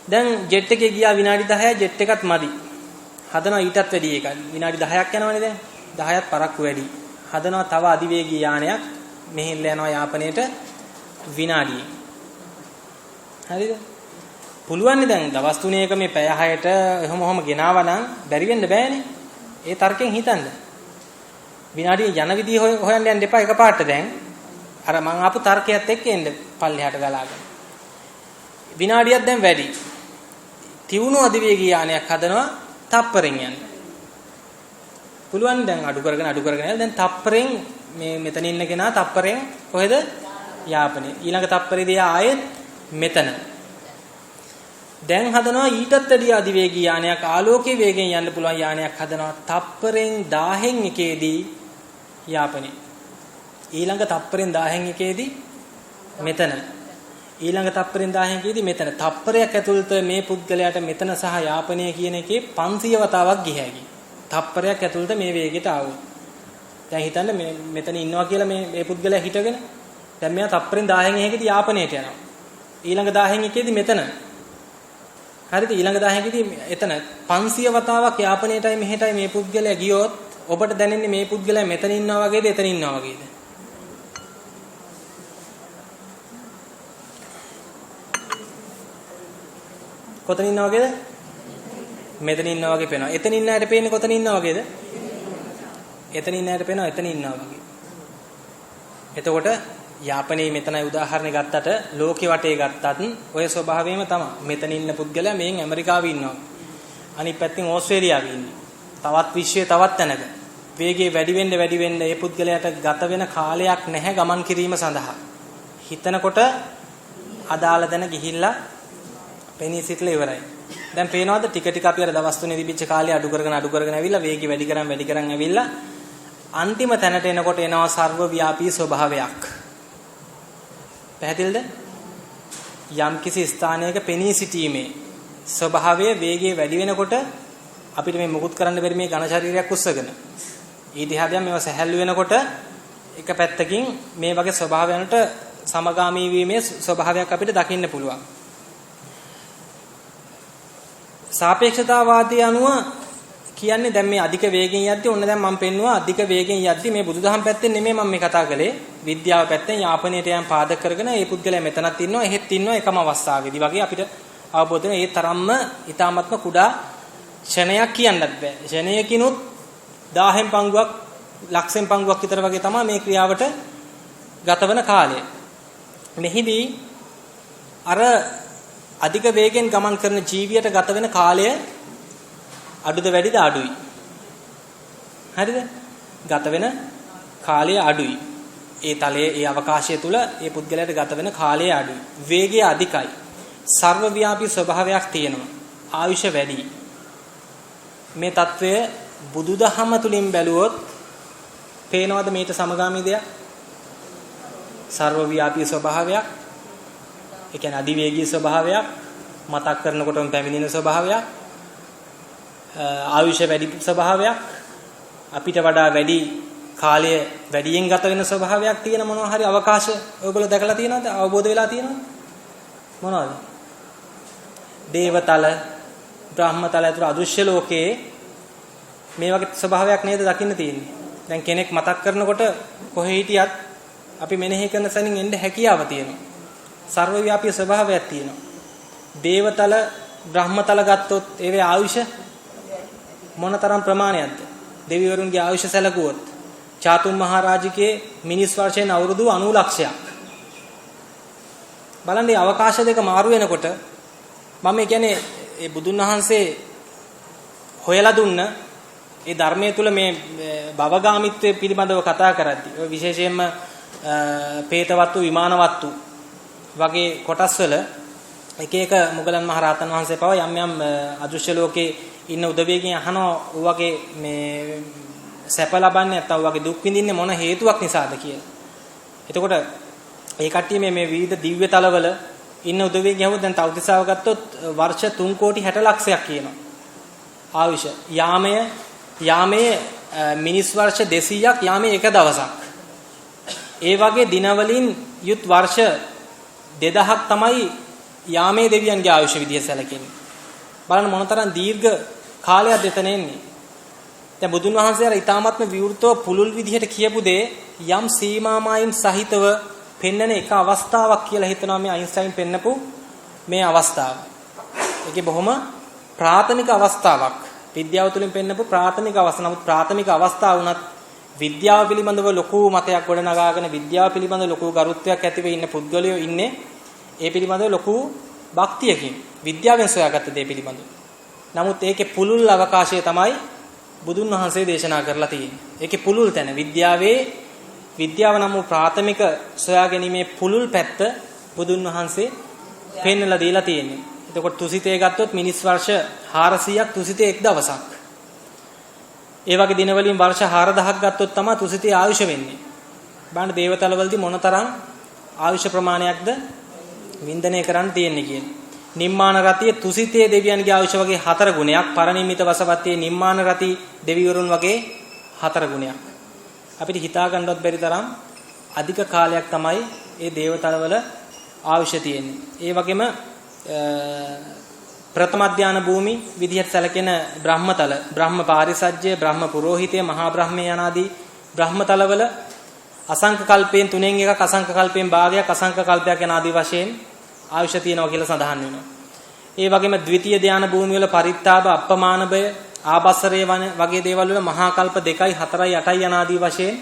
Speaker 1: දැන් ජෙට් එකේ ගියා විනාඩි 10 ජෙට් එකත් මදි. හදනවා ඊටත් වැඩි එකක්. විනාඩි 10ක් යනවනේ දැන්. 10ත් පරක්කු වැඩි. හදනවා තව අධිවේගී යානයක් මෙහෙල්ලා යනවා යාපනයේට විනාඩියෙන්. හරිද? පුළුවන් නේ දැන් දවස් 3ක මේ පැය 6ට එහෙම ගෙනාවා නම් බැරි වෙන්න බෑනේ. ඒ තර්කයෙන් හිතන්න. විනාඩියෙන් යන විදිය හොයන්න යන්න එපා එකපාරට දැන්. අර මං ආපු තර්කයත් එක්ක එන්න පල්ලෙහාට ගලාගෙන. විනාඩියක් දැන් වැඩි. තියුණු අධිවේගී යානයක් හදනවා තප්පරෙන් යන්න. පුළුවන් දැන් අඩු කරගෙන යනවා. දැන් තප්පරෙන් මේ මෙතන ඉන්න කෙනා තප්පරෙන් කොහෙද? යාපනයේ. ඊළඟ තප්පරේදී ආයෙත් මෙතන. දැන් හදනවා ඊටත් වැඩි අධිවේගී යානයක් ආලෝකයේ වේගයෙන් යන්න පුළුවන් යානයක් හදනවා තප්පරෙන් 1000න් එකේදී යාපනයේ. ඊළඟ තප්පරෙන් 1000න් එකේදී මෙතන. ඊළඟ තප්පරෙන් 1000න් එකේදී මෙතන. තප්පරයක් ඇතුළත මේ පුද්ගලයාට මෙතන සහ යාපනයේ කියන එකේ 500 වතාවක් ගිය හැකියි. තප්පරයක් ඇතුළත මේ වේගයට ආවොත්. දැන් හිතන්න මෙතන ඉන්නවා කියලා මේ පුද්ගලයා හිටගෙන දැන් මෙයා තප්පරෙන් 1000න් එකේදී යාපනයට යනවා. ඊළඟ 1000න් එකේදී මෙතන. හරිද? ඊළඟ 1000න් එකේදී එතන 500 වතාවක් යාපනයටයි මෙහෙටයි මේ පුද්ගලයා ගියොත් ඔබට දැනෙන්නේ මේ පුද්ගලයා මෙතන ඉන්නවා වගේද එතන ඉන්නවා වගේද? කොතන ඉන්නවා වගේද? මෙතන ඉන්නවා වගේ පේනවා. එතන ඉන්න අයට පේන්නේ කොතන ඉන්නවා වගේද? එතන ඉන්න අයට පේනවා එතන ඉන්නවා වගේ. එතකොට යාපනයේ මෙතනයි උදාහරණයක් ගත්තට ලෝකෙ වටේ ගත්තත් ඔය ස්වභාවයම තමයි. මෙතන ඉන්න පුද්ගලයා මෙන් ඇමරිකාවේ ඉන්නවා. අනිත් පැත්තෙන් ඕස්ට්‍රේලියාවේ ඉන්නේ. තවත් විශ්වයේ තවත් තැනක. වේගය වැඩි වෙන්න ඒ පුද්ගලයාට ගත වෙන කාලයක් නැහැ ගමන් කිරීම සඳහා. හිතනකොට අදාළ තැන ගිහිල්ලා පෙනී සිටලා ඉවරයි. දැන් පේනවද ටික ටික අපි අර දවස් 3 දිවිච්ච කාලේ අඩු කරගෙන ඇවිල්ලා වේගය වැඩි කරන් ඇවිල්ලා අන්තිම තැනට එනකොට එනවා සර්ව ව්‍යාපී ස්වභාවයක්. පැහැදිලිද? යම් කිසි ස්ථානයක පෙනී සිටීමේ ස්වභාවය වේගය වැඩි වෙනකොට අපිට මේ මුකුත් කරන්න බැරි මේ ඝන ශරීරයක් උස්සගෙන ඊදිහාදයන් මේවා සැහැල්ලු වෙනකොට එක පැත්තකින් මේ වගේ ස්වභාවයන්ට සමගාමී වීමේ ස්වභාවයක් අපිට දකින්න පුළුවන්. සාපේක්ෂතාවාදී අනුව කියන්නේ දැන් මේ අධික වේගෙන් යද්දී ඔන්න දැන් මම පෙන්නුවා අධික වේගෙන් යද්දී මේ බුදුදහම පැත්තෙන් නෙමෙයි මම මේ කතා කළේ විද්‍යාව පැත්තෙන් යාපනයට යම් පාදක කරගෙන මේ පුද්ගලයා මෙතනත් ඉන්නවා එහෙත් ඉන්නවා එකම අවස්ථාවේදී වගේ අපිට අවබෝධ වෙන ඒ තරම්ම ඊ타ත්ම කුඩා ක්ෂණයක් කියන්නත් බෑ ක්ෂණයකිනුත් 1000න් පංගුවක් ලක්ෂෙන් පංගුවක් විතර වගේ තමයි මේ ක්‍රියාවට ගතවන කාලය. මෙහිදී අර අධික වේගෙන් ගමන් කරන ජීවියට ගත වෙන කාලය අඩුද වැඩිද අඩුයි. හරිද? ගත වෙන කාලය අඩුයි. ඒ තලයේ ඒ අවකාශය තුල ඒ පුද්ගලයාට ගත වෙන කාලය අඩුයි. වේගය අධිකයි. සර්වව්‍යාපී ස්වභාවයක් තියෙනවා. ආයුෂ වැඩි. මේ తත්වය බුදුදහම තුලින් බැලුවොත් පේනවද මේට සමගාමී දෙයක්? සර්වව්‍යාපී ස්වභාවයක්. ඒ කියන්නේ අධිවේගී ස්වභාවයක්, මතක් කරනකොටම පැමිණෙන ස්වභාවයක්, ආයුෂ වැඩි ස්වභාවයක්, අපිට වඩා වැඩි කාලය වැඩියෙන් ගත වෙන ස්වභාවයක් තියෙන මොනවා හරි අවකාශ ඔයගොල්ලෝ දැකලා තියෙනවද? අවබෝධ වෙලා තියෙනවද? මොනවද? දේවතල, බ්‍රහ්මතල ඇතුළු අදෘශ්‍ය ලෝකයේ මේ වගේ ස්වභාවයක් නේද දකින්න තියෙන්නේ. දැන් කෙනෙක් මතක් කරනකොට කොහේ හිටියත් අපි මෙනෙහි කරන සැනින් එන්න හැකියාව තියෙනවා. සර්වව්‍යාපී ස්වභාවයක් තියෙනවා. දේවතල, බ්‍රහ්මතල ගත්තොත් ඒවේ ආයුෂ මොනතරම් ප්‍රමාණයක්ද? දෙවිවරුන්ගේ ආයුෂ සැලකුවොත් චාතුම් මහරජකේ මිනිස් වර්ෂයෙන් අවුරුදු 90 ලක්ෂයක්. බලන්න මේ අවකාශ දෙක මාරු වෙනකොට මම කියන්නේ ඒ බුදුන් වහන්සේ හොයලා දුන්න ඒ ධර්මයේ තුල මේ භවගාමිත්වයේ පිළිබඳව කතා කරද්දී ඔය විශේෂයෙන්ම පේතවත්තු විමානවත්තු වගේ කොටස්වල එක එක මුගලන් මහ රහතන් වහන්සේ පව යම් යම් අදෘශ්‍ය ලෝකේ ඉන්න උදවියකින් අහනවා ඔය වගේ මේ සැප ලබන්නේ නැත්නම් ඔය වගේ දුක් විඳින්නේ මොන හේතුවක් නිසාද කියලා. එතකොට ඒ කට්ටිය මේ විවිධ දිව්‍ය තලවල ඉන්න උදවියකින් අහුවොත් දැන් තවතිසාව ගත්තොත් වර්ෂ 3 කෝටි 60 ලක්ෂයක් කියනවා. ආයුෂ යාමයේ මිනිස් වර්ෂ 200ක් යාමයේ එක දවසක්. ඒ වගේ දිනවලින් යුත් වර්ෂ 2000ක් තමයි යාමයේ දෙවියන්ගේ ආයුෂ විදිය සැලකෙන්නේ. බලන්න මොනතරම් දීර්ඝ කාලයක් දෙතන එන්නේ. දැන් බුදුන් වහන්සේ අර ඊ타මාත්ම විවෘතව පුලුල් විදිහට කියපු දේ යම් සීමාමායින් සහිතව පෙන්වන එක අවස්ථාවක් කියලා හිතනවා මේ අයින්ස්ටයින් පෙන්නපු මේ අවස්ථාව. ඒකේ බොහොම ප්‍රාථමික අවස්ථාවක්. විද්‍යාව තුළින් පෙන්නපු ප්‍රාථමික අවස්ථාව. නමුත් ප්‍රාථමික අවස්ථාව වුණත් විද්‍යාව පිළිබඳව ලොකු මතයක් ගොඩනගාගෙන විද්‍යාව පිළිබඳව ලොකු ගරුත්වයක් ඇතිව ඉන්න පුද්ගලයෝ ඉන්නේ ඒ පිළිබඳව ලොකු භක්තියකින් විද්‍යාවෙන් සොයාගත්ත දේ පිළිබඳව. නමුත් ඒකේ පුළුල් අවකාශය තමයි බුදුන් වහන්සේ දේශනා කරලා තියෙන්නේ. ඒකේ පුළුල් තැන විද්‍යාව නම් වූ ප්‍රාථමික සොයා ගැනීමේ පුළුල් පැත්ත බුදුන් වහන්සේ පෙන්වලා දීලා තියෙන්නේ. එතකොට තුසිතේ ගත්තොත් මිනිස් වර්ෂ 400ක් තුසිතේ එක් දවසක්. ඒ වගේ දිනවලින් වර්ෂ 4000ක් ගත්තොත් තමයි තුසිතේ ආයුෂ වෙන්නේ. බලන්න දේවතලවලදී මොනතරම් ආයුෂ ප්‍රමාණයක්ද වින්දනය කරන්න තියෙන්නේ කියන්නේ. නිම්මාන රතිය තුසිතේ දෙවියන්ගේ ආයුෂ වගේ 4 ගුණයක්, පරිනිම්මිත වසවත්තේ නිම්මාන රති දෙවිවරුන් වගේ 4 ගුණයක්. අපිට හිතා ගන්නවත් බැරි තරම් අධික කාලයක් තමයි මේ දේවතලවල ආයුෂ තියෙන්නේ. ඒ වගේම ප්‍රථම ධානය භූමි විදිහට සැලකෙන බ්‍රහ්මතල, බ්‍රහ්ම පාරිසජ්ජය, බ්‍රහ්ම පුරෝහිතය, මහා බ්‍රහ්මයේ යනාදී බ්‍රහ්මතලවල අසංක කල්පයෙන් 3න් එකක්, අසංක කල්පයෙන් භාගයක්, අසංක කල්පයක් යන ආදී වශයෙන් ආයුෂ තියෙනවා කියලා සඳහන් වෙනවා. ඒ වගේම ද්විතීය ධානය භූමි වල පරිත්තාබ, අප්පමානබය, ආබස්සරේ වගේ දේවල් වල මහා කල්ප 2යි 4යි 8යි යන ආදී වශයෙන්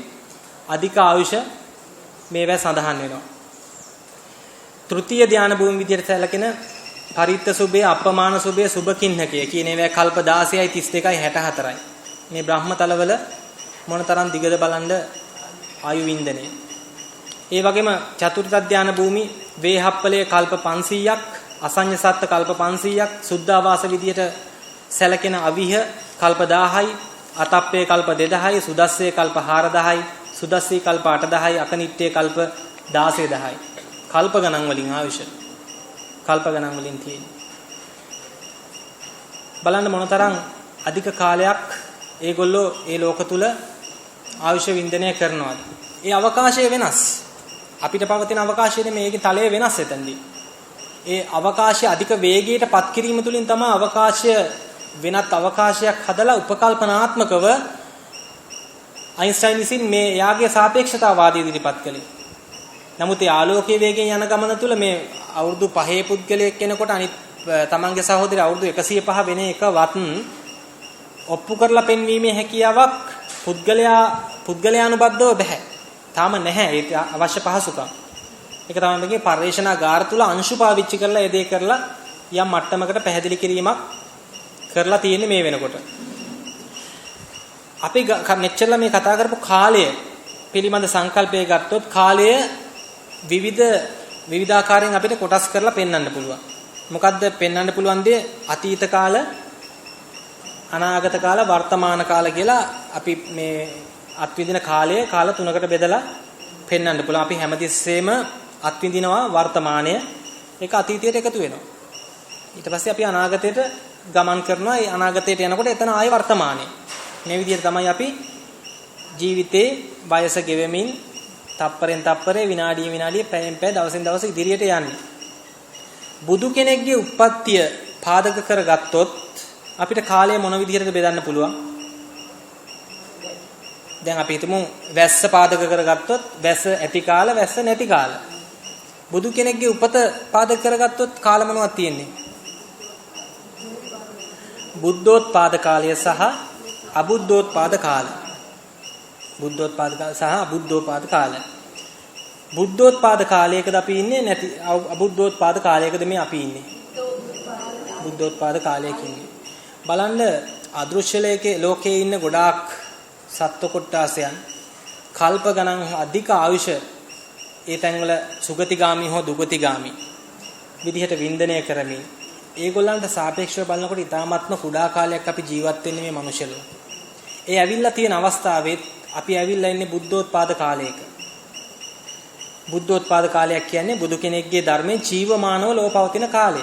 Speaker 1: අධික ආයුෂ මේවා සඳහන් වෙනවා. තෘතීය ධානය භූමි විදිහට සැලකෙන පරිත්ත සුභය, අප්පමාන සුභය, සුභකින්නකය කියන ඒවා කල්ප 16යි 32යි 64යි. මේ බ්‍රහ්මතලවල මොනතරම් දිගද බලන්න ආයු වින්දනය. ඒ වගේම චතුර්ථ ධානය භූමි වේහප්පලයේ කල්ප 500ක්, අසඤ්ඤ සත්ත්‍ය කල්ප 500ක්, සුද්ධාවාස විදියට සැලකෙන අවිහ කල්ප 1000යි, අතප්පේ කල්ප 2000යි, සුදස්සේ කල්ප 4000යි, සුදස්සී කල්ප 8000යි, අකනිට්ඨේ කල්ප 16000යි. කල්ප ගණන් වලින් ආයුෂ කල්ප ගණන් වලින් තියෙන්නේ. බලන්න මොනතරම් අධික කාලයක් ඒගොල්ලෝ ඒ ලෝක තුල ආයුෂ වින්දනය කරනවාද? ඒ අවකාශය වෙනස්. අපිට පවතින අවකාශයේ මේකේ තලය වෙනස් එතනදී. ඒ අවකාශය අධික වේගයට පත් කිරීම තුළින් තමයි අවකාශය වෙනත් අවකාශයක් හදලා උපකල්පනාත්මකව අයින්ස්ටයින් විසින් මේ යාගේ සාපේක්ෂතාවාදී ඉදිරිපත් කළේ. නමුත් ඒ ආලෝකයේ වේගයෙන් යන ගමන තුළ මේ අවුරුදු 5 පුද්ගලයෙක් කෙනෙකුට අනිත් තමන්ගේ සහෝදරය අවුරුදු 105 වෙන එකවත් ඔප්පු කරලා පෙන්වීමේ හැකියාවක් පුද්ගලයානුබද්ධව බෑ. තාම නැහැ ඒක අවශ්‍ය පහසුකම්. ඒක තමයි මේකේ පරිශනාගාර තුල අංශු පාවිච්චි කරලා ඒ දේ කරලා යම් මට්ටමකට පැහැදිලි කිරීමක් කරලා තියෙන්නේ මේ වෙනකොට. අපි මෙච්චරලා මේ කතා කරපු කාලය පිළිබඳ සංකල්පය ගත්තොත් කාලය විවිධාකාරයෙන් අපිට කොටස් කරලා පෙන්වන්න පුළුවන්. මොකද්ද පෙන්වන්න පුළුවන් දේ? අතීත කාල, අනාගත කාල, වර්තමාන කාල කියලා අපි මේ අත්විඳින කාලය කාල තුනකට බෙදලා පෙන්වන්න පුළුවන්. අපි හැමතිස්සෙම අත්විඳිනවා වර්තමානය, ඒක අතීතයට එකතු වෙනවා. ඊට පස්සේ අපි අනාගතයට ගමන් කරනවා. ඒ අනාගතයට යනකොට එතන ආයේ වර්තමානය. මේ විදිහට තමයි අපි ජීවිතේ වයස ගෙවෙමින් තප්පරෙන් තප්පරේ, විනාඩියෙන් විනාඩිය, පැයෙන් පැය, දවසෙන් දවස ඉදිරියට යන්නේ. බුදු කෙනෙක්ගේ උප්පත්තිය පාදක කරගත්තොත් අපිට කාලය මොන විදිහටද බෙදන්න පුළුවන්? දැන් අපි හිතමු වැස්ස පාදක කරගත්තොත් වැස්ස ඇති කාල වැස්ස නැති කාල. බුදු කෙනෙක්ගේ උපත පාදක කරගත්තොත් කාල මොනවද තියෙන්නේ? බුද්ධෝත්පාද කාලය සහ අබුද්ධෝත්පාද කාලය. බුද්ධෝත්පාද කාලය සහ අබුද්ධෝත්පාද කාලය. බුද්ධෝත්පාද කාලයකද අපි ඉන්නේ නැති අබුද්ධෝත්පාද කාලයකද මේ අපි ඉන්නේ? බුද්ධෝත්පාද කාලයක ඉන්නේ. බලන්න අදෘශ්‍ය ලෝකයේ ඉන්න ගොඩාක් සත්ව කොට්ටාසයන් කල්ප ගණන් අධික ආයුෂ ඒ තැන්වල සුගතිගාමි හෝ දුගතිගාමි විදිහට වින්දනය කරමින් ඒගොල්ලන්ට සාපේක්ෂව බලනකොට ඊටාත්ම කුඩා කාලයක් අපි ජීවත් වෙන්නේ මේ මනුෂ්‍ය ලෝකේ. ඒ ඇවිල්ලා තියෙන අවස්ථාවෙත් අපි ඇවිල්ලා ඉන්නේ බුද්ධෝත්පාද කාලයක. බුද්ධෝත්පාද කාලයක් කියන්නේ බුදු කෙනෙක්ගේ ධර්මයේ ජීවමානව ලෝපවතින කාලය.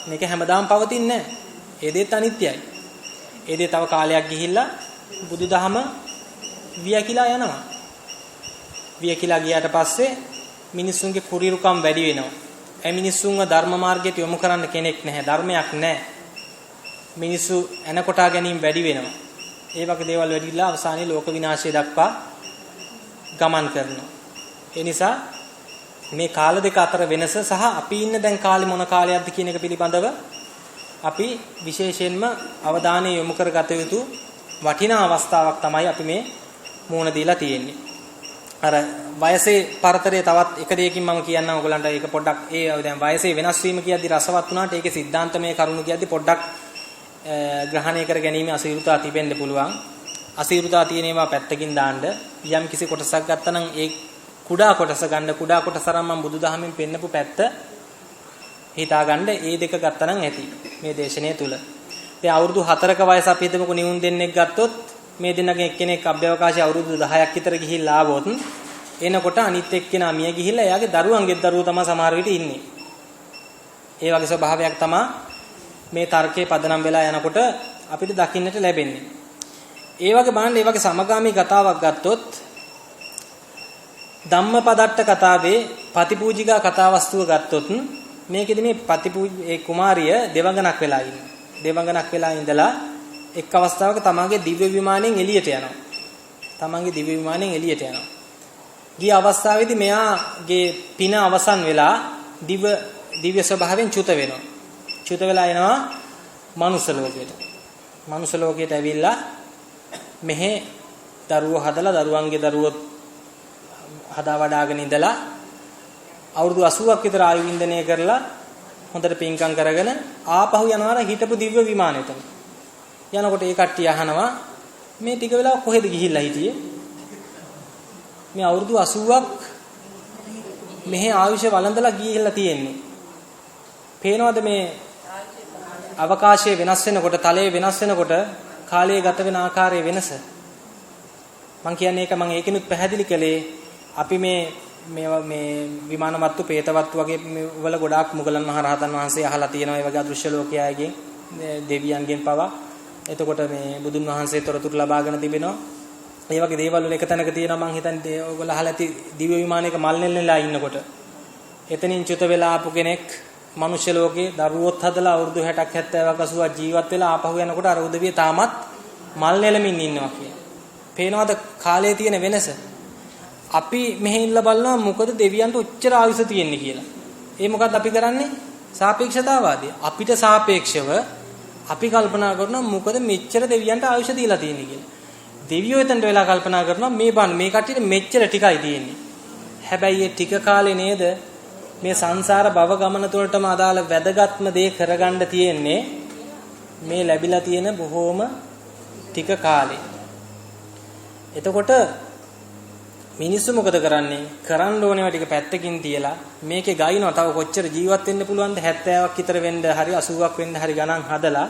Speaker 1: මේක හැමදාම පවතින්නේ නැහැ. ඒ දෙත් අනිත්‍යයි. ඒ දෙ තව කාලයක් ගිහිල්ලා බුදුදහම වියකිලා යනවා. වියකිලා ගියාට පස්සේ මිනිස්සුන්ගේ කුරිරුකම් වැඩි වෙනවා. ඒ මිනිස්සුන්ව ධර්ම මාර්ගයට යොමු කරන්න කෙනෙක් නැහැ. ධර්මයක් නැහැ. මිනිස්සු එනකොටා ගැනීම වැඩි වෙනවා. ඒ වගේ දේවල් වැඩිලා අවසානයේ ලෝක විනාශය දක්වා ගමන් කරනවා. ඒ නිසා මේ කාල දෙක අතර වෙනස සහ අපි ඉන්න දැන් කාලේ මොන කාලයක්ද කියන එක පිළිබඳව අපි විශේෂයෙන්ම අවධානය යොමු කරගත යුතු වටිනා අවස්ථාවක් තමයි අපි මේ මූණ දීලා තියෙන්නේ. අර වයසේ පරතරය තවත් එක දෙයකින් මම කියන්නම් ඔයගලන්ට ඒක පොඩ්ඩක් ඒ දැන් වයසේ වෙනස් වීම කියද්දි රසවත් වුණාට ඒකේ સિદ્ધාන්තමය කරුණු කියද්දි පොඩ්ඩක් ග්‍රහණය කර ගැනීම අසීරුතා තිබෙන්න පුළුවන්. අසීරුතා තියෙන ඒවා පැත්තකින් දාන්න යම් කිසි කොටසක් ගත්තනම් ඒ කුඩා කොටස ගන්න කුඩා කොටස අරන් මම බුදුදහමෙන් පෙන්නපු පැත්ත හිතාගන්න ඒ දෙක ගත්තනම් ඇති මේ දේශනාව තුල. ඒ අවුරුදු 4ක වයස අපි හිතමුකෝ නිවුන් දෙන්නෙක් ගත්තොත් මේ දෙන්නගෙන් එක්කෙනෙක් අභ්‍යවකාශයේ අවුරුදු 10ක් විතර ගිහිල්ලා ආවොත් එනකොට අනිත් එක්කෙනා මිය ගිහිල්ලා එයාගේ දරුවන්ගේ දරුවෝ තමයි සමහර විට ඉන්නේ. ඒ වගේ ස්වභාවයක් තමයි මේ තර්කයේ පදනම් වෙලා යනකොට අපිට දකින්නට ලැබෙන්නේ. ඒ වගේ බලන්න ඒ වගේ සමගාමී කතාවක් ගත්තොත් ධම්මපදට්ට කතාවේ පතිපූජිකා කතාවස්තුව ගත්තොත් මේකෙදි මේ ඒ කුමාරිය දෙවඟනක් වෙලා ඉන්නේ. දෙවඟනක් වෙලා ඉඳලා එක් අවස්ථාවක තමන්ගේ දිව්‍ය විමානයෙන් එළියට යනවා. තමන්ගේ දිව්‍ය විමානයෙන් එළියට යනවා. ගිය අවස්ථාවේදී මෙයාගේ පින අවසන් වෙලා දිව්‍ය ස්වභාවයෙන් චුත වෙනවා. චුත වෙලා එනවා මනුස්ස ලෝකයට. මනුස්ස ලෝකයට ඇවිල්ලා මෙහි දරුවෝ හදලා දරුවන්ගේ දරුවෝ හදා වඩාගෙන ඉඳලා අවුරුදු 80ක් විතර ආයු වින්දනය කරලා හොඳට පින්කම් කරගෙන ආපහු යනවා හිටපු දිව්‍ය විමානෙට. යනකොට ඒ කට්ටිය අහනවා මේ ටික වෙලාව කොහෙද ගිහිල්ලා හිටියේ? මේ අවුරුදු 80ක් මෙහි ආයුෂ වළඳලා ගිහිල්ලා තියෙන්නේ. පේනවද මේ අවකාශය වෙනස් වෙනකොට, තලයේ වෙනස් වෙනකොට කාලය ගත වෙන ආකාරයේ වෙනස? මම කියන්නේ ඒක මම ඒකිනුත් පැහැදිලි කළේ අපි මේ විමානවත්තු, പ്രേතවත්තු වගේ වල ගොඩාක් මුගලන් මහරහතන් වහන්සේ අහලා තියෙනවා. ඒ වගේ අදෘශ්‍ය ලෝකයාගෙන්, දෙවියන්ගෙන් පවා. එතකොට මේ බුදුන් වහන්සේ තොරතුරු ලබාගෙන තිබෙනවා. ඒ වගේ දේවල් වල එක තැනක තියෙනවා මං හිතන්නේ ඔයගොල්ලෝ අහලා ඇති දිව්‍ය විමානයක මල් නෙල්ලලා ඉන්නකොට. එතනින් චුත වෙලා ආපු කෙනෙක් මනුෂ්‍ය ලෝකේ දරුවොත් හදලා අවුරුදු 60ක් 70ක් 80ක් ජීවත් වෙලා ආපහු යනකොට අර උදවිය තාමත් මල් නෙලමින් ඉන්නවා කියන්නේ. පේනවද කාලයේ තියෙන වෙනස? අපි මෙහෙ ඉල්ල බලනවා මොකද දෙවියන්ට උච්චර ආයුෂ තියෙන්නේ කියලා. ඒ මොකද්ද අපි කරන්නේ? සාපේක්ෂතාවාදී. අපිට සාපේක්ෂව අපි කල්පනා කරනවා මොකද මෙච්චර දෙවියන්ට ආයුෂ දීලා තියෙන්නේ කියලා. දෙවියෝ එතනට වෙලා කල්පනා කරනවා මේ කට්ටියට මෙච්චර ටිකයි තියෙන්නේ. හැබැයි ඒ ටික කාලේ නේද මේ සංසාර භව ගමන තුළටම අදාළ වැදගත්ම දේ කරගන්න තියෙන්නේ මේ ලැබිලා තියෙන බොහෝම ටික කාලේ. එතකොට මිනිස්සු මොකද කරන්නේ? කරන්න ඕනේවා ටික පැත්තකින් තියලා මේකේ ගයින්නවා තව කොච්චර ජීවත් වෙන්න පුළුවන්ද? 70ක් විතර වෙන්න හරි 80ක් වෙන්න හරි ගණන් හදලා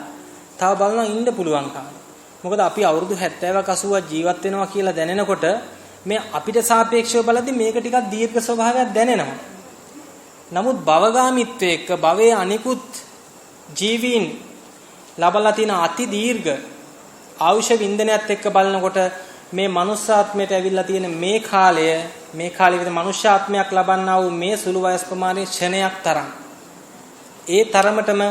Speaker 1: තව බලනවා ඉන්න පුළුවන් කාලේ. මොකද අපි අවුරුදු 70ක් 80ක් ජීවත් වෙනවා කියලා දැනෙනකොට මේ අපිට සාපේක්ෂව බලද්දී මේක ටිකක් දීර්ඝ ස්වභාවයක් දැනෙනවා. නමුත් භවගාමීත්වයේ එක්ක භවයේ අනිකුත් ජීවීන් ලබලා තියෙන අති දීර්ඝ ආයුෂ වින්දනයත් එක්ක බලනකොට මේ මනුෂ්‍යාත්මයට ඇවිල්ලා තියෙන මේ කාලයේ විතර මනුෂ්‍යාත්මයක් ලබන්නා වූ මේ සුළු වයස් ප්‍රමාණයේ ක්ෂණයක් තරම් ඒ තරමටම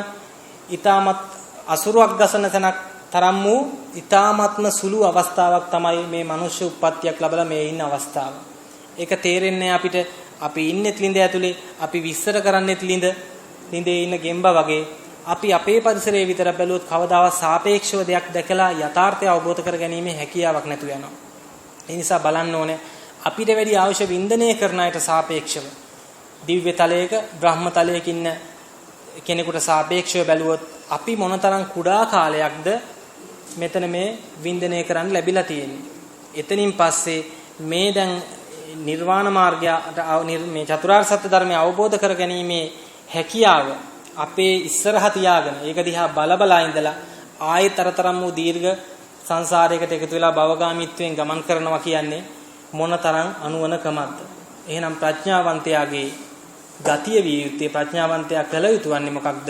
Speaker 1: ඊටමත් අසුරුවක් ගසන තැනක් තරම් වූ ඊටාත්ම සුළු අවස්ථාවක් තමයි මේ මනුෂ්‍ය උප්පත්තියක් ලැබලා මේ ඉන්න අවස්ථාව. ඒක තේරෙන්නේ අපිට අපි ඉන්නේ ලිඳ ඇතුලේ අපි විස්තර කරන්නේ ලිඳේ ඉන්න ගෙම්බා වගේ අපි අපේ පරිසරයේ විතර බැලුවොත් කවදාවත් සාපේක්ෂව දෙයක් දැකලා යථාර්ථය අවබෝධ කරගැනීමේ හැකියාවක් නැතු වෙනවා. ඒ නිසා බලන්න ඕනේ අපිට වැඩි අවශ්‍ය වින්දනය කරන අයට සාපේක්ෂව දිව්‍ය තලයක බ්‍රහ්ම තලයක ඉන්න කෙනෙකුට සාපේක්ෂව බැලුවොත් අපි මොනතරම් කුඩා කාලයක්ද මෙතන මේ වින්දනය කරන්න ලැබිලා තියෙන්නේ. එතනින් පස්සේ මේ දැන් නිර්වාණ මාර්ගයට මේ චතුරාර්ය සත්‍ය ධර්මය අවබෝධ කරගැනීමේ හැකියාව අපේ ඉස්සරහ තියාගෙන ඒක දිහා බලබලා ඉඳලා ආයෙත් තරතරම් වූ දීර්ඝ සංසාරයකට එකතු වෙලා භවගාමීත්වයෙන් ගමන් කරනවා කියන්නේ මොනතරම් අනුවණකමක්ද. එහෙනම් ප්‍රඥාවන්තයාගේ ගතිය විය යුත්තේ ප්‍රඥාවන්තයා කළ යුතු වන්නේ මොකක්ද?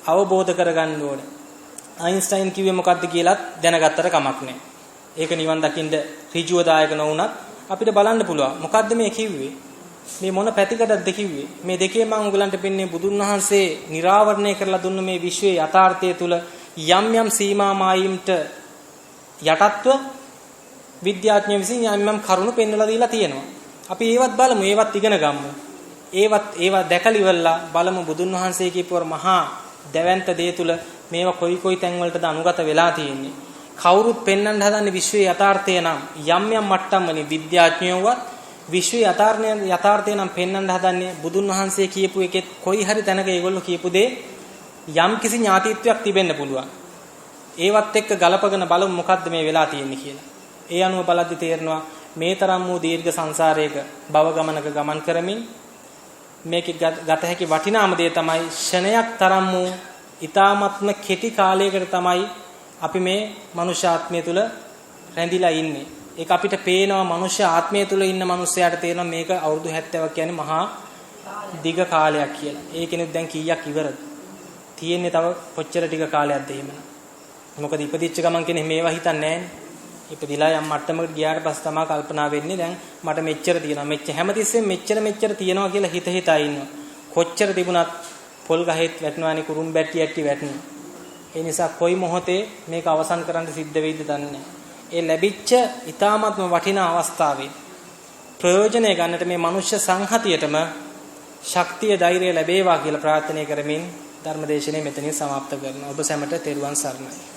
Speaker 1: අවබෝධ කරගන්න ඕනේ. අයින්ස්ටයින් කිව්වේ මොකක්ද කියලාත් දැනගත්තට කමක් නැහැ. ඒක නිවන් දකින්න ඍජුව දායක නොවුනත් අපිට බලන්න පුළුවන්. මොකද්ද මේ කිව්වේ? මේ මොන පැතිකඩක්ද කිව්වේ? මේ දෙකේ මම උගලන්ට පෙන්නේ බුදුන් වහන්සේ निराවරණය කරලා දුන්න මේ විශ්වයේ යථාර්ථය තුල යම් යම් සීමා මායිම්ට යටත්ව විද්‍යාඥයෝ විසින් යම් කරුණු පෙන්වලා දීලා තියෙනවා. අපි ඒවත් බලමු, ඒවත් ඉගෙන ගමු. ඒවා දැකලා ඉවරලා බලමු බුදුන් වහන්සේ කියපුවර මහා දැවැන්ත දේ තුල මේවා කොයි තැන් වලටද අනුගත වෙලා තියෙන්නේ. කවුරුත් පෙන්වන්න හදන්නේ විශ්වයේ යථාර්ථය නම් යම් මට්ටම් වලින් විද්‍යාඥයෝවත් විශ්වයේ යථාර්ථය නම් පෙන්වන්න හදන්නේ බුදුන් වහන්සේ කියපු එකෙත් කොයි හරි තැනක ඒගොල්ලෝ කියපු දේ යම් කිසි ඥාතිත්වයක් තිබෙන්න පුළුවන්. ඒවත් එක්ක ගලපගෙන බලමු මොකද්ද මේ වෙලා තියෙන්නේ කියලා. ඒ අනුව බලද්දි තේරෙනවා මේ තරම් වූ දීර්ඝ සංසාරයක භව ගමනක ගමන් කරමින් මේක ගත හැකි වටිනාම දේ තමයි ෂණයක් තරම් වූ ඊ타ත්ම කෙටි කාලයකට තමයි අපි මේ මනුෂ්‍ය ආත්මය තුල රැඳිලා ඉන්නේ. ඒක අපිට පේනවා මනුෂ්‍ය ආත්මය තුල ඉන්න මනුස්සයාට තේරෙනවා මේක අවුරුදු 70ක් කියන්නේ මහා දිග කාලයක් කියලා. ඒ කෙනෙක් දැන් කීයක් ඉවරද? තියෙන්නේ තව කොච්චර ටික කාලයක්ද එහෙමනම්. මොකද ඉපදිච්ච ගමන් කියන්නේ මේවා හිතන්නේ නැහැනේ. ඉපදිලා යම් මට්ටමකට ගියාට පස්සේ තමයි කල්පනා වෙන්නේ දැන් මට මෙච්චර තියෙනවා. හැමතිස්සෙම මෙච්චර තියෙනවා කියලා හිතා ඉන්නවා. කොච්චර තිබුණත් පොල් ගහෙත් වැටෙනවානේ කුරුම් බැටි ඇටි වැටෙනවා. ඒ නිසා කොයි මොහොතේ මේක අවසන් කරන්න සිද්ධ වෙයිද දන්නේ නැහැ. ඒ ලැබිච්ච ඊ타ත්ම වටිනා අවස්ථාවේ ප්‍රයෝජනය ගන්නට මේ මනුෂ්‍ය සංහතියටම ශක්තිය ධෛර්යය ලැබේවා කියලා ප්‍රාර්ථනා කරමින් ධර්මදේශනේ මෙතනින් සමාප්ත කරනවා. ඔබ සැමට තෙරුවන් සරණයි.